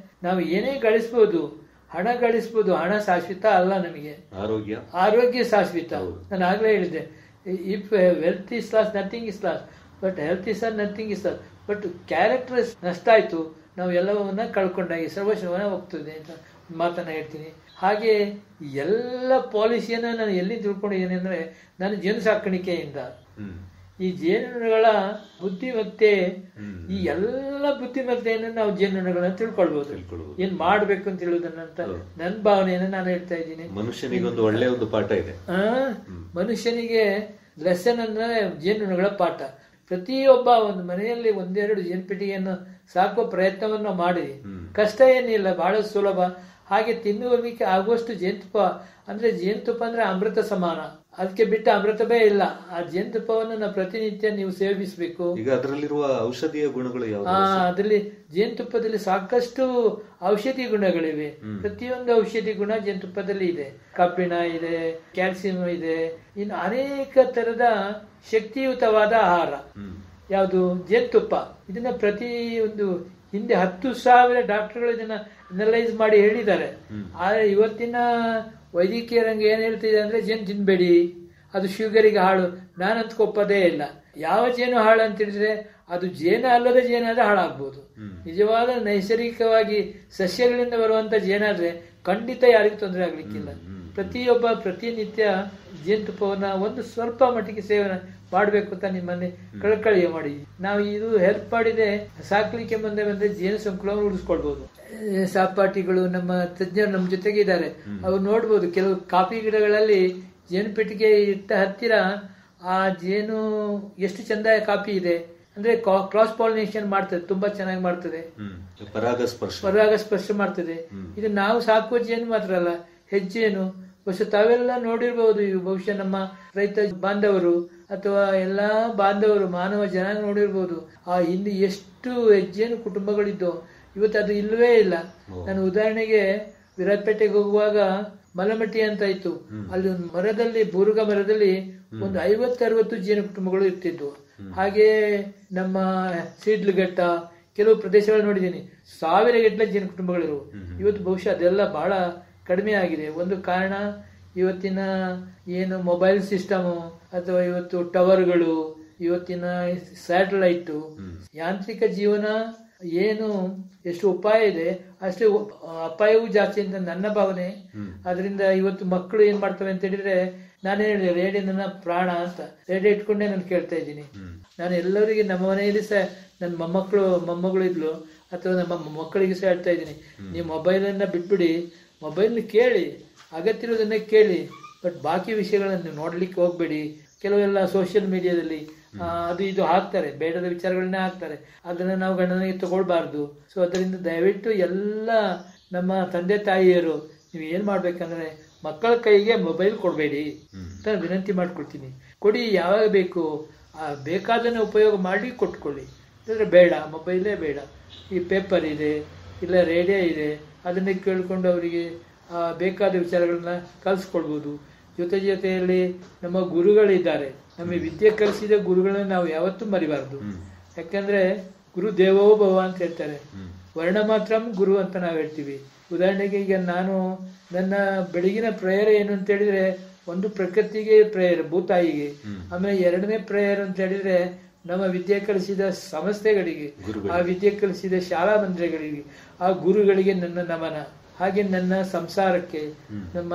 ನಾವು ಏನೇ ಗಳಿಸ್ಬೋದು, ಹಣ ಗಳಿಸ್ಬೋದು, ಹಣ ಶಾಶ್ವತ ಅಲ್ಲ. ನಮಗೆ ಆರೋಗ್ಯ ಶಾಶ್ವತ. ನಾನು ಆಗ್ಲೇ ಹೇಳಿದ್ದೆ, if wealth is loss nothing is loss, but health is nothing is loss. But character ನಷ್ಟ ಆಯ್ತು, ನಾವು ಎಲ್ಲವನ್ನ ಕಳ್ಕೊಂಡಾಗಿ ಸರ್ವಸ್ವನ ಹೋಗ್ತದೆ ಅಂತ ಮಾತನ್ನ ಹೇಳ್ತೀನಿ. ಹಾಗೆ ಎಲ್ಲ ಪಾಲಿಸಿಯನ್ನ ನಾನು ಎಲ್ಲಿ ತಿಳ್ಕೊಂಡಿದ್ದೇನೆ ಅಂದ್ರೆ, ನಾನು ಜೇನು ಸಾಕಾಣಿಕೆಯಿಂದ. ಈ ಜೇನುನೊಣಗಳ ಬುದ್ಧಿಮತ್ತೆ, ಈ ಎಲ್ಲ ಬುದ್ಧಿಮತ್ತೆಯನ್ನು ನಾವು ಜೇನುನೊಣಗಳನ್ನ ತಿಳ್ಕೊಳ್ಬಹುದು. ಏನ್ ಮಾಡ್ಬೇಕು ಅಂತ ಹೇಳುವುದನ್ನಂತ ನನ್ನ ಭಾವನೆಯನ್ನ ನಾನು ಹೇಳ್ತಾ ಇದ್ದೀನಿ. ಮನುಷ್ಯನಿಗೆ ಒಂದು ಒಳ್ಳೆ ಒಂದು ಪಾಠ ಇದೆ. ಮನುಷ್ಯನಿಗೆ ಲೆಸನ್ ಅಂದ್ರೆ ಜೇನುನೊಣಗಳ ಪಾಠ. ಪ್ರತಿಯೊಬ್ಬ ಒಂದು ಮನೆಯಲ್ಲಿ 1-2 ಜೇನುಪೆಟ್ಟಿಗೆಯನ್ನು ಸಾಕುವ ಪ್ರಯತ್ನವನ್ನು ಮಾಡಿ. ಕಷ್ಟ ಏನಿಲ್ಲ, ಬಹಳ ಸುಲಭ. ಹಾಗೆ ತಿನ್ನುವಲಿಕ್ಕೆ ಆಗುವಷ್ಟು ಜೇನುತುಪ್ಪ ಅಂದ್ರೆ, ಜೇನುತುಪ್ಪ ಅಂದ್ರೆ ಅಮೃತ ಸಮಾನ. ಅದಕ್ಕೆ ಬಿಟ್ಟ ಅಮೃತವೇ ಇಲ್ಲ. ಆ ಜೇನುತುಪ್ಪವನ್ನು ನಾವು ಪ್ರತಿನಿತ್ಯ ನೀವು ಸೇವಿಸಬೇಕು. ಈಗ ಅದರಲ್ಲಿರುವ ಔಷಧೀಯ ಗುಣಗಳು ಯಾವುದು? ಅದರಲ್ಲಿ ಜೇನುತುಪ್ಪದಲ್ಲಿ ಸಾಕಷ್ಟು ಔಷಧಿ ಗುಣಗಳಿವೆ. ಪ್ರತಿಯೊಂದು ಔಷಧಿ ಗುಣ ಜೇನುತುಪ್ಪದಲ್ಲಿ ಇದೆ. ಕಬ್ಬಿಣ ಇದೆ, ಕ್ಯಾಲ್ಸಿಯಂ ಇದೆ, ಇನ್ನು ಅನೇಕ ತರದ ಶಕ್ತಿಯುತವಾದ ಆಹಾರ ಯಾವುದು ಜೇನುತುಪ್ಪ. ಇದನ್ನ ಪ್ರತಿ ಒಂದು ಹಿಂದೆ 10,000 ಡಾಕ್ಟರ್ಗಳು ಇದನ್ನ ಅನಲೈಸ್ ಮಾಡಿ ಹೇಳಿದ್ದಾರೆ. ಆದ್ರೆ ಇವತ್ತಿನ ವೈದ್ಯಕೀಯ ರಂಗ ಏನ್ ಹೇಳ್ತಿದೆ ಅಂದ್ರೆ, ಜೇನು ತಿನ್ಬೇಡಿ, ಅದು ಶುಗರಿಗೆ ಹಾಳು. ನಾನಂತ ಒಪ್ಪದೇ ಇಲ್ಲ. ಯಾವ ಜೇನು ಹಾಳು ಅಂತ ಹೇಳಿದ್ರೆ, ಅದು ಜೇನು ಅಲ್ಲದ ಜೇನಾದ್ರೆ ಹಾಳಾಗ್ಬೋದು. ನಿಜವಾದ ನೈಸರ್ಗಿಕವಾಗಿ ಸಸ್ಯಗಳಿಂದ ಬರುವಂತ ಜೇನಾದ್ರೆ ಖಂಡಿತ ಯಾರಿಗೂ ತೊಂದರೆ ಆಗ್ಲಿಕ್ಕಿಲ್ಲ. ಪ್ರತಿಯೊಬ್ಬ ಪ್ರತಿನಿತ್ಯ ಜೇನುತುಪ್ಪವನ್ನ ಒಂದು ಸ್ವಲ್ಪ ಮಟ್ಟಿಗೆ ಸೇವನೆ ಮಾಡಬೇಕು ಅಂತ ನಿಮ್ಮನ್ನೇ ಕಳಕಳಿಯ ಮಾಡಿ. ನಾವು ಇದು ಹೆಲ್ಪ್ ಮಾಡಿದೆ. ಸಾಕ್ಲಿಕ್ಕೆ ಬಂದ್ರೆ ಜೇನು ಸಂಕುಲವನ್ನು ಉಳಿಸ್ಕೊಳ್ಬಹುದು. ಸಹಪಾಠಿಗಳು, ನಮ್ಮ ತಜ್ಞರು ನಮ್ಮ ಜೊತೆಗೆ ಇದ್ದಾರೆ. ಅವ್ರು ನೋಡ್ಬೋದು, ಕೆಲವು ಕಾಫಿ ಗಿಡಗಳಲ್ಲಿ ಜೇನು ಪೆಟ್ಟಿಗೆ ಇಟ್ಟ ಹತ್ತಿರ ಆ ಜೇನು ಎಷ್ಟು ಚಂದ ಕಾಫಿ ಇದೆ ಅಂದ್ರೆ, ಕ್ರಾಸ್ ಪಾಲಿನೇಷನ್ ಮಾಡ್ತದೆ, ತುಂಬಾ ಚೆನ್ನಾಗಿ ಮಾಡ್ತದೆ, ಪರಾಗಸ್ಪರ್ಶ ಮಾಡ್ತದೆ. ಇದು ನಾವು ಸಾಕುವ ಜೇನು ಮಾತ್ರ ಅಲ್ಲ, ಹೆಜ್ಜೇನು. ಬಹುಶಃ ತಾವೆಲ್ಲ ನೋಡಿರ್ಬಹುದು. ಬಹುಶಃ ನಮ್ಮ ರೈತ ಬಾಂಧವರು ಅಥವಾ ಎಲ್ಲಾ ಬಾಂಧವರು, ಮಾನವ ಜನಾಂಗ ನೋಡಿರ್ಬೋದು. ಆ ಹಿಂದೆ ಎಷ್ಟು ಹೆಜ್ಜೇನು ಕುಟುಂಬಗಳಿದ್ದೋ, ಇವತ್ತು ಅದು ಇಲ್ಲವೇ ಇಲ್ಲ. ನಾನು ಉದಾಹರಣೆಗೆ ವಿರಾಜಪೇಟೆಗೆ ಹೋಗುವಾಗ ಮಲಮಟ್ಟಿ ಅಂತ ಇತ್ತು. ಅಲ್ಲಿ ಒಂದು ಮರದಲ್ಲಿ, ಬೂರುಗ ಮರದಲ್ಲಿ ಒಂದು 50-60 ಜೇನು ಕುಟುಂಬಗಳು ಇರ್ತಿದ್ವು. ಹಾಗೆ ನಮ್ಮ ಸಿಡ್ಲಘಟ್ಟ ಕೆಲವು ಪ್ರದೇಶಗಳು ನೋಡಿದ್ದೀನಿ, 1000 ಗಟ್ಟಲೆ ಜೇನು ಕುಟುಂಬಗಳಿರು. ಇವತ್ತು ಬಹುಶಃ ಅದೆಲ್ಲ ಬಹಳ ಕಡಿಮೆ ಆಗಿದೆ. ಒಂದು ಕಾರಣ ಇವತ್ತಿನ ಏನು ಮೊಬೈಲ್ ಸಿಸ್ಟಮು, ಅಥವಾ ಇವತ್ತು ಟವರ್ಗಳು, ಇವತ್ತಿನ ಸ್ಯಾಟಲೈಟ್, ಯಾಂತ್ರಿಕ ಜೀವನ ಏನು ಎಷ್ಟು ಉಪಾಯ ಇದೆ ಅಷ್ಟೇ ಅಪಾಯವೂ ಜಾಸ್ತಿ ಅಂತ ನನ್ನ ಭಾವನೆ. ಅದರಿಂದ ಇವತ್ತು ಮಕ್ಕಳು ಏನ್ ಮಾಡ್ತವೆ ಅಂತ ಹೇಳಿದ್ರೆ, ನಾನೇ ಹೇಳಿದೆ ರೇಡಿಯೋ ನನ್ನ ಪ್ರಾಣ ಅಂತ. ರೇಡಿಯೋ ಇಟ್ಕೊಂಡೇ ನಾನು ಕೇಳ್ತಾ ಇದ್ದೀನಿ. ನಾನು ಎಲ್ಲರಿಗೆ ನಮ್ಮ ಮನೆಯಲ್ಲಿ ಸಹ ನನ್ನ ಮೊಮ್ಮಗಳು ಇದ್ಲು, ಅಥವಾ ನಮ್ಮ ಮಕ್ಕಳಿಗೆ ಸಹ ಹೇಳ್ತಾ ಇದ್ದೀನಿ, ನೀವು ಮೊಬೈಲನ್ನ ಬಿಟ್ಬಿಡಿ, ಮೊಬೈಲ್ ಕೇಳಿ, ಅಗತ್ಯ ಇರೋದನ್ನ ಕೇಳಿ, ಬಟ್ ಬಾಕಿ ವಿಷಯಗಳನ್ನು ನೋಡ್ಲಿಕ್ಕೆ ಹೋಗ್ಬೇಡಿ. ಕೆಲವೆಲ್ಲ ಸೋಷಿಯಲ್ ಮೀಡಿಯಾದಲ್ಲಿ ಅದು ಇದು ಹಾಕ್ತಾರೆ, ಬೇಡದ ವಿಚಾರಗಳನ್ನೇ ಹಾಕ್ತಾರೆ. ಅದನ್ನ ನಾವು ಗಣನೆಗೆ ತಗೊಳ್ಬಾರ್ದು. ಸೊ ಅದರಿಂದ ದಯವಿಟ್ಟು ಎಲ್ಲ ನಮ್ಮ ತಂದೆ ತಾಯಿಯರು ನೀವು ಏನ್ ಮಾಡ್ಬೇಕಂದ್ರೆ, ಮಕ್ಕಳ ಕೈಗೆ ಮೊಬೈಲ್ ಕೊಡಬೇಡಿ ಅಂತ ವಿನಂತಿ ಮಾಡ್ಕೊಳ್ತೀನಿ. ಕೊಡಿ, ಯಾವಾಗ ಬೇಕು ಬೇಕಾದನ್ನು ಉಪಯೋಗ ಮಾಡಿ ಕೊಟ್ಕೊಳ್ಳಿ, ಅಂದರೆ ಬೇಡ, ಮೊಬೈಲೇ ಬೇಡ. ಈ ಪೇಪರ್ ಇದೆ, ಇಲ್ಲ ರೇಡಿಯೋ ಇದೆ, ಅದನ್ನೇ ಕೇಳಿಕೊಂಡು ಅವರಿಗೆ ಬೇಕಾದ ವಿಚಾರಗಳನ್ನ ಕಲಿಸ್ಕೊಳ್ಬೋದು. ಜೊತೆಯಲ್ಲಿ ನಮ್ಮ ಗುರುಗಳಿದ್ದಾರೆ, ನಮಗೆ ವಿದ್ಯೆ ಕಲಿಸಿದ ಗುರುಗಳನ್ನ ನಾವು ಯಾವತ್ತೂ ಮರಿಬಾರ್ದು. ಯಾಕಂದ್ರೆ ಗುರು ದೇವೋ ಭವ ಅಂತ ಹೇಳ್ತಾರೆ, ವರ್ಣ ಮಾತ್ರ ಗುರು ಅಂತ ನಾವು ಹೇಳ್ತೀವಿ. ಉದಾಹರಣೆಗೆ ಈಗ ನಾನು ನನ್ನ ಬೆಳಗಿನ ಪ್ರೇಯರ್ ಏನು ಅಂತ ಹೇಳಿದ್ರೆ, ಒಂದು ಪ್ರಕೃತಿಗೆ ಪ್ರೇಯರ್, ಭೂತಾಯಿಗೆ. ಆಮೇಲೆ ಎರಡನೇ ಪ್ರೇಯರ್ ಅಂತ ಹೇಳಿದ್ರೆ ನಮ್ಮ ವಿದ್ಯೆ ಕಲಿಸಿದ ಸಂಸ್ಥೆಗಳಿಗೆ, ಆ ವಿದ್ಯೆ ಕಲಿಸಿದ ಶಾಲಾ ಮಂದಿರಗಳಿಗೆ, ಆ ಗುರುಗಳಿಗೆ ನನ್ನ ನಮನ. ಹಾಗೆ ನನ್ನ ಸಂಸಾರಕ್ಕೆ, ನಮ್ಮ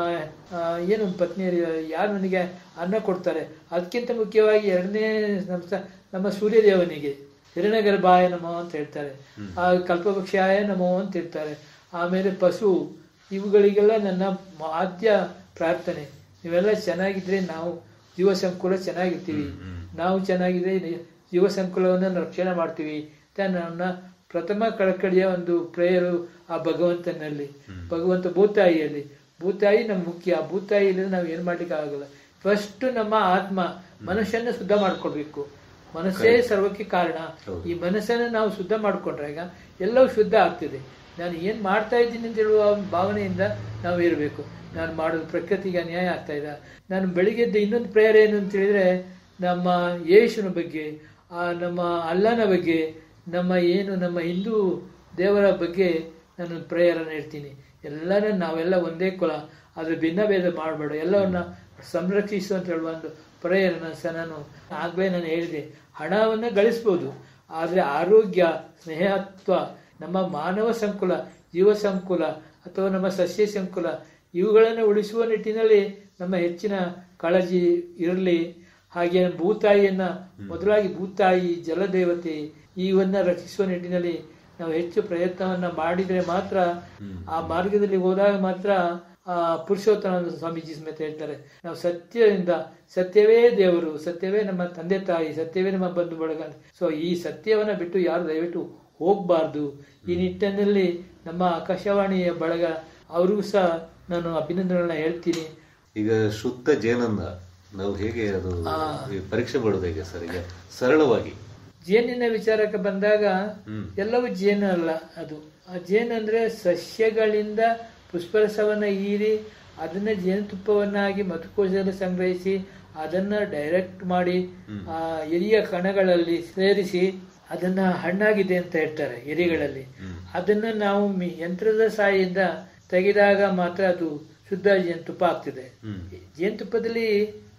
ಏನು ಪತ್ನಿಯರು ಯಾರು ನನಗೆ ಅನ್ನ ಕೊಡ್ತಾರೆ, ಅದಕ್ಕಿಂತ ಮುಖ್ಯವಾಗಿ ಎರಡನೇ ನಮ್ಮ ಸೂರ್ಯದೇವನಿಗೆ ಹಿರಣ್ಯಗರ್ಭಾಯ ನಮೋ ಅಂತ ಹೇಳ್ತಾರೆ, ಆ ಕಲ್ಪವೃಕ್ಷಾಯ ನಮೋ ಅಂತ ಹೇಳ್ತಾರೆ. ಆಮೇಲೆ ಪಶು, ಇವುಗಳಿಗೆಲ್ಲ ನನ್ನ ಆದ್ಯ ಪ್ರಾರ್ಥನೆ. ನೀವೆಲ್ಲ ಚೆನ್ನಾಗಿದ್ರೆ ನಾವು ಜೀವ ಸಂಕುಲ ಚೆನ್ನಾಗಿರ್ತೀವಿ, ನಾವು ಚೆನ್ನಾಗಿದ್ರೆ ಜೀವ ಸಂಕುಲವನ್ನು ರಕ್ಷಣೆ ಮಾಡ್ತೀವಿ ಅಂತ ನನ್ನ ಪ್ರಥಮ ಕಳಕಳಿಯ ಒಂದು ಪ್ರೇಯರು ಆ ಭಗವಂತನಲ್ಲಿ, ಭಗವಂತ ಭೂತಾಯಿಯಲ್ಲಿ. ಭೂತಾಯಿ ನಮ್ಮ ಮುಖ್ಯ. ಭೂತಾಯಿ ಇಲ್ಲದೆ ನಾವು ಏನು ಮಾಡ್ಲಿಕ್ಕೆ ಆಗಲ್ಲ. ಫಸ್ಟ್ ನಮ್ಮ ಆತ್ಮ ಮನಸ್ಸನ್ನು ಶುದ್ಧ ಮಾಡ್ಕೊಳ್ಬೇಕು. ಮನಸ್ಸೇ ಸರ್ವಕ್ಕೆ ಕಾರಣ. ಈ ಮನಸ್ಸನ್ನು ನಾವು ಶುದ್ಧ ಮಾಡ್ಕೊಂಡ್ರಾಗ ಎಲ್ಲವೂ ಶುದ್ಧ ಆಗ್ತದೆ. ನಾನು ಏನು ಮಾಡ್ತಾ ಇದ್ದೀನಿ ಅಂತ ಹೇಳುವ ಭಾವನೆಯಿಂದ ನಾವು ಇರಬೇಕು. ನಾನು ಮಾಡೋದು ಪ್ರಕೃತಿಗೆ ಅನ್ಯಾಯ ಆಗ್ತಾ ಇಲ್ಲ. ನಾನು ಬೆಳಿಗ್ಗೆದ್ದು ಇನ್ನೊಂದು ಪ್ರೇಯರ್ ಏನು ಅಂತ ಹೇಳಿದ್ರೆ, ನಮ್ಮ ಯೇಸುವಿನ ಬಗ್ಗೆ, ನಮ್ಮ ಅಲ್ಲನ ಬಗ್ಗೆ, ನಮ್ಮ ಹಿಂದೂ ದೇವರ ಬಗ್ಗೆ ನಾನು ಪ್ರೇಯರನ್ನು ಹೇಳ್ತೀನಿ. ಎಲ್ಲರೂ ನಾವೆಲ್ಲ ಒಂದೇ ಕುಲ, ಅದ್ರ ಭಿನ್ನ ಭೇದ ಮಾಡಬೇಡ, ಎಲ್ಲವನ್ನ ಸಂರಕ್ಷಿಸು ಅಂತ ಹೇಳುವ ಒಂದು ಪ್ರೇಯರನ್ನು ಸಹ ನಾನು ಆಗಲೇ ಹೇಳಿದೆ. ಹಣವನ್ನು ಗಳಿಸ್ಬೋದು, ಆದರೆ ಆರೋಗ್ಯ, ಸ್ನೇಹತ್ವ, ನಮ್ಮ ಮಾನವ ಸಂಕುಲ, ಜೀವ ಸಂಕುಲ ಅಥವಾ ನಮ್ಮ ಸಸ್ಯ ಸಂಕುಲ ಇವುಗಳನ್ನು ಉಳಿಸುವ ನಿಟ್ಟಿನಲ್ಲಿ ನಮ್ಮ ಹೆಚ್ಚಿನ ಕಾಳಜಿ ಇರಲಿ. ಹಾಗೆ ಭೂತಾಯಿಯನ್ನ, ಮೊದಲಾಗಿ ಭೂತಾಯಿ, ಜಲದೇವತೆ ಇವನ್ನ ರಕ್ಷಿಸುವ ನಿಟ್ಟಿನಲ್ಲಿ ನಾವು ಹೆಚ್ಚು ಪ್ರಯತ್ನವನ್ನ ಮಾಡಿದರೆ ಮಾತ್ರ, ಆ ಮಾರ್ಗದಲ್ಲಿ ಹೋದಾಗ ಮಾತ್ರ ಪುರುಷೋತ್ತಮ ಸ್ವಾಮೀಜಿ ಸಮೇತ ಹೇಳ್ತಾರೆ, ನಾವು ಸತ್ಯದಿಂದ, ಸತ್ಯವೇ ದೇವರು, ಸತ್ಯವೇ ನಮ್ಮ ತಂದೆ ತಾಯಿ, ಸತ್ಯವೇ ನಮ್ಮ ಬಂಧು ಬಳಗ. ಸೊ ಈ ಸತ್ಯವನ್ನ ಬಿಟ್ಟು ಯಾರು ದಯವಿಟ್ಟು ಹೋಗಬಾರ್ದು. ಈ ನಿಟ್ಟಿನಲ್ಲಿ ನಮ್ಮ ಆಕಾಶವಾಣಿಯ ಬಳಗ ಅವ್ರಿಗೂ ಸಹ ನಾನು ಅಭಿನಂದನೆಗಳನ್ನ ಹೇಳ್ತೀನಿ. ಈಗ ಶುದ್ಧ ಜೇನನ್ನ ನಾವು ಹೇಗೆ ಅದು ಪರೀಕ್ಷೆ ಮಾಡೋದು ಹೇಗೆ ಸರ್? ಈಗ ಸರಳವಾಗಿ ಜೇನಿನ ವಿಚಾರಕ್ಕೆ ಬಂದಾಗ ಎಲ್ಲವೂ ಜೇನು ಅಲ್ಲ. ಅದು ಜೇನು ಅಂದ್ರೆ ಸಸ್ಯಗಳಿಂದ ಪುಷ್ಪರಸವನ್ನ ಹೀರಿ ಅದನ್ನ ಜೇನುತುಪ್ಪವನ್ನಾಗಿ ಮಧುಕೋಶದಲ್ಲಿ ಸಂಗ್ರಹಿಸಿ ಅದನ್ನ ಡೈರೆಕ್ಟ್ ಮಾಡಿ ಆ ಎರಿಯ ಕಣಗಳಲ್ಲಿ ಸೇರಿಸಿ ಅದನ್ನ ಹಣ್ಣಾಗಿದೆ ಅಂತ ಹೇಳ್ತಾರೆ ಎರಿಗಳಲ್ಲಿ. ಅದನ್ನ ನಾವು ಯಂತ್ರದ ಸಹಾಯದಿಂದ ತೆಗೆದಾಗ ಮಾತ್ರ ಅದು ಶುದ್ಧ ಜೇನುತುಪ್ಪ ಆಗ್ತದೆ. ಜೇನುತುಪ್ಪದಲ್ಲಿ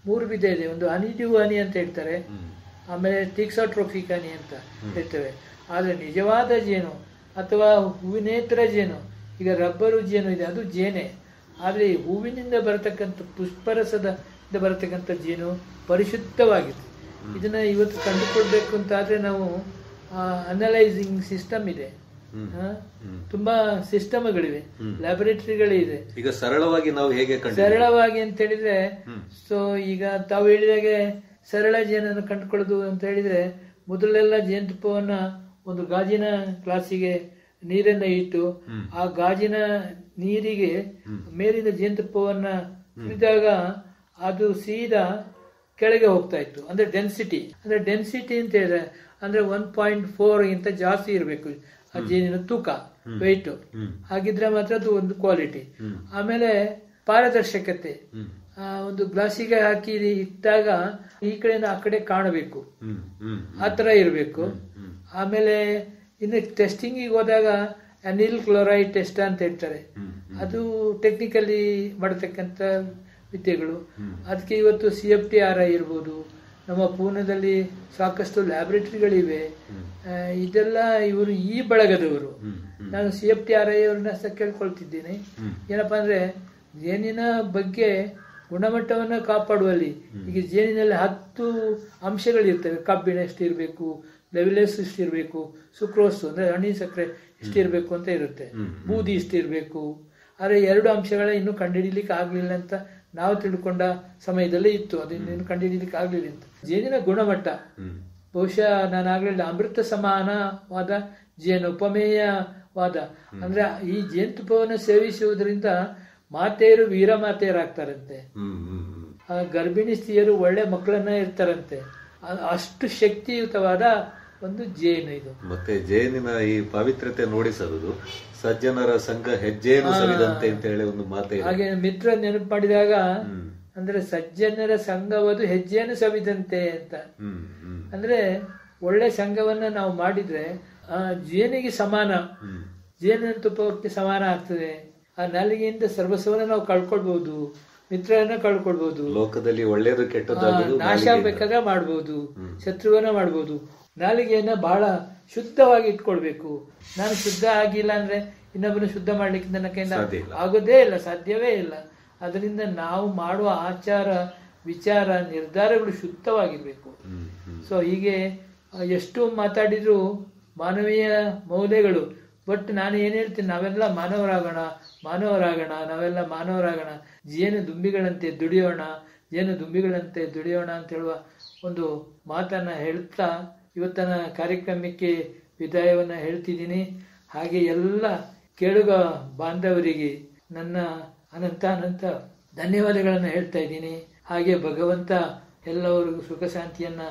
3 ವಿಧ ಇದೆ. ಒಂದು ಹನಿಡ್ಯೂ ಹನಿ ಅಂತ ಹೇಳ್ತಾರೆ, ಆಮೇಲೆ ಥಿಕ್ಸೋಟ್ರೋಪಿಕ್ ಹನಿ ಅಂತ ಹೇಳ್ತೇವೆ. ಆದರೆ ನಿಜವಾದ ಜೇನು ಅಥವಾ ಹೂವಿನೇತರ ಜೇನು, ಈಗ ರಬ್ಬರು ಜೇನು ಇದೆ, ಅದು ಜೇನೆ. ಆದರೆ ಹೂವಿನಿಂದ ಬರತಕ್ಕಂಥ ಪುಷ್ಪರಸದ ಬರತಕ್ಕಂಥ ಜೇನು ಪರಿಶುದ್ಧವಾಗಿದೆ. ಇದನ್ನ ಇವತ್ತು ಕಂಡುಕೊಳ್ಬೇಕು ಅಂತ ಆದ್ರೆ ನಾವು ಅನಲೈಸಿಂಗ್ ಸಿಸ್ಟಮ್ ಇದೆ, ತುಂಬಾ ಸಿಸ್ಟಮ್ಗಳಿವೆ, ಲ್ಯಾಬೊರೇಟರಿಗಳಿದೆ. ಈಗ ಸರಳವಾಗಿ ನಾವು ಹೇಗೆ ಸರಳವಾಗಿ ಅಂತ ಹೇಳಿದ್ರೆ, ಸೊ ಈಗ ತಾವು ಹೇಳಿದಾಗೆ ಸರಳ ಜೇನನ್ನು ಕಂಡುಕೊಳ್ಳೋದು ಅಂತ ಹೇಳಿದ್ರೆ, ಮೊದಲೆಲ್ಲ ಜೇನುತುಪ್ಪವನ್ನ ಒಂದು ಗಾಜಿನ ಗ್ಲಾಸಿಗೆ ನೀರನ್ನ ಇಟ್ಟು ಆ ಗಾಜಿನ ನೀರಿಗೆ ಮೇಲಿನ ಜೇನುತುಪ್ಪವನ್ನ ಸುರಿದಾಗ ಅದು ಸೀದಾ ಕೆಳಗೆ ಹೋಗ್ತಾ ಇತ್ತು. ಅಂದ್ರೆ ಡೆನ್ಸಿಟಿ ಅಂತ ಹೇಳಿದ್ರೆ ಅಂದ್ರೆ 1.4 ಗಿಂತ ಜಾಸ್ತಿ ಇರಬೇಕು ಆ ಜೇನಿನ ತೂಕ, ವೆಯ್ಟ್. ಹಾಗಿದ್ರೆ ಮಾತ್ರ ಅದು ಒಂದು ಕ್ವಾಲಿಟಿ. ಆಮೇಲೆ ಪಾರದರ್ಶಕತೆ, ಒಂದು ಗ್ಲಾಸಿಗೆ ಹಾಕಿ ಇಟ್ಟಾಗ ಈ ಕಡೆಯಿಂದ ಆ ಕಡೆ ಕಾಣಬೇಕು, ಆ ತರ ಇರಬೇಕು. ಆಮೇಲೆ ಇನ್ನು ಟೆಸ್ಟಿಂಗ್ ಹೋದಾಗ ಅನಿಲ್ ಕ್ಲೋರೈಡ್ ಟೆಸ್ಟ್ ಅಂತ ಹೇಳ್ತಾರೆ, ಅದು ಟೆಕ್ನಿಕಲಿ ಮಾಡತಕ್ಕಂಥ ವಿದ್ಯೆಗಳು. ಅದಕ್ಕೆ ಇವತ್ತು CFTRI ಇರ್ಬೋದು, ನಮ್ಮ ಪೂರ್ಣದಲ್ಲಿ ಸಾಕಷ್ಟು ಲ್ಯಾಬೊರೇಟರಿಗಳಿವೆ. ಇದೆಲ್ಲ ಇವರು ಈ ಬಳಗದವರು. ನಾನು CFTRI ಅವ್ರನ್ನ ಸಹ ಕೇಳ್ಕೊಳ್ತಿದ್ದೀನಿ, ಏನಪ್ಪಾ ಅಂದ್ರೆ ಜೇನಿನ ಬಗ್ಗೆ ಗುಣಮಟ್ಟವನ್ನ ಕಾಪಾಡುವಲ್ಲಿ. ಈಗ ಜೇನಿನಲ್ಲಿ 10 ಅಂಶಗಳಿರ್ತವೆ. ಕಬ್ಬಿಣ ಎಷ್ಟಿರ್ಬೇಕು, ಲೆವಿಲೇಸ್ ಇಷ್ಟಿರ್ಬೇಕು, ಸುಕ್ರೋಸ್ ಅಂದ್ರೆ ಹಣ್ಣಿ ಸಕ್ಕರೆ ಇಷ್ಟಿರ್ಬೇಕು ಅಂತ ಇರುತ್ತೆ, ಬೂದಿ ಇಷ್ಟಿರ್ಬೇಕು. ಆದ್ರೆ 2 ಅಂಶಗಳ ಇನ್ನೂ ಕಂಡುಹಿಡಿಲಿಕ್ಕೆ ಆಗ್ಲಿಲ್ಲ ಅಂತ ನಾವು ತಿಳ್ಕೊಂಡ ಸಮಯದಲ್ಲಿ ಇತ್ತು. ಅದನ್ನು ಕಂಡುಹಿಡಿಲಿಕ್ಕೆ ಆಗ್ಲಿಲ್ಲ ಅಂತ. ಜೇನಿನ ಗುಣಮಟ್ಟ ಬಹುಶಃ ನಾನು ಆಗ್ಲಿಲ್ಲ, ಅಮೃತ ಸಮಾನವಾದ ಜೇನು, ಉಪಮೇಯವಾದ. ಅಂದ್ರೆ ಈ ಜೇನುತುಪ್ಪವನ್ನು ಸೇವಿಸುವುದರಿಂದ ಮಾತೆಯರು ವೀರ ಮಾತೆಯರಾಗ್ತಾರಂತೆ. ಹ್ಮ್ ಹ್ಮ್ ಹ್ಮ್ ಆ ಗರ್ಭಿಣಿ ಸ್ತ್ರೀಯರು ಒಳ್ಳೆ ಮಕ್ಕಳನ್ನ ಇರ್ತಾರಂತೆ. ಅಷ್ಟು ಶಕ್ತಿಯುತವಾದ ಒಂದು ಜೇನು ಇದು. ಮತ್ತೆ ಜೇನಿನ ಈ ಪಾವಿತ್ರ್ಯತೆ ನೋಡಿ ಸರುದು ಸಜ್ಜನರ ಸಂಘ ಹೆಜ್ಜೆಯನ್ನು ಸವಿದಂತೆ ಅಂತ ಹೇಳಿ ಒಂದು ಮಾತೆ. ಹಾಗೆ ಮಿತ್ರ ನೆನಪು ಮಾಡಿದಾಗ ಅಂದ್ರೆ ಸಜ್ಜನರ ಸಂಘವದು ಹೆಜ್ಜೆಯನ್ನು ಸವಿದಂತೆ ಅಂತ. ಅಂದ್ರೆ ಒಳ್ಳೆ ಸಂಘವನ್ನ ನಾವು ಮಾಡಿದ್ರೆ ಆ ಜೇನಿಗೆ ಸಮಾನ, ಜೇನಿನ ತುಪ್ಪಕ್ಕೆ ಸಮಾನ ಆಗ್ತದೆ. ಆ ನಾಲಿಗೆಯಿಂದ ಸರ್ವಸ್ವನ್ನ ನಾವು ಕಳ್ಕೊಳ್ಬಹುದು, ಮಿತ್ರರನ್ನ ಕಳ್ಕೊಳ್ಬಹುದು, ಲೋಕದಲ್ಲಿ ಒಳ್ಳೇದು ಕೆಟ್ಟದ್ದು ನಾಶ ಬೇಕಾದ್ರೆ ಮಾಡ್ಬೋದು, ಶತ್ರುವನ್ನ ಮಾಡ್ಬೋದು. ನಾಲಿಗೆಯನ್ನ ಬಹಳ ಶುದ್ಧವಾಗಿ ಇಟ್ಕೊಳ್ಬೇಕು. ನಾನು ಶುದ್ಧ ಆಗಿಲ್ಲ ಅಂದ್ರೆ ಇನ್ನೊಬ್ಬರು ಶುದ್ಧ ಮಾಡ್ಲಿಕ್ಕೆ ನನ್ನ ಕೈಯಿಂದ ಆಗೋದೇ ಇಲ್ಲ, ಸಾಧ್ಯವೇ ಇಲ್ಲ. ಅದರಿಂದ ನಾವು ಮಾಡುವ ಆಚಾರ ವಿಚಾರ ನಿರ್ಧಾರಗಳು ಶುದ್ಧವಾಗಿರ್ಬೇಕು. ಸೊ ಹೀಗೆ ಎಷ್ಟು ಮಾತಾಡಿದ್ರು ಮಾನವೀಯ ಮೌಲ್ಯಗಳು. ಬಟ್ ನಾನು ಏನ್ ಹೇಳ್ತೀನಿ, ನಾವೆಲ್ಲ ಮಾನವರಾಗೋಣ, ನಾವೆಲ್ಲ ಮಾನವರಾಗೋಣ, ಜೇನು ದುಂಬಿಗಳಂತೆ ದುಡಿಯೋಣ, ಜೇನು ದುಂಬಿಗಳಂತೆ ದುಡಿಯೋಣ ಅಂತ ಹೇಳುವ ಒಂದು ಮಾತನ್ನ ಹೇಳ್ತಾ ಇವತ್ತನ ಕಾರ್ಯಕ್ರಮಕ್ಕೆ ವಿದಾಯವನ್ನ ಹೇಳ್ತಿದ್ದೀನಿ. ಹಾಗೆ ಎಲ್ಲ ಕೇಳುಗ ಬಾಂಧವರಿಗೆ ನನ್ನ ಅನಂತ ಧನ್ಯವಾದಗಳನ್ನು ಹೇಳ್ತಾ ಇದ್ದೀನಿ. ಹಾಗೆ ಭಗವಂತ ಎಲ್ಲರಿಗೂ ಸುಖ ಶಾಂತಿಯನ್ನ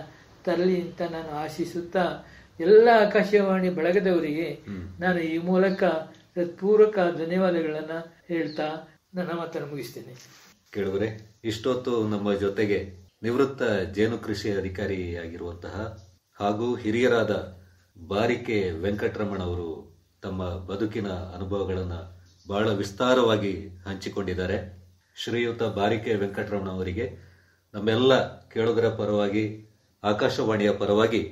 ತರಲಿ ಅಂತ ನಾನು ಆಶಿಸುತ್ತಾ ಎಲ್ಲ ಆಕಾಶವಾಣಿ ಬಳಗದವರಿಗೆ ನಾನು ಈ ಮೂಲಕ ಹೃತ್ಪೂರ್ವಕ ಧನ್ಯವಾದಗಳನ್ನ ಹೇಳ್ತಾ ನನ್ನ ಮಾತನ್ನು ಮುಗಿಸ್ತೇನೆ. ಕೇಳಿದ್ರೆ ಇಷ್ಟೊತ್ತು ನಮ್ಮ ಜೊತೆಗೆ ನಿವೃತ್ತ ಜೇನು ಕೃಷಿ ಅಧಿಕಾರಿಯಾಗಿರುವಂತಹ ಹಾಗೂ ಹಿರಿಯರಾದ ಬಾರಿಕೆ ವೆಂಕಟರಮಣ ಅವರು ತಮ್ಮ ಬದುಕಿನ ಅನುಭವಗಳನ್ನ ಬಹಳ ವಿಸ್ತಾರವಾಗಿ ಹಂಚಿಕೊಂಡಿದ್ದಾರೆ. ಶ್ರೀಯುತ ಬಾರಿಕೆ ವೆಂಕಟರಮಣ ಅವರಿಗೆ ನಮ್ಮೆಲ್ಲ ಕೇಳುಗರ ಪರವಾಗಿ, ಆಕಾಶವಾಣಿಯ ಪರವಾಗಿ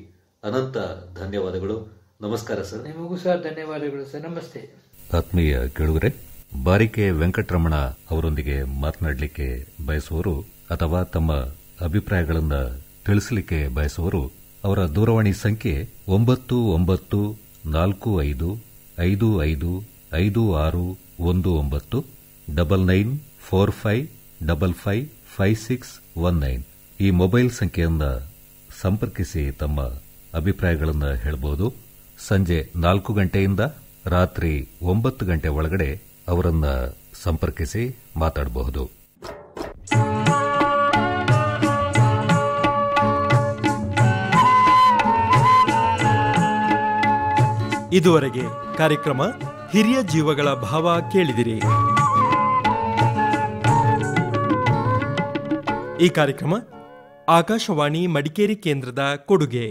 ಅನಂತ ಧನ್ಯವಾದಗಳು. ನಮಸ್ಕಾರ ಸರ್. ನಿಮಗೂ ಸಹ ಧನ್ಯವಾದಗಳು ಸರ್. ನಮಸ್ತೆ. ಆತ್ಮೀಯ ಕೇಳುಗರೆ, ಬಾರಿಕೆ ವೆಂಕಟರಮಣ ಅವರೊಂದಿಗೆ ಮಾತನಾಡಲಿಕ್ಕೆ ಬಯಸುವವರು ಅಥವಾ ತಮ್ಮ ಅಭಿಪ್ರಾಯಗಳನ್ನು ತಿಳಿಸಲಿಕ್ಕೆ ಬಯಸುವವರು ಅವರ ದೂರವಾಣಿ ಸಂಖ್ಯೆ 9955555619 9945555619 ಈ ಮೊಬೈಲ್ ಸಂಖ್ಯೆಯನ್ನು ಸಂಪರ್ಕಿಸಿ ತಮ್ಮ ಅಭಿಪ್ರಾಯಗಳನ್ನು ಹೇಳಬಹುದು. ಸಂಜೆ 4 ಗಂಟೆಯಿಂದ ರಾತ್ರಿ 9 ಗಂಟೆ ಒಳಗಡೆ ಅವರನ್ನ ಸಂಪರ್ಕಿಸಿ ಮಾತಾಡಬಹುದು. ಇದುವರೆಗೆ ಕಾರ್ಯಕ್ರಮ ಹಿರಿಯ ಜೀವಗಳ ಭಾವ ಕೇಳಿದಿರಿ. ಈ ಕಾರ್ಯಕ್ರಮ ಆಕಾಶವಾಣಿ ಮಡಿಕೇರಿ ಕೇಂದ್ರದ ಕೊಡುಗೆ.